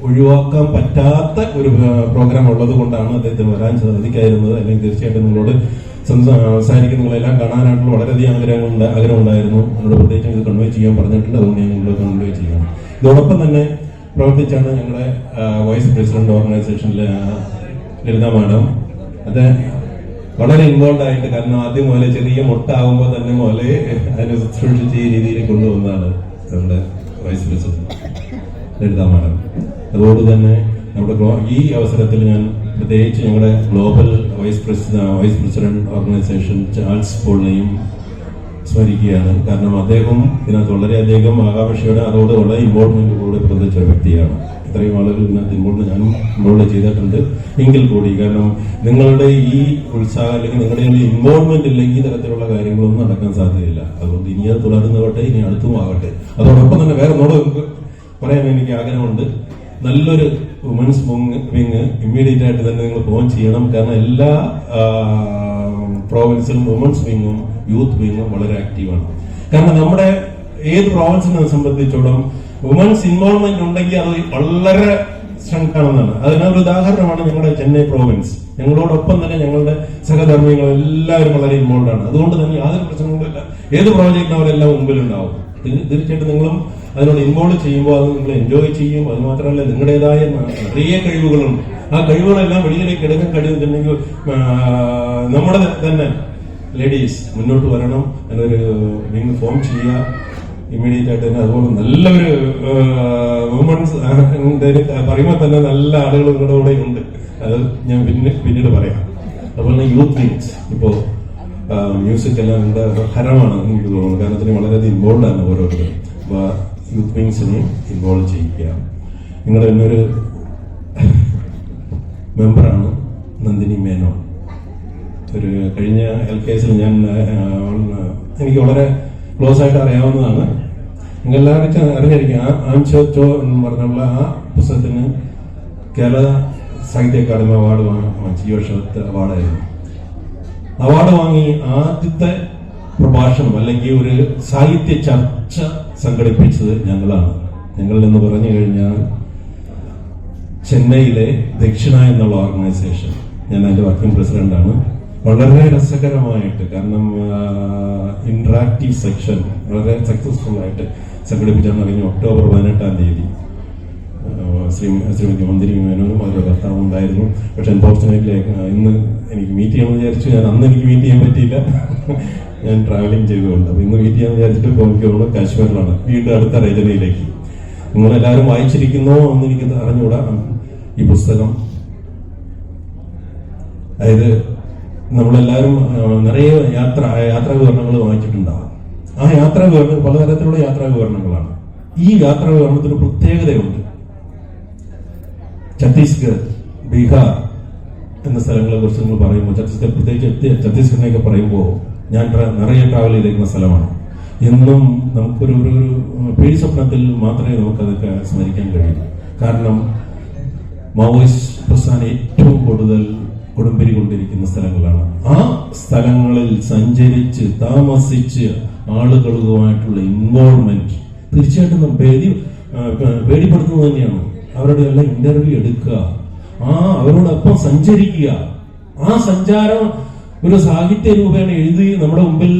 ഒഴിവാക്കാൻ പറ്റാത്ത ഒരു പ്രോഗ്രാം ഉള്ളത് കൊണ്ടാണ് അദ്ദേഹത്തിന് വരാൻ സാധിക്കായിരുന്നത്. അല്ലെങ്കിൽ തീർച്ചയായിട്ടും നിങ്ങളോട് സംസാരിക്കുന്ന നിങ്ങളെല്ലാം കാണാനായിട്ടുള്ള വളരെയധികം ആഗ്രഹം ഉണ്ടായിരുന്നു. എന്നോട് പ്രത്യേകിച്ചും ഇത് കൺവേ ചെയ്യാൻ പറഞ്ഞിട്ടുണ്ട്. അതുകൊണ്ട് ഞാൻ നിങ്ങളോട് കൺവേ ചെയ്യണം. ഇതോടൊപ്പം തന്നെ പ്രവർത്തിച്ചാണ് ഞങ്ങളുടെ വൈസ് പ്രസിഡന്റ് ഓർഗനൈസേഷനിലെ ലളിത മാഡം. അത് വളരെ ഇൻവോൾവ് ആയിട്ട്, കാരണം ആദ്യം മുതലേ ചെറിയ മുട്ടാകുമ്പോൾ തന്നെ മുതലേ അതിനെ ശുശ്രൂഷിച്ച് ഈ രീതിയിൽ കൊണ്ടുവന്നതാണ് നമ്മുടെ വൈസ് പ്രസിഡന്റ് ലളിത മാഡം. അതുകൊണ്ട് തന്നെ നമ്മുടെ ഈ അവസരത്തിൽ ഞാൻ പ്രത്യേകിച്ച് ഞങ്ങളുടെ global vice president organisation Charles പോളിനെയും സ്മരിക്കുകയാണ്. കാരണം അദ്ദേഹം ഇതിനകത്ത് വളരെയധികം ആകാംക്ഷയോടെ അതോട് വളരെ ഇൻവോൾവ്മെന്റ് കൂടെ പ്രവർത്തിച്ച ഒരു വ്യക്തിയാണ്. ഇത്രയും ആളുകൾ ഇതിനകത്ത് ഇൻവോൾവ് ചെയ്തിട്ടുണ്ട് എങ്കിൽ കൂടി, കാരണം നിങ്ങളുടെ ഈ ഉത്സാഹം അല്ലെങ്കിൽ നിങ്ങളുടെ ഇൻവോൾവ്മെന്റ് ഇല്ലെങ്കിൽ തരത്തിലുള്ള കാര്യങ്ങളൊന്നും നടക്കാൻ സാധ്യതയില്ല. അതുകൊണ്ട് ഇനി അത് തുടരുന്നവട്ടെ, ഇനി അടുത്തും ആകട്ടെ. അതോടൊപ്പം തന്നെ വേറെ ഒന്നോട് പറയാൻ എനിക്ക് ആഗ്രഹമുണ്ട്. നല്ലൊരു വുമൻസ് വിങ് ഇമ്മീഡിയറ്റ് ആയിട്ട് തന്നെ നിങ്ങൾ ഫോൺ ചെയ്യണം. കാരണം എല്ലാ പ്രോവിൻസിലും വുമൻസ് വിങ്ങും യൂത്ത് വിങ്ങും വളരെ ആക്റ്റീവാണ്. കാരണം നമ്മുടെ ഏത് പ്രോവിൻസിനെ സംബന്ധിച്ചോളം വുമൻസ് ഇൻവോൾവ്മെന്റ് ഉണ്ടെങ്കിൽ അത് വളരെ സ്ട്രെങ്ത് ആണെന്നാണ്. അതിനൊരു ഉദാഹരണമാണ് ഞങ്ങളുടെ ചെന്നൈ പ്രോവിൻസ്. ഞങ്ങളോടൊപ്പം തന്നെ ഞങ്ങളുടെ സഹധർമ്മികൾ എല്ലാവരും വളരെ ഇൻവോൾവ് ആണ്. അതുകൊണ്ട് തന്നെ യാതൊരു പ്രശ്നങ്ങളില്ല. ഏത് പ്രോജക്റ്റിനും അവരെല്ലാം മുമ്പിലുണ്ടാവും. തീർച്ചയായിട്ടും നിങ്ങളും അതിനോട് ഇൻവോൾവ് ചെയ്യുമ്പോൾ അത് നിങ്ങൾ എൻജോയ് ചെയ്യും. അത് മാത്രമല്ല, നിങ്ങളുടേതായ നിറയെ കഴിവുകളുണ്ട്. ആ കഴിവുകളെല്ലാം വെളിയിലേക്ക് എടുക്കാൻ കഴിയുന്നുണ്ടെങ്കിൽ നമ്മുടെ തന്നെ ലേഡീസ് മുന്നോട്ട് വരണം. എന്നൊരു വിങ് ഫോം ചെയ്യുക ഇമ്മീഡിയറ്റ് ആയിട്ട് തന്നെ. അതുപോലെ നല്ലൊരു വുമൻസ് പറയുമ്പോൾ തന്നെ നല്ല ആളുകൾ നിങ്ങളുടെ കൂടെ ഉണ്ട്. അത് ഞാൻ പിന്നീട് പറയാം. അതുപോലെ യൂത്ത് വിങ്സ് ഇപ്പോൾ മ്യൂസിക് എല്ലാം നിങ്ങളുടെ ഹരമാണ് എനിക്ക് തോന്നുന്നത്. കാരണം അതിന് വളരെയധികം ഇൻവോൾവ് ആണ് ഓരോരുത്തരും. അപ്പോൾ യൂത്ത് വിങ്സിനെ ഇൻവോൾവ് ചെയ്യിക്കുക. നിങ്ങളുടെ എന്നൊരു മെമ്പറാണ് നന്ദിനി മേനോൻ. ഒരു കഴിഞ്ഞ LKSൽ ഞാൻ എനിക്ക് വളരെ ക്ലോസ് ആയിട്ട് അറിയാവുന്നതാണ്. നിങ്ങളെല്ലാവരും അറിഞ്ഞിരിക്കും. ആംചോ ചോ എന്ന് പറഞ്ഞുള്ള ആ പുസ്തകത്തിന് കേരള സാഹിത്യ അക്കാദമി അവാർഡ് വാങ്ങിച്ച ഈ വർഷത്തെ അവാർഡായിരുന്നു. അവാർഡ് വാങ്ങി ആദ്യത്തെ പ്രഭാഷണം അല്ലെങ്കിൽ ഒരു സാഹിത്യ ചർച്ച സംഘടിപ്പിച്ചത് ഞങ്ങളാണ്. ഞങ്ങൾ എന്ന് പറഞ്ഞു കഴിഞ്ഞാൽ ചെന്നൈയിലെ ദക്ഷിണ എന്നുള്ള ഓർഗനൈസേഷൻ, ഞാൻ അതിന്റെ വർക്കിംഗ് പ്രസിഡന്റാണ്. വളരെ രസകരമായിട്ട്, കാരണം ഇന്ററാക്റ്റീവ് സെക്ഷൻ വളരെ സക്സസ്ഫുൾ ആയിട്ട് സംഘടിപ്പിച്ചെന്ന് കഴിഞ്ഞ ഒക്ടോബർ 18-ാം തീയതി ശ്രീമതി മന്ദിരി മേനോനും അവരുടെ ഭർത്താവും ഉണ്ടായിരുന്നു. പക്ഷെ അൺഫോർച്ചുനേറ്റ്ലി ഇന്ന് എനിക്ക് മീറ്റ് ചെയ്യാമെന്ന് വിചാരിച്ചു. ഞാൻ അന്ന് എനിക്ക് മീറ്റ് ചെയ്യാൻ പറ്റിയില്ല, ഞാൻ ട്രാവലിംഗ് ചെയ്തുകൊണ്ട്. അപ്പൊ ഇന്ന് മീറ്റ് ചെയ്യാമെന്ന് വിചാരിച്ചിട്ട് പോകുന്നത് കാശ്മീരിലാണ്, വീണ്ടും അടുത്ത രചനയിലേക്ക്. നിങ്ങളെല്ലാവരും വായിച്ചിരിക്കുന്നോ എന്ന് എനിക്ക് അറിഞ്ഞുകൂടാ. ഈ പുസ്തകം അതായത് നമ്മളെല്ലാവരും നിറയെ യാത്രാ വിവരണങ്ങൾ വായിച്ചിട്ടുണ്ടാവും. ആ യാത്രാ വിവരണം പലതരത്തിലുള്ള യാത്രാ വിവരണങ്ങളാണ്. ഈ യാത്രാ വിവരണത്തിന് പ്രത്യേകതയുണ്ട്. ഛത്തീസ്ഗഡ്, ബീഹാർ എന്ന സ്ഥലങ്ങളെ കുറിച്ച് നിങ്ങൾ പറയുമ്പോൾ, ഛത്തീസ്ഗഡ് പ്രത്യേകിച്ച് ഛത്തീസ്ഗഡിനെയൊക്കെ പറയുമ്പോൾ ഞാൻ നിറയെ ട്രാവൽ ചെയ്തിരിക്കുന്ന സ്ഥലമാണ്. എന്നും നമുക്കൊരു പേടി സ്വപ്നത്തിൽ മാത്രമേ നമുക്കതൊക്കെ സ്മരിക്കാൻ കഴിയൂ. കാരണം മാവോയിസ്റ്റ് പ്രസ്ഥാനം ഏറ്റവും കൂടുതൽ കൊടുമ്പിരി കൊണ്ടിരിക്കുന്ന സ്ഥലങ്ങളാണ്. ആ സ്ഥലങ്ങളിൽ സഞ്ചരിച്ച് താമസിച്ച് ആളുകളുമായിട്ടുള്ള ഇൻവോൾവ്മെന്റ് തീർച്ചയായിട്ടും പേടിപ്പെടുത്തുന്നത് തന്നെയാണ്. അവരുടെ എല്ലാം ഇന്റർവ്യൂ എടുക്കുക, അവരോടൊപ്പം സഞ്ചരിക്കുക. ആ സഞ്ചാരം ഒരു സാഹിത്യ രൂപേണ എഴുതി നമ്മുടെ മുമ്പിൽ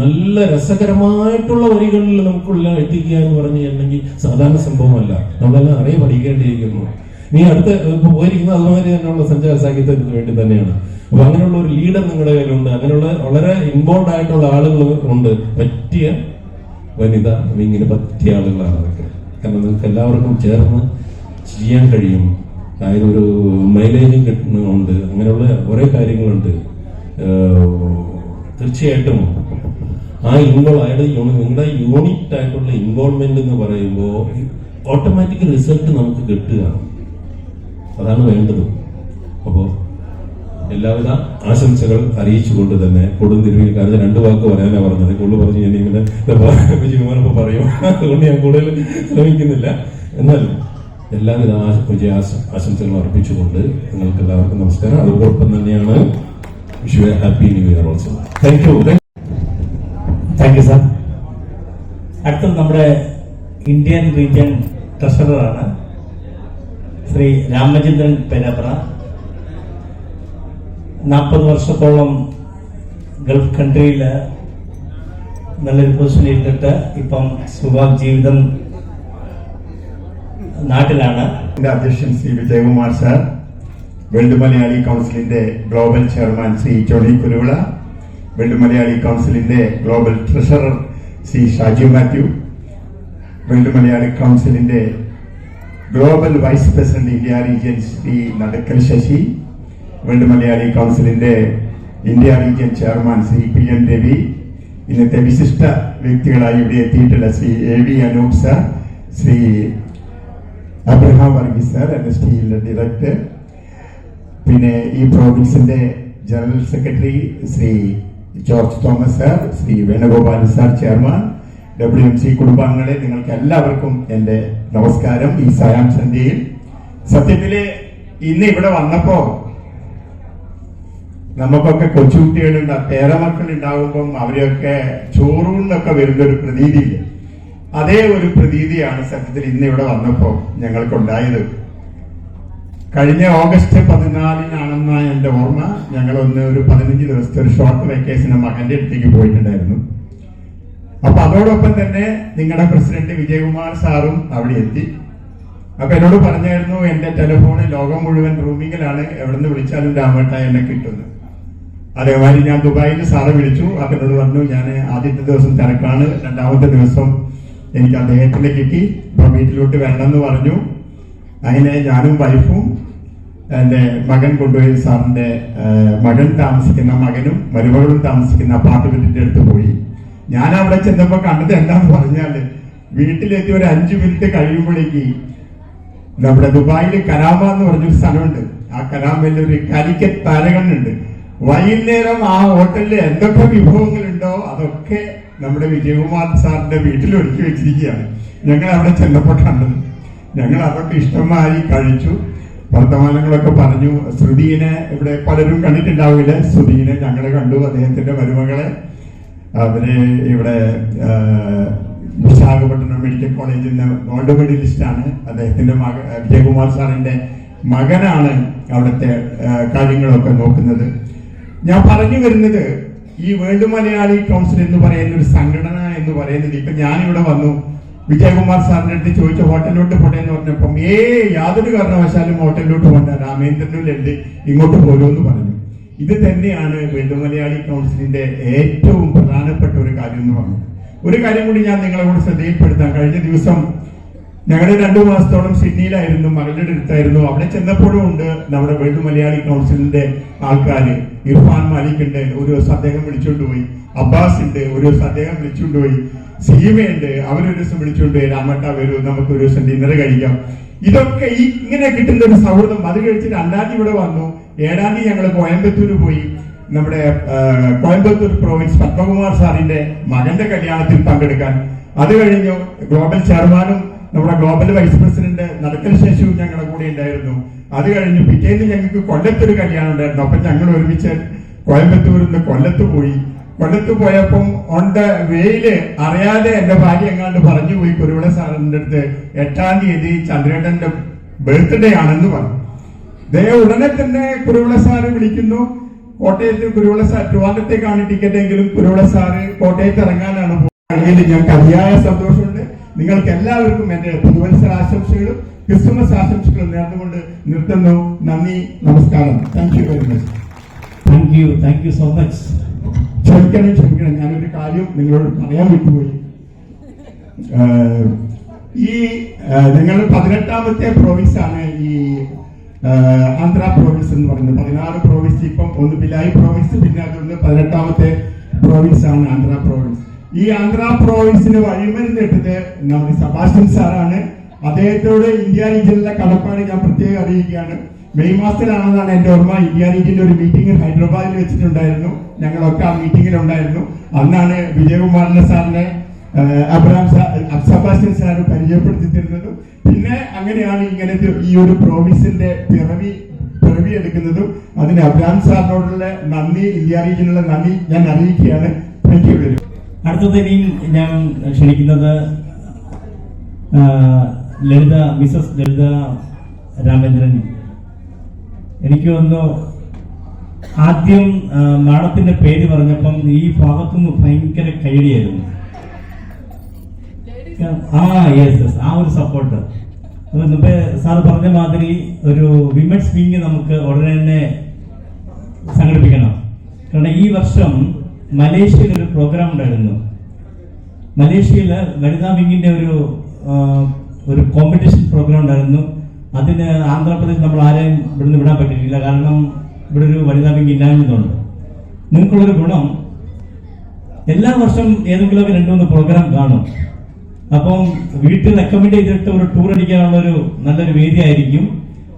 നല്ല രസകരമായിട്ടുള്ള വരികളിൽ നമുക്കുള്ള എത്തിക്കുക എന്ന് പറഞ്ഞു കഴിഞ്ഞെങ്കിൽ സാധാരണ സംഭവമല്ല. നമ്മളെല്ലാം അറിയ പഠിക്കേണ്ടിയിരിക്കുന്നു. നീ അടുത്ത പോയിരിക്കുന്നത് അതുമാതിരി തന്നെയുള്ള സഞ്ചാര സാഹിത്യത്തിന് വേണ്ടി തന്നെയാണ്. അപ്പൊ അങ്ങനെയുള്ള ഒരു ലീഡർ നിങ്ങളുടെ കയ്യിലുണ്ട്. അങ്ങനെയുള്ള വളരെ ഇൻവോൾവ് ആയിട്ടുള്ള ആളുകൾ ഉണ്ട്. പറ്റിയ വനിത വിങ്ങിന് പറ്റിയ ആളുകളാണ് അതൊക്കെ. കാരണം നിങ്ങൾക്ക് എല്ലാവർക്കും ചേർന്ന് ചെയ്യാൻ കഴിയും. അതായത് ഒരു മൈലേജും കിട്ടുന്നുണ്ട്. അങ്ങനെയുള്ള കുറെ കാര്യങ്ങളുണ്ട്. തീർച്ചയായിട്ടും ആ അതായത് നിങ്ങളുടെ യൂണിറ്റ് ആയിട്ടുള്ള ഇൻവോൾവ്മെന്റ് എന്ന് പറയുമ്പോൾ ഓട്ടോമാറ്റിക് റിസൾട്ട് നമുക്ക് കിട്ടുകയാണ്. അതാണ് വേണ്ടത്. അപ്പോൾ എല്ലാവിധ ആശംസകൾ അറിയിച്ചുകൊണ്ട് തന്നെ കൊടുംതിരുവിൽ കാരണം 2 വാക്ക് പറയാനാണ് പറഞ്ഞത്. കൂടുതൽ പറഞ്ഞ് ഞാൻ ഇങ്ങനെ വിജയകുമാരപ്പോൾ പറയും. അതുകൊണ്ട് ഞാൻ കൂടുതൽ ശ്രമിക്കുന്നില്ല. എന്നാലും എല്ലാവിധ ആശംസകളും അർപ്പിച്ചുകൊണ്ട് നിങ്ങൾക്ക് എല്ലാവർക്കും നമസ്കാരം. അതോടൊപ്പം തന്നെയാണ് wish you A happy new year also. Thank you sir. അടുത്തത് നമ്മുടെ ഇന്ത്യൻ റീജിയൻ ട്രഷററാണ് ശ്രീ രാമചന്ദ്രൻ പെരപ്ര. 40 വർഷത്തോളം ഗൾഫ് കൺട്രിയിൽ നല്ലൊരു പൊസിഷനിൽ ഇരുന്നിട്ട് ഇപ്പം സുഖം ജീവിതം നാട്ടിലാണ്. അധ്യക്ഷൻ ശ്രീ വിജയകുമാർ സാർ, വേൾഡ് മലയാളി കൗൺസിലിന്റെ global chairman Shri Johnny Kuruvilla, world Malayali കൗൺസിലിന്റെ global treasurer Shri Shaju Mathew, world Malayali കൗൺസിലിന്റെ global vice president India region Shri Nadakkal Sasi, world Malayali കൗൺസിലിന്റെ India region chairman Shri PN Ravi, ഇന്നത്തെ വിശിഷ്ട വ്യക്തികളായി ഇവിടെ എത്തിയിട്ടുള്ള Shri AV Anoop sir, Shri Abraham Varghese sir, NSTയുടെ ഡയറക്ടർ, പിന്നെ ഈ പ്രോവിൻസിന്റെ general secretary Shri George Thomas sir, Shri Venugopal sir chairman, WMC കുടുംബാംഗങ്ങളെ, നിങ്ങൾക്ക് എല്ലാവർക്കും എൻ്റെ നമസ്കാരം. ഈ സായാഹ്ന സന്ധ്യയിൽ സത്യത്തില് ഇന്ന് ഇവിടെ വന്നപ്പോ നമുക്കൊക്കെ കൊച്ചുകുട്ടികളുണ്ട്, പേരമക്കൾ ഉണ്ടാകുമ്പം അവരെയൊക്കെ ചോറൂന്നൊക്കെ വരുന്നൊരു പ്രതീതിയില്ല. അതേ ഒരു പ്രതീതിയാണ് സത്യത്തിൽ ഇന്ന് ഇവിടെ വന്നപ്പോ ഞങ്ങൾക്കുണ്ടായത്. കഴിഞ്ഞ ഓഗസ്റ്റ് 14 എന്റെ ഓർമ്മ, ഞങ്ങളൊന്ന് ഒരു 15 ദിവസത്തെ ഒരു ഷോർട്ട് വെക്കേഷന് മകന്റെ അടുത്തേക്ക് പോയിട്ടുണ്ടായിരുന്നു. അപ്പൊ അതോടൊപ്പം തന്നെ നിങ്ങളുടെ പ്രസിഡന്റ് വിജയകുമാർ സാറും അവിടെ എത്തി. അപ്പൊ എന്നോട് പറഞ്ഞായിരുന്നു എന്റെ ടെലിഫോണ് ലോകം മുഴുവൻ റൂമിങ്ങിലാണ്, എവിടുന്ന് വിളിച്ചാലും രാമേട്ട എന്നെ കിട്ടുന്നു. അതേമാതിരി ഞാൻ ദുബായിൽ സാറെ വിളിച്ചു. അപ്പൊ എന്നോട് പറഞ്ഞു ഞാൻ ആദ്യത്തെ ദിവസം തിരക്കാണ്, രണ്ടാമത്തെ ദിവസം എനിക്ക് അദ്ദേഹത്തിനെ കിട്ടി, ഇപ്പൊ വീട്ടിലോട്ട് വരണമെന്ന് പറഞ്ഞു. അങ്ങനെ ഞാനും വൈഫും എന്റെ മകൻ കൊണ്ടുപോയി സാറിന്റെ മകൻ താമസിക്കുന്ന മകനും മരുമകളും താമസിക്കുന്ന അപ്പാർട്ട്മെന്റിന്റെ അടുത്ത് പോയി. ഞാൻ അവിടെ ചെന്നപ്പോ കണ്ടത് എന്താന്ന് പറഞ്ഞാല്, വീട്ടിലെത്തി ഒരു 5 മിനിറ്റ് കഴിയുമ്പോഴേക്ക് നമ്മുടെ ദുബായിൽ കരാമ എന്ന് പറഞ്ഞൊരു സ്ഥലമുണ്ട്. ആ കരാമയിൽ ഒരു കാലിക്കറ്റ് താരകണ്ണുണ്ട്. വൈകുന്നേരം ആ ഹോട്ടലിൽ എന്തൊക്കെ വിഭവങ്ങളുണ്ടോ അതൊക്കെ നമ്മുടെ വിജയകുമാർ സാറിന്റെ വീട്ടിൽ ഒരുക്കി വെച്ചിരിക്കുകയാണ്. ഞങ്ങൾ അവിടെ ചെന്നപ്പോൾ കണ്ടത്. ഞങ്ങൾ അതൊക്കെ ഇഷ്ടമായി കഴിച്ചു, വർത്തമാനങ്ങളൊക്കെ പറഞ്ഞു. ശ്രുതിനെ ഇവിടെ പലരും കണ്ടിട്ടുണ്ടാവില്ല. ശ്രുതിനെ ഞങ്ങൾ കണ്ടു, അദ്ദേഹത്തിന്റെ മരുമകളെ. അവര് ഇവിടെ വിശാഖപട്ടണം മെഡിക്കൽ കോളേജിൽ നിന്ന് ഗോൾഡ് മെഡലിസ്റ്റാണ്. അദ്ദേഹത്തിന്റെ വിജയകുമാർ സാറിന്റെ മകനാണ് അവിടുത്തെ കാര്യങ്ങളൊക്കെ നോക്കുന്നത്. ഞാൻ പറഞ്ഞു വരുന്നത്, ഈ വേൾഡ് മലയാളി കൗൺസിൽ എന്ന് പറയുന്ന ഒരു സംഘടന എന്ന് പറയുന്നത്, ഇപ്പൊ ഞാനിവിടെ വന്നു വിജയകുമാർ സാറിന്റെ അടുത്ത് ചോദിച്ച ഹോട്ടലിലോട്ട് പോട്ടെ എന്ന് പറഞ്ഞപ്പം യാതൊരു കാരണവശാലും ഹോട്ടലിലോട്ട് പോകണ്ട, രാമേന്ദ്രനിലുണ്ട്, ഇങ്ങോട്ട് പോരുമെന്ന് പറഞ്ഞു. ഇത് തന്നെയാണ് വേൾഡ് മലയാളി കൗൺസിലിന്റെ ഏറ്റവും പ്രധാനപ്പെട്ട ഒരു കാര്യം എന്ന് പറഞ്ഞു. ഒരു കാര്യം കൂടി ഞാൻ നിങ്ങളെ കൂടെ ശ്രദ്ധയിൽപ്പെടുത്താം. കഴിഞ്ഞ ദിവസം ഞങ്ങൾ 2 മാസത്തോളം സിഡ്നിയിലായിരുന്നു, മകളുടെ അടുത്തായിരുന്നു. അവിടെ ചെന്നപ്പോഴും ഉണ്ട് നമ്മുടെ വേൾഡ് മലയാളി കൗൺസിലിന്റെ ആൾക്കാർ. ഇർഫാൻ മാലിക് ഉണ്ട്, ഒരു ദിവസം അദ്ദേഹം വിളിച്ചുകൊണ്ടുപോയി. അബ്ബാസ് ഉണ്ട്, ഒരു ദിവസം അദ്ദേഹം വിളിച്ചുകൊണ്ടുപോയി. സീമയുണ്ട്, അവരൊരു ദിവസം വിളിച്ചുകൊണ്ടുപോയി. രാമട്ട വരൂ, നമുക്ക് ഒരു ദിവസം ഡിന്നർ കഴിക്കാം. ഇതൊക്കെ ഇങ്ങനെ കിട്ടുന്ന ഒരു സൗഹൃദം. അത് കഴിച്ച് 2-ാം തീയതി ഇവിടെ വന്നു. 7-ാം തീയതി ഞങ്ങൾ കോയമ്പത്തൂർ പോയി. നമ്മുടെ കോയമ്പത്തൂർ പ്രോവിൻസ് പത്മകുമാർ സാറിന്റെ മകന്റെ കല്യാണത്തിൽ പങ്കെടുക്കാൻ. അത് കഴിഞ്ഞു ഗ്ലോബൽ ചെയർമാനും നമ്മുടെ ഗ്ലോബൽ വൈസ് പ്രസിഡന്റ് നടക്കൽ ശേഷവും ഞങ്ങളുടെ കൂടെ ഉണ്ടായിരുന്നു. അത് കഴിഞ്ഞു പിറ്റേന്ന് ഞങ്ങൾക്ക് കൊല്ലത്തൊരു കല്യാണം ഉണ്ടായിരുന്നു. അപ്പൊ ഞങ്ങൾ ഒരുമിച്ച് കോയമ്പത്തൂരിൽ നിന്ന് കൊല്ലത്ത് പോയി. കൊല്ലത്ത് പോയപ്പം ഓൺ ദ വേയില് അറിയാതെ എന്റെ ഭാര്യ എങ്ങാണ്ട് പറഞ്ഞു പോയി കുരുവിള സാറിന്റെ അടുത്ത് 8-ാം തീയതി ചന്ദ്രേട്ടന്റെ ബർത്ത്ഡേ ആണെന്ന് പറഞ്ഞു. ഉടനെ തന്നെ കുരുവിള സാറ് വിളിക്കുന്നു. കോട്ടയത്ത് കുരുവിള സാർ ട്രിവാൻഡ്രത്തേക്കാണ് ടിക്കറ്റ് എങ്കിലും കുരുവിള സാറ് കോട്ടയത്ത് ഇറങ്ങാനാണ് പോകുന്നത്. ഞങ്ങൾക്ക് അതിയായ സന്തോഷമുണ്ട്. നിങ്ങൾക്ക് എല്ലാവർക്കും എന്റെ പുതുവത്സര ആശംസകളും ക്രിസ്തുമസ് ആശംസകളും നേർന്നുകൊണ്ട് നിർത്തുന്നു. നന്ദി, നമസ്കാരം. Thank you very much. Thank you so much. ക്ഷമിക്കണം, ഞാനൊരു കാര്യം നിങ്ങളോട് പറയാൻ വിട്ടുപോയി. ഈ നിങ്ങൾ 18-ാമത്തെ പ്രോവിൻസ് ആണ് ഈ ആന്ധ്ര പ്രോവിൻസ് എന്ന് പറയുന്നത്. 16 പ്രോവിൻസ്, ഇപ്പം ഒന്ന് ബിലായി പ്രോവിൻസ്, പിന്നെ അതൊന്ന് 18-ാമത്തെ പ്രോവിൻസ് ആണ് ആന്ധ്ര പ്രോവിൻസ്. ഈ ആന്ധ്ര പ്രോവിൻസിന് വഴിമരുന്നിട്ടത് നമ്മുടെ സെബാസ്റ്റ്യൻ സാറാണ്. അദ്ദേഹത്തോട് ഇന്ത്യ റീജിയനിലെ കടപ്പാട് ഞാൻ പ്രത്യേകം അറിയിക്കുകയാണ്. മെയ് മാസത്തിലാണെന്നാണ് എന്റെ ഓർമ്മ. ഇന്ത്യ റീജിയന്റെ ഒരു മീറ്റിംഗ് ഹൈദരാബാദിൽ വെച്ചിട്ടുണ്ടായിരുന്നു. ഞങ്ങളൊക്കെ ആ മീറ്റിംഗിലുണ്ടായിരുന്നു. അന്നാണ് വിജയകുമാറിന്റെ സാറിനെ സെബാസ്റ്റ്യൻ സാറ് പരിചയപ്പെടുത്തി തരുന്നതും. പിന്നെ അങ്ങനെയാണ് ഇങ്ങനത്തെ ഈ ഒരു പ്രോവിൻസിന്റെ പിറവി എടുക്കുന്നതും. അതിന് അബ്രഹാം സാറിനോടുള്ള നന്ദി, ഇന്ത്യ റീജിയനുള്ള നന്ദി ഞാൻ അറിയിക്കുകയാണ്. Thank you very much. അടുത്തത് ഇനിയും ഞാൻ ക്ഷണിക്കുന്നത് മിസസ് ലളിത രാമചന്ദ്രൻ, എനിക്ക് തോന്നുന്നു ആദ്യം മാഡത്തിന്റെ പേര് പറഞ്ഞപ്പം ഈ ഭാഗത്തുനിന്ന് ഭയങ്കര കൈഡിയായിരുന്നു. യെസ്, ആ ഒരു സപ്പോർട്ട്. മുമ്പേ സാർ പറഞ്ഞ മാതിരി ഒരു വിമൻസ് വിങ് നമുക്ക് ഉടനെ തന്നെ സംഘടിപ്പിക്കണം. കാരണം ഈ വർഷം മലേഷ്യയിൽ ഒരു പ്രോഗ്രാം ഉണ്ടായിരുന്നു. മലേഷ്യയിൽ വനിതാ വിങ്ങിന്റെ ഒരു കോമ്പറ്റീഷൻ പ്രോഗ്രാം ഉണ്ടായിരുന്നു. അതിന് ആന്ധ്രാപ്രദേശ് നമ്മൾ ആരെയും ഇവിടുന്ന് വിടാൻ പറ്റിയിട്ടില്ല. കാരണം ഇവിടെ ഒരു വനിതാ വിങ് ഇല്ലാഞ്ഞതുകൊണ്ട്. നിങ്ങൾക്കുള്ളൊരു ഗുണം, എല്ലാ വർഷം ഏതെങ്കിലുമൊക്കെ 2-3 പ്രോഗ്രാം കാണും. അപ്പം വീട്ടിൽ റെക്കമെൻഡ് ചെയ്തിട്ട് ഒരു ടൂർ അടിക്കാനുള്ള ഒരു നല്ലൊരു വേദിയായിരിക്കും.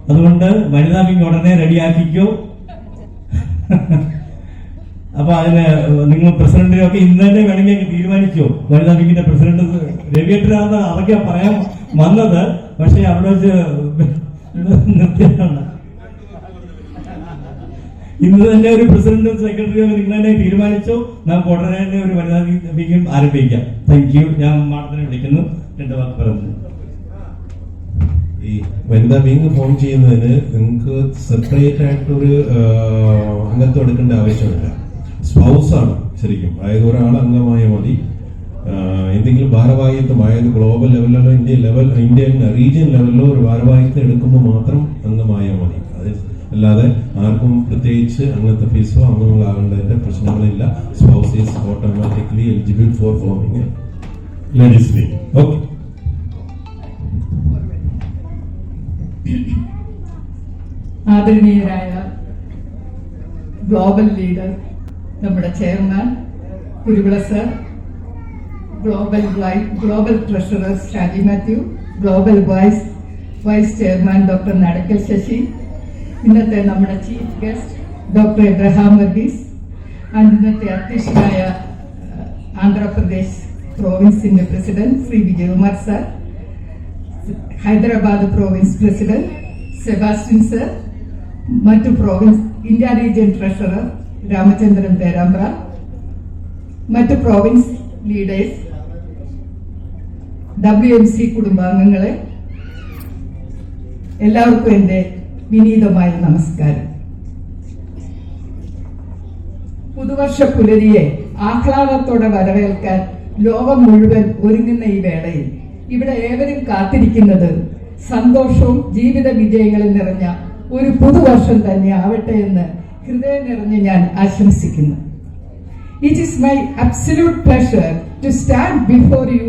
അതുകൊണ്ട് വനിതാ വിങ് ഉടനെ റെഡിയാക്കിക്കോ. അപ്പൊ അതിന് നിങ്ങൾ പ്രസിഡന്റിനൊക്കെ ഇന്ന് തന്നെ വേണമെങ്കിൽ തീരുമാനിച്ചോ. വനിതാ വിങ്ങിന്റെ പ്രസിഡന്റ് രവിയേട്ടനാണ് അതൊക്കെ പറയാൻ വന്നത്. പക്ഷെ അവിടെ വെച്ച് നിർത്തിയാണ്. ഇന്ന് തന്നെ ഒരു പ്രസിഡന്റും സെക്രട്ടറിയും നിങ്ങൾ തന്നെ തീരുമാനിച്ചോ. നമുക്ക് ഉടനെ തന്നെ ഒരു വനിതാ വിങ്ങും ആരംഭിക്കാം. Thank you. ഞാൻ മാഡത്തിനെ വിളിക്കുന്നു. 2 വാക്ക് പറഞ്ഞു. ഈ വനിതാ വിങ് ഫോം ചെയ്യുന്നതിന് നിങ്ങൾക്ക് സെപ്പറേറ്റ് ആയിട്ടൊരു അംഗത്വം എടുക്കേണ്ട ആവശ്യമില്ല. സ്പൗസാണ് ശരിക്കും. അതായത് ഒരാൾ അംഗമായ മതി. എന്തെങ്കിലും ഭാരവാഹിത്വം, അതായത് ഗ്ലോബൽ ലെവലിലോ ഇന്ത്യൻ റീജിയൻ ലെവലിലോ ഒരു ഭാരവാഹിത്വം എടുക്കുമ്പോൾ മാത്രം അംഗമായാൽ മതി. അത് അല്ലാതെ ആർക്കും പ്രത്യേകിച്ച് അംഗത്വ ഫീസോ അംഗങ്ങളാകേണ്ടതിന്റെ പ്രശ്നങ്ങളില്ല. Spouse is automatically eligible for forming legislation. Okay. ആദരണീയരായ ഗ്ലോബൽ ലീഡർ, നമ്മുടെ chairman Kuruvila sir, global treasurer Shaji Mathew, global vice chairman doctor Nadakkal Sasi, ഇന്നത്തെ നമ്മുടെ chief guest doctor Abraham Varghese, ഇന്നത്തെ അധ്യക്ഷനായ Andhra Pradesh പ്രോവിൻസിന്റെ president Shri Vijayakumar sir, Hyderabad province president Sebastian sir, മറ്റു province India region treasurer Ramachandran Perambra, മറ്റു പ്രോവിൻസ് ലീഡേഴ്സ്, WMC കുടുംബാംഗങ്ങളെ, എല്ലാവർക്കും എൻ്റെ വിനീതമായ നമസ്കാരം. പുതുവർഷ പുലരിയെ ആഹ്ലാദത്തോടെ വരവേൽക്കാൻ ലോകം മുഴുവൻ ഒരുങ്ങുന്ന ഈ വേളയിൽ ഇവിടെ ഏവരും കാത്തിരിക്കുന്നത് സന്തോഷവും ജീവിത വിജയങ്ങളും നിറഞ്ഞ ഒരു പുതുവർഷം തന്നെ ആവട്ടെ എന്ന് ഹൃദയം നിറഞ്ഞ് ഞാൻ ആശംസിക്കുന്നു. It is my absolute pleasure to stand before you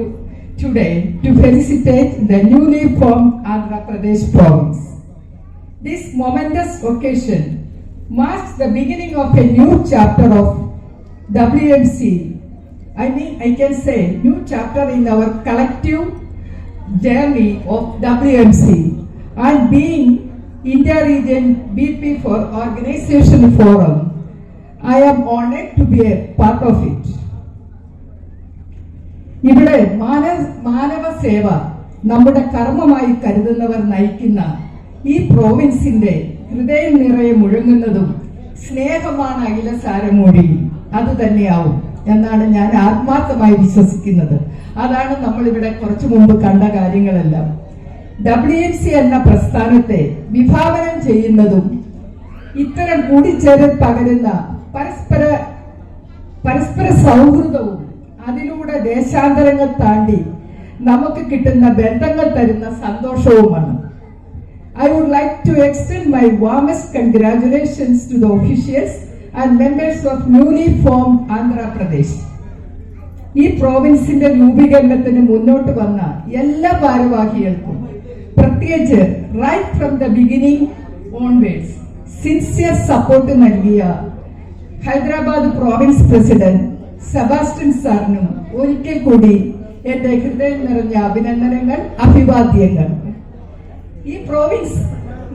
today to felicitate the newly formed Andhra Pradesh province. This momentous occasion marks the beginning of a new chapter of WMC. I can say new chapter in our collective journey of WMC, and being India Region BP for Organization Forum, I am honored to be a part of it. ഇവിടെ മാനവ സേവ നമ്മുടെ കർമ്മമായി കരുതുന്നവർ നയിക്കുന്ന ഈ പ്രോവിൻസിന്റെ ഹൃദയം നിറയെ മുഴങ്ങുന്നതും സ്നേഹമാണ് അഖിലസാരമൂടി. അത് തന്നെയാവും എന്നാണ് ഞാൻ ആത്മാർത്ഥമായി വിശ്വസിക്കുന്നത്. അതാണ് നമ്മളിവിടെ കുറച്ചു മുമ്പ് കണ്ട കാര്യങ്ങളെല്ലാം. WMC എന്ന പ്രസ്ഥാനത്തെ വിഭാവനം ചെയ്യുന്നതും ഇത്തരം കൂടിച്ചേരൽ പകരുന്ന പരസ്പര സൗഹൃദവും അതിലൂടെ ദേശാന്തരങ്ങൾ താണ്ടി നമുക്ക് കിട്ടുന്ന ബന്ധങ്ങൾ തരുന്ന സന്തോഷവുമാണ്. I would like to extend my warmest congratulations to the officials and members of newly formed Andhra Pradesh. ഈ പ്രോവിൻസിന്റെ രൂപീകരണത്തിന് മുന്നോട്ട് വന്ന എല്ലാ ഭാരവാഹികൾക്കും, പ്രത്യേകിച്ച് right from the beginning onwards sincere support നൽകിയ ഹൈദരാബാദ് പ്രോവിൻസ് പ്രസിഡന്റ് സെബാസ്റ്റ്യൻ സാറിനും ഒരിക്കൽ കൂടി എന്റെ ഹൃദയം നിറഞ്ഞ അഭിനന്ദനങ്ങൾ, അഭിവാദ്യങ്ങൾ. ഈ പ്രോവിൻസ്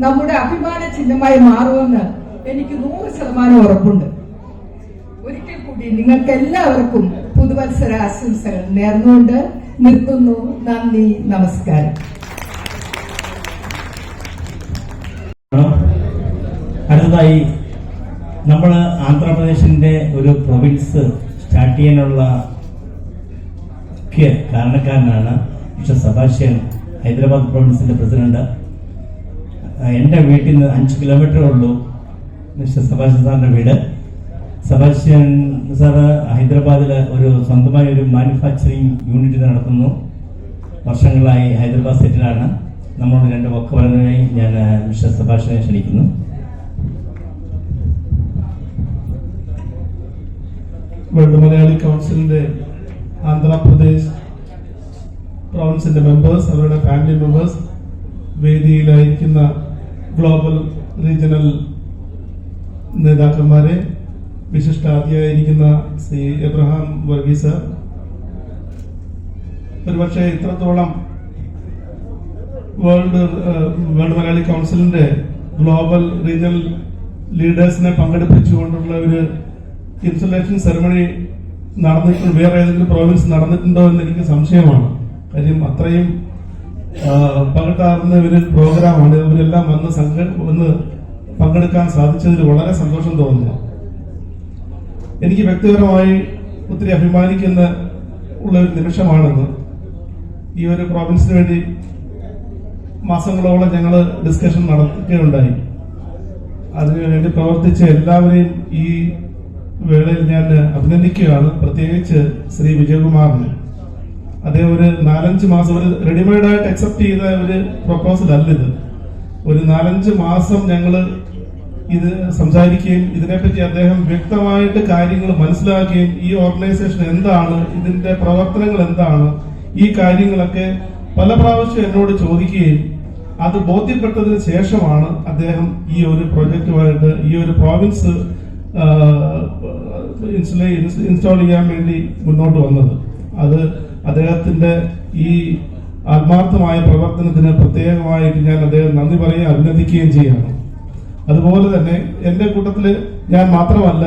നമ്മുടെ അഭിമാന ചിഹ്നമായി മാറുമെന്ന് എനിക്ക് 100% ഉറപ്പുണ്ട്. ഒരിക്കൽ കൂടി നിങ്ങൾക്ക് എല്ലാവർക്കും പുതുവത്സര ആശംസകൾ നേർന്നുകൊണ്ട് നിർത്തുന്നു. നന്ദി, നമസ്കാരം. അടുത്തതായി നമ്മൾ ആന്ധ്രാപ്രദേശിന്റെ ഒരു പ്രൊവിൻസ് സ്റ്റാർട്ട് ചെയ്യാനുള്ള മുഖ്യ കാരണക്കാരനാണ് മിസ്റ്റർ സെബാസ്റ്റ്യൻ, ഹൈദരാബാദ് പ്രൊവിൻസിന്റെ പ്രസിഡന്റ്. എൻ്റെ വീട്ടിൽ നിന്ന് 5 കിലോമീറ്റർ ഉള്ളൂ മിസ്റ്റർ സെബാസ്റ്റ്യൻ സാറിൻ്റെ വീട്. സെബാസ്റ്റ്യൻ സാറ് ഹൈദരാബാദിൽ സ്വന്തമായ ഒരു മാനുഫാക്ചറിങ് യൂണിറ്റ് നടത്തുന്നു. വർഷങ്ങളായി ഹൈദരാബാദ് സെറ്റിലാണ്. നമ്മളോട് 2 വാക്ക് പറയുന്നതിനായി ഞാൻ മിസ്റ്റർ സെബാസ്റ്റ്യനെ ക്ഷണിക്കുന്നു. വേൾഡ് മലയാളി കൗൺസിലിന്റെ ആന്ധ്രാപ്രദേശ് പ്രൊവിൻസിന്റെ മെമ്പേഴ്സ്, അവരുടെ ഫാമിലി മെമ്പേഴ്സ്, വേദിയിലായിരിക്കുന്ന ഗ്ലോബൽ റീജിയണൽ നേതാക്കന്മാരെ, വിശിഷ്ടാതിഥിയായിരിക്കുന്ന ശ്രീ എബ്രഹാം വർഗീസ്, ഒരുപക്ഷെ ഇത്രത്തോളം വേൾഡ് മലയാളി കൗൺസിലിന്റെ ഗ്ലോബൽ റീജിയണൽ ലീഡേഴ്സിനെ പങ്കെടുപ്പിച്ചുകൊണ്ടുള്ള ഒരു ഇൻസ്റ്റലേഷൻ സെറമണി നടന്നിട്ടുണ്ട് വേറെ ഏതെങ്കിലും പ്രോവിൻസ് നടന്നിട്ടുണ്ടോ എന്ന് എനിക്ക് സംശയമാണ്. കാര്യം അത്രയും പകട്ടാർന്ന ഒരു പ്രോഗ്രാമാണ്. ഇവരെല്ലാം വന്ന് പങ്കെടുക്കാൻ സാധിച്ചതിൽ വളരെ സന്തോഷം തോന്നുന്നു. എനിക്ക് വ്യക്തിപരമായി ഒത്തിരി അഭിമാനിക്കുന്ന ഉള്ള ഒരു നിമിഷമാണെന്ന്. ഈ ഒരു പ്രോവിൻസിന് വേണ്ടി മാസങ്ങളോളം ഞങ്ങൾ ഡിസ്കഷൻ നടത്തുകയുണ്ടായി. അതിനുവേണ്ടി പ്രവർത്തിച്ച എല്ലാവരെയും ഈ വേളയിൽ ഞാൻ അഭിനന്ദിക്കുകയാണ്. പ്രത്യേകിച്ച് ശ്രീ വിജയകുമാറിന്. അദ്ദേഹം ഒരു 4-5 മാസം ഒരു റെഡിമെയ്ഡായിട്ട് അക്സെപ്റ്റ് ചെയ്ത ഒരു പ്രപ്പോസൽ അല്ലിത്. ഒരു 4-5 മാസം ഞങ്ങൾ ഇത് സംസാരിക്കുകയും ഇതിനെപ്പറ്റി അദ്ദേഹം വ്യക്തമായിട്ട് കാര്യങ്ങൾ മനസ്സിലാക്കുകയും ഈ ഓർഗനൈസേഷൻ എന്താണ്, ഇതിന്റെ പ്രവർത്തനങ്ങൾ എന്താണ്, ഈ കാര്യങ്ങളൊക്കെ പല പ്രാവശ്യം എന്നോട് ചോദിക്കുകയും അത് ബോധ്യപ്പെട്ടതിന് ശേഷമാണ് അദ്ദേഹം ഈ ഒരു പ്രൊജക്റ്റുമായിട്ട് ഈ ഒരു പ്രോവിൻസ് ഇൻസ്റ്റാൾ ചെയ്യാൻ വേണ്ടി മുന്നോട്ട് വന്നത്. അത് അദ്ദേഹത്തിന്റെ ഈ ആത്മാർത്ഥമായ പ്രവർത്തനത്തിന് പ്രത്യേകമായിട്ട് ഞാൻ അദ്ദേഹം നന്ദി പറയുകയും അഭിനന്ദിക്കുകയും ചെയ്യുകയാണ്. അതുപോലെ തന്നെ എന്റെ കൂട്ടത്തില് ഞാൻ മാത്രമല്ല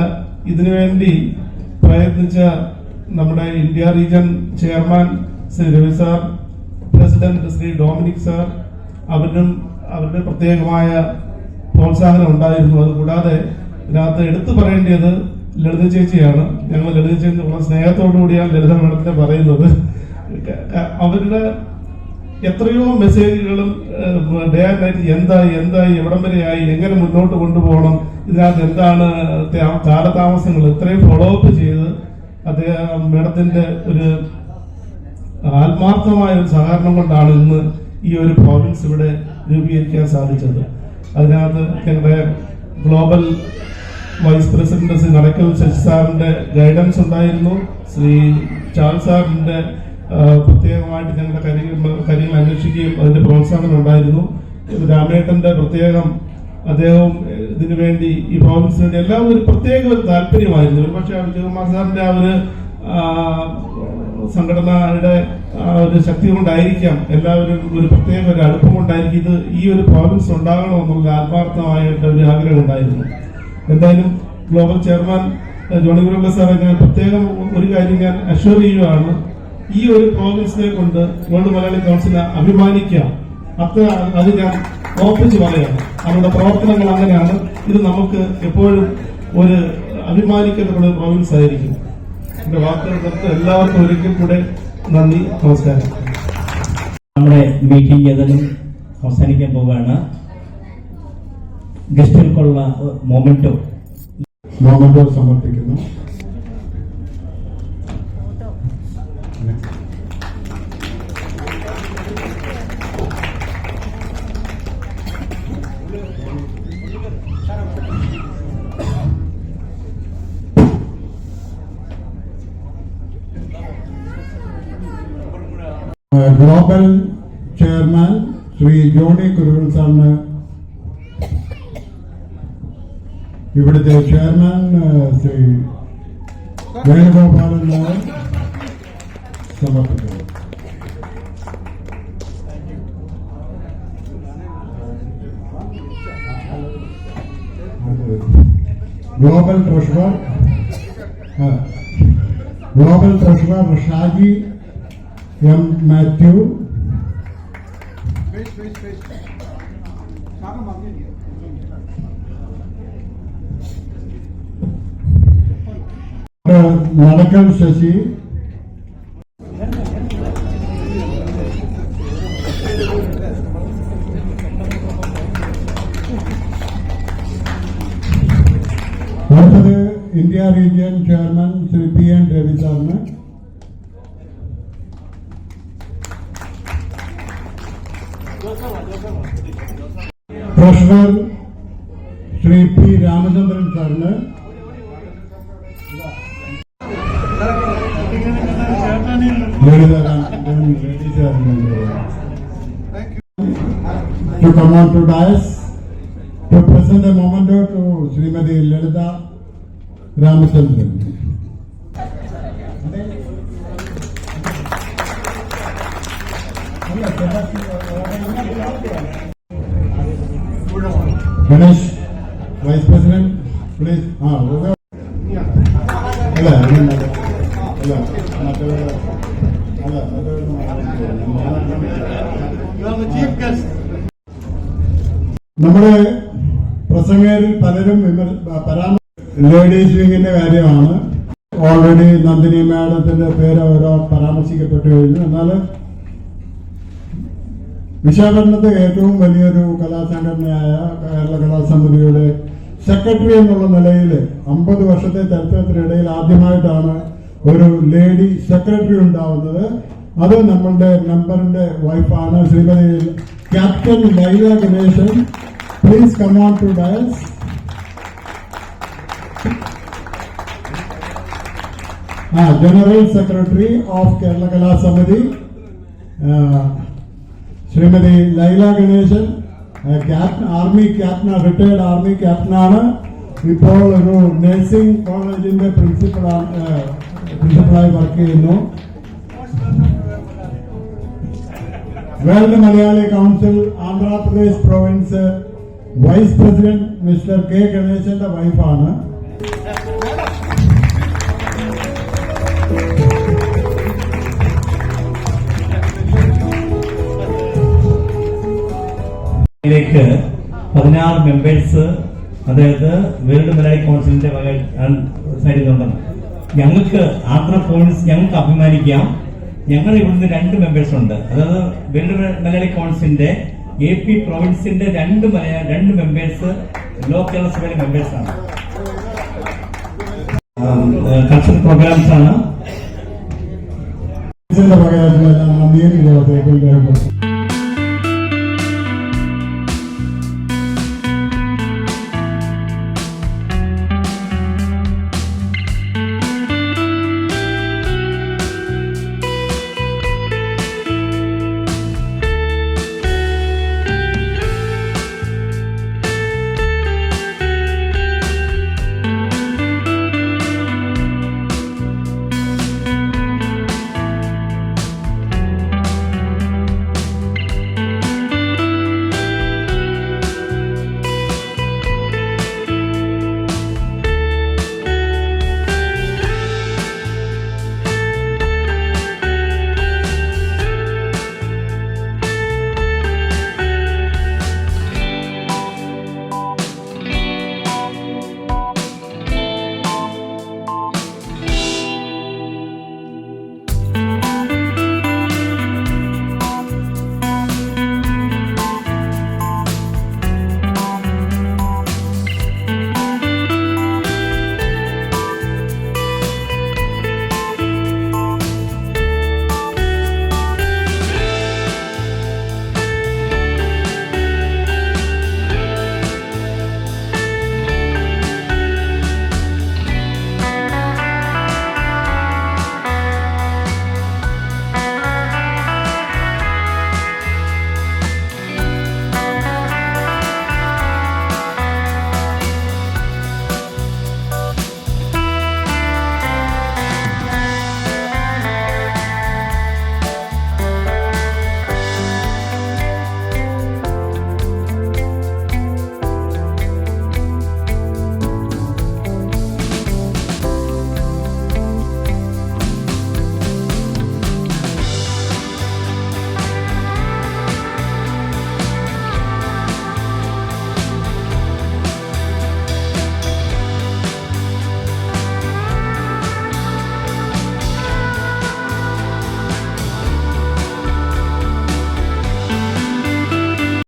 ഇതിനുവേണ്ടി പ്രയത്നിച്ച നമ്മുടെ India region chairman Shri Ravi sir, president Shri Dominic sir, അവരുടെ പ്രത്യേകമായ പ്രോത്സാഹനം ഉണ്ടായിരുന്നു. അതുകൂടാതെ ഇതിനകത്ത് എടുത്തു പറയേണ്ടത് ലളിത ചേച്ചിയാണ്. ഞങ്ങൾ ലളിത ചേച്ചി വളരെ സ്നേഹത്തോടുകൂടിയാണ് ലളിത മേഡത്തിനെ പറയുന്നത്. അവരുടെ എത്രയോ മെസ്സേജുകളും ഡേ ആൻഡ് നൈറ്റ് എന്തായി എവിടം വരെയായി, എങ്ങനെ മുന്നോട്ട് കൊണ്ടുപോകണം, ഇതിനകത്ത് എന്താണ് കാലതാമസങ്ങൾ, ഇത്രയും ഫോളോ അപ്പ് ചെയ്ത് അദ്ദേഹം മേഡത്തിന്റെ ഒരു ആത്മാർത്ഥമായ ഒരു സഹകരണം കൊണ്ടാണ് ഇന്ന് ഈ ഒരു പ്രോവിൻസ് ഇവിടെ രൂപീകരിക്കാൻ സാധിച്ചത്. അതിനകത്ത് ഞങ്ങളുടെ global vice president Shri Nadakkal Sasi സാറിന്റെ ഗൈഡൻസ് ഉണ്ടായിരുന്നു. ശ്രീ ചാൾ സാറിന്റെ പ്രത്യേകമായിട്ട് ഞങ്ങളുടെ കാര്യങ്ങൾ അന്വേഷിക്കുകയും അതിന്റെ പ്രോത്സാഹനം ഉണ്ടായിരുന്നു. രാമേട്ടന്റെ പ്രത്യേകം അദ്ദേഹവും ഇതിനു വേണ്ടി ഈ പ്രോവിൻസിന് വേണ്ടി എല്ലാം ഒരു പ്രത്യേക ഒരു താല്പര്യമായിരുന്നു. ഒരുപക്ഷെ വിജയകുമാർ സാറിന്റെ ആ ഒരു സംഘടനയുടെ ഒരു ശക്തി കൊണ്ടായിരിക്കാം, എല്ലാവരും ഒരു പ്രത്യേക ഒരു അടുപ്പം കൊണ്ടായിരിക്കും ഇത് ഈ ഒരു പ്രോവിൻസ് ഉണ്ടാകണമെന്നുള്ള ആത്മാർത്ഥമായിട്ട് ഒരു ആഗ്രഹം ഉണ്ടായിരുന്നു. എന്തായാലും ഗ്ലോബൽ ചെയർമാൻ ജോണി ഗുരുള്ള സാറെ ഞാൻ പ്രത്യേകം ഒരു കാര്യം ഞാൻ അഷ്വർ ചെയ്യുകയാണ്, ഈ ഒരു പ്രോവിൻസിനെ കൊണ്ട് വേൾഡ് മലയാളി കൗൺസിലിനെ അഭിമാനിക്കാം. അത് ഞാൻ ഓർപ്പിച്ച് പറയാണ്. അവരുടെ പ്രവർത്തനങ്ങൾ അങ്ങനെയാണ്. ഇത് നമുക്ക് എപ്പോഴും ഒരു അഭിമാനിക്കത്തുള്ള പ്രോവിൻസ് ആയിരിക്കും. എന്റെ വാക്കുകൾക്ക് എല്ലാവർക്കും ഒരിക്കൽ കൂടെ നന്ദി, നമസ്കാരം. നമ്മുടെ മീറ്റിംഗ് ഏതായാലും അവസാനിക്കാൻ പോവുകയാണ്. ഗസ്റ്റുകൾക്കുള്ള മൊമെന്റോ സമർപ്പിക്കുന്നു. ഗ്ലോബൽ ചെയർമാൻ ശ്രീ ജോണി കുരുവിൽ സാറിന് ഇവിടുത്തെ ചെയർമാൻ ശ്രീ വേണുഗോപാലൻ നായർ സമർപ്പിക്കുന്നു. Global treasurer Shaji M Mathew, Nadakkal Sasi, India region chairman Shri PN Ravi സാറിന്, ട്രഷറർ ശ്രീ P രാമചന്ദ്രൻ സാറിന്, to come on to dais to present a memento to Srimati Lelita Ramachandran. Ganesh, Vice President, please. നമ്മുടെ പ്രസംഗകരിൽ പലരും ലേഡീസ് വിങ്ങിന്റെ കാര്യമാണ്. ഓൾറെഡി നന്ദിനി മാഡത്തിന്റെ പേര് ഓരോ പരാമർശിക്കപ്പെട്ടു കഴിഞ്ഞു. എന്നാൽ വിശാഖപട്ടണത്തെ ഏറ്റവും വലിയൊരു കലാസംഘടനയായ കേരള കലാസമിതിയുടെ സെക്രട്ടറി എന്നുള്ള നിലയിൽ 50 വർഷത്തെ ചരിത്രത്തിനിടയിൽ ആദ്യമായിട്ടാണ് ഒരു ലേഡി സെക്രട്ടറി ഉണ്ടാവുന്നത്. അത് നമ്മളുടെ മെമ്പറിന്റെ വൈഫാണ് Shrimati captain Laila Ganesan. Please come on to Diaz. General secretary of Kerala Kalasamithi Shrimati Laila Ganesan, army captain, retired army ക്യാപ്റ്റനാണ്. ഇപ്പോൾ ഒരു നഴ്സിംഗ് കോളേജിന്റെ പ്രിൻസിപ്പളായി വർക്ക് ചെയ്യുന്നു. World Malayali council Andhra Pradesh province vice president mister K ഗണേശന്റെ വൈഫാണ്. ിലേക്ക് 16 മെമ്പേഴ്സ്, അതായത് വേൾഡ് മലയാളി കൗൺസിലിന്റെ സൈഡിലുണ്ടെന്ന് ഞങ്ങൾക്ക് ആന്ധ്ര പ്രൊവിൻസ് ഞങ്ങൾക്ക് അഭിമാനിക്കാം. ഞങ്ങൾ ഇവിടുന്ന് 2 മെമ്പേഴ്സ് ഉണ്ട്. അതായത് വേൾഡ് മലയാളി കൗൺസിലിന്റെ AP പ്രൊവിൻസിന്റെ 2 മെമ്പേഴ്സ് ലോ കേരള സഭയിലെ മെമ്പേഴ്സ് ആണ്. കൾച്ചറൽ പ്രോഗ്രാംസ് ആണ്.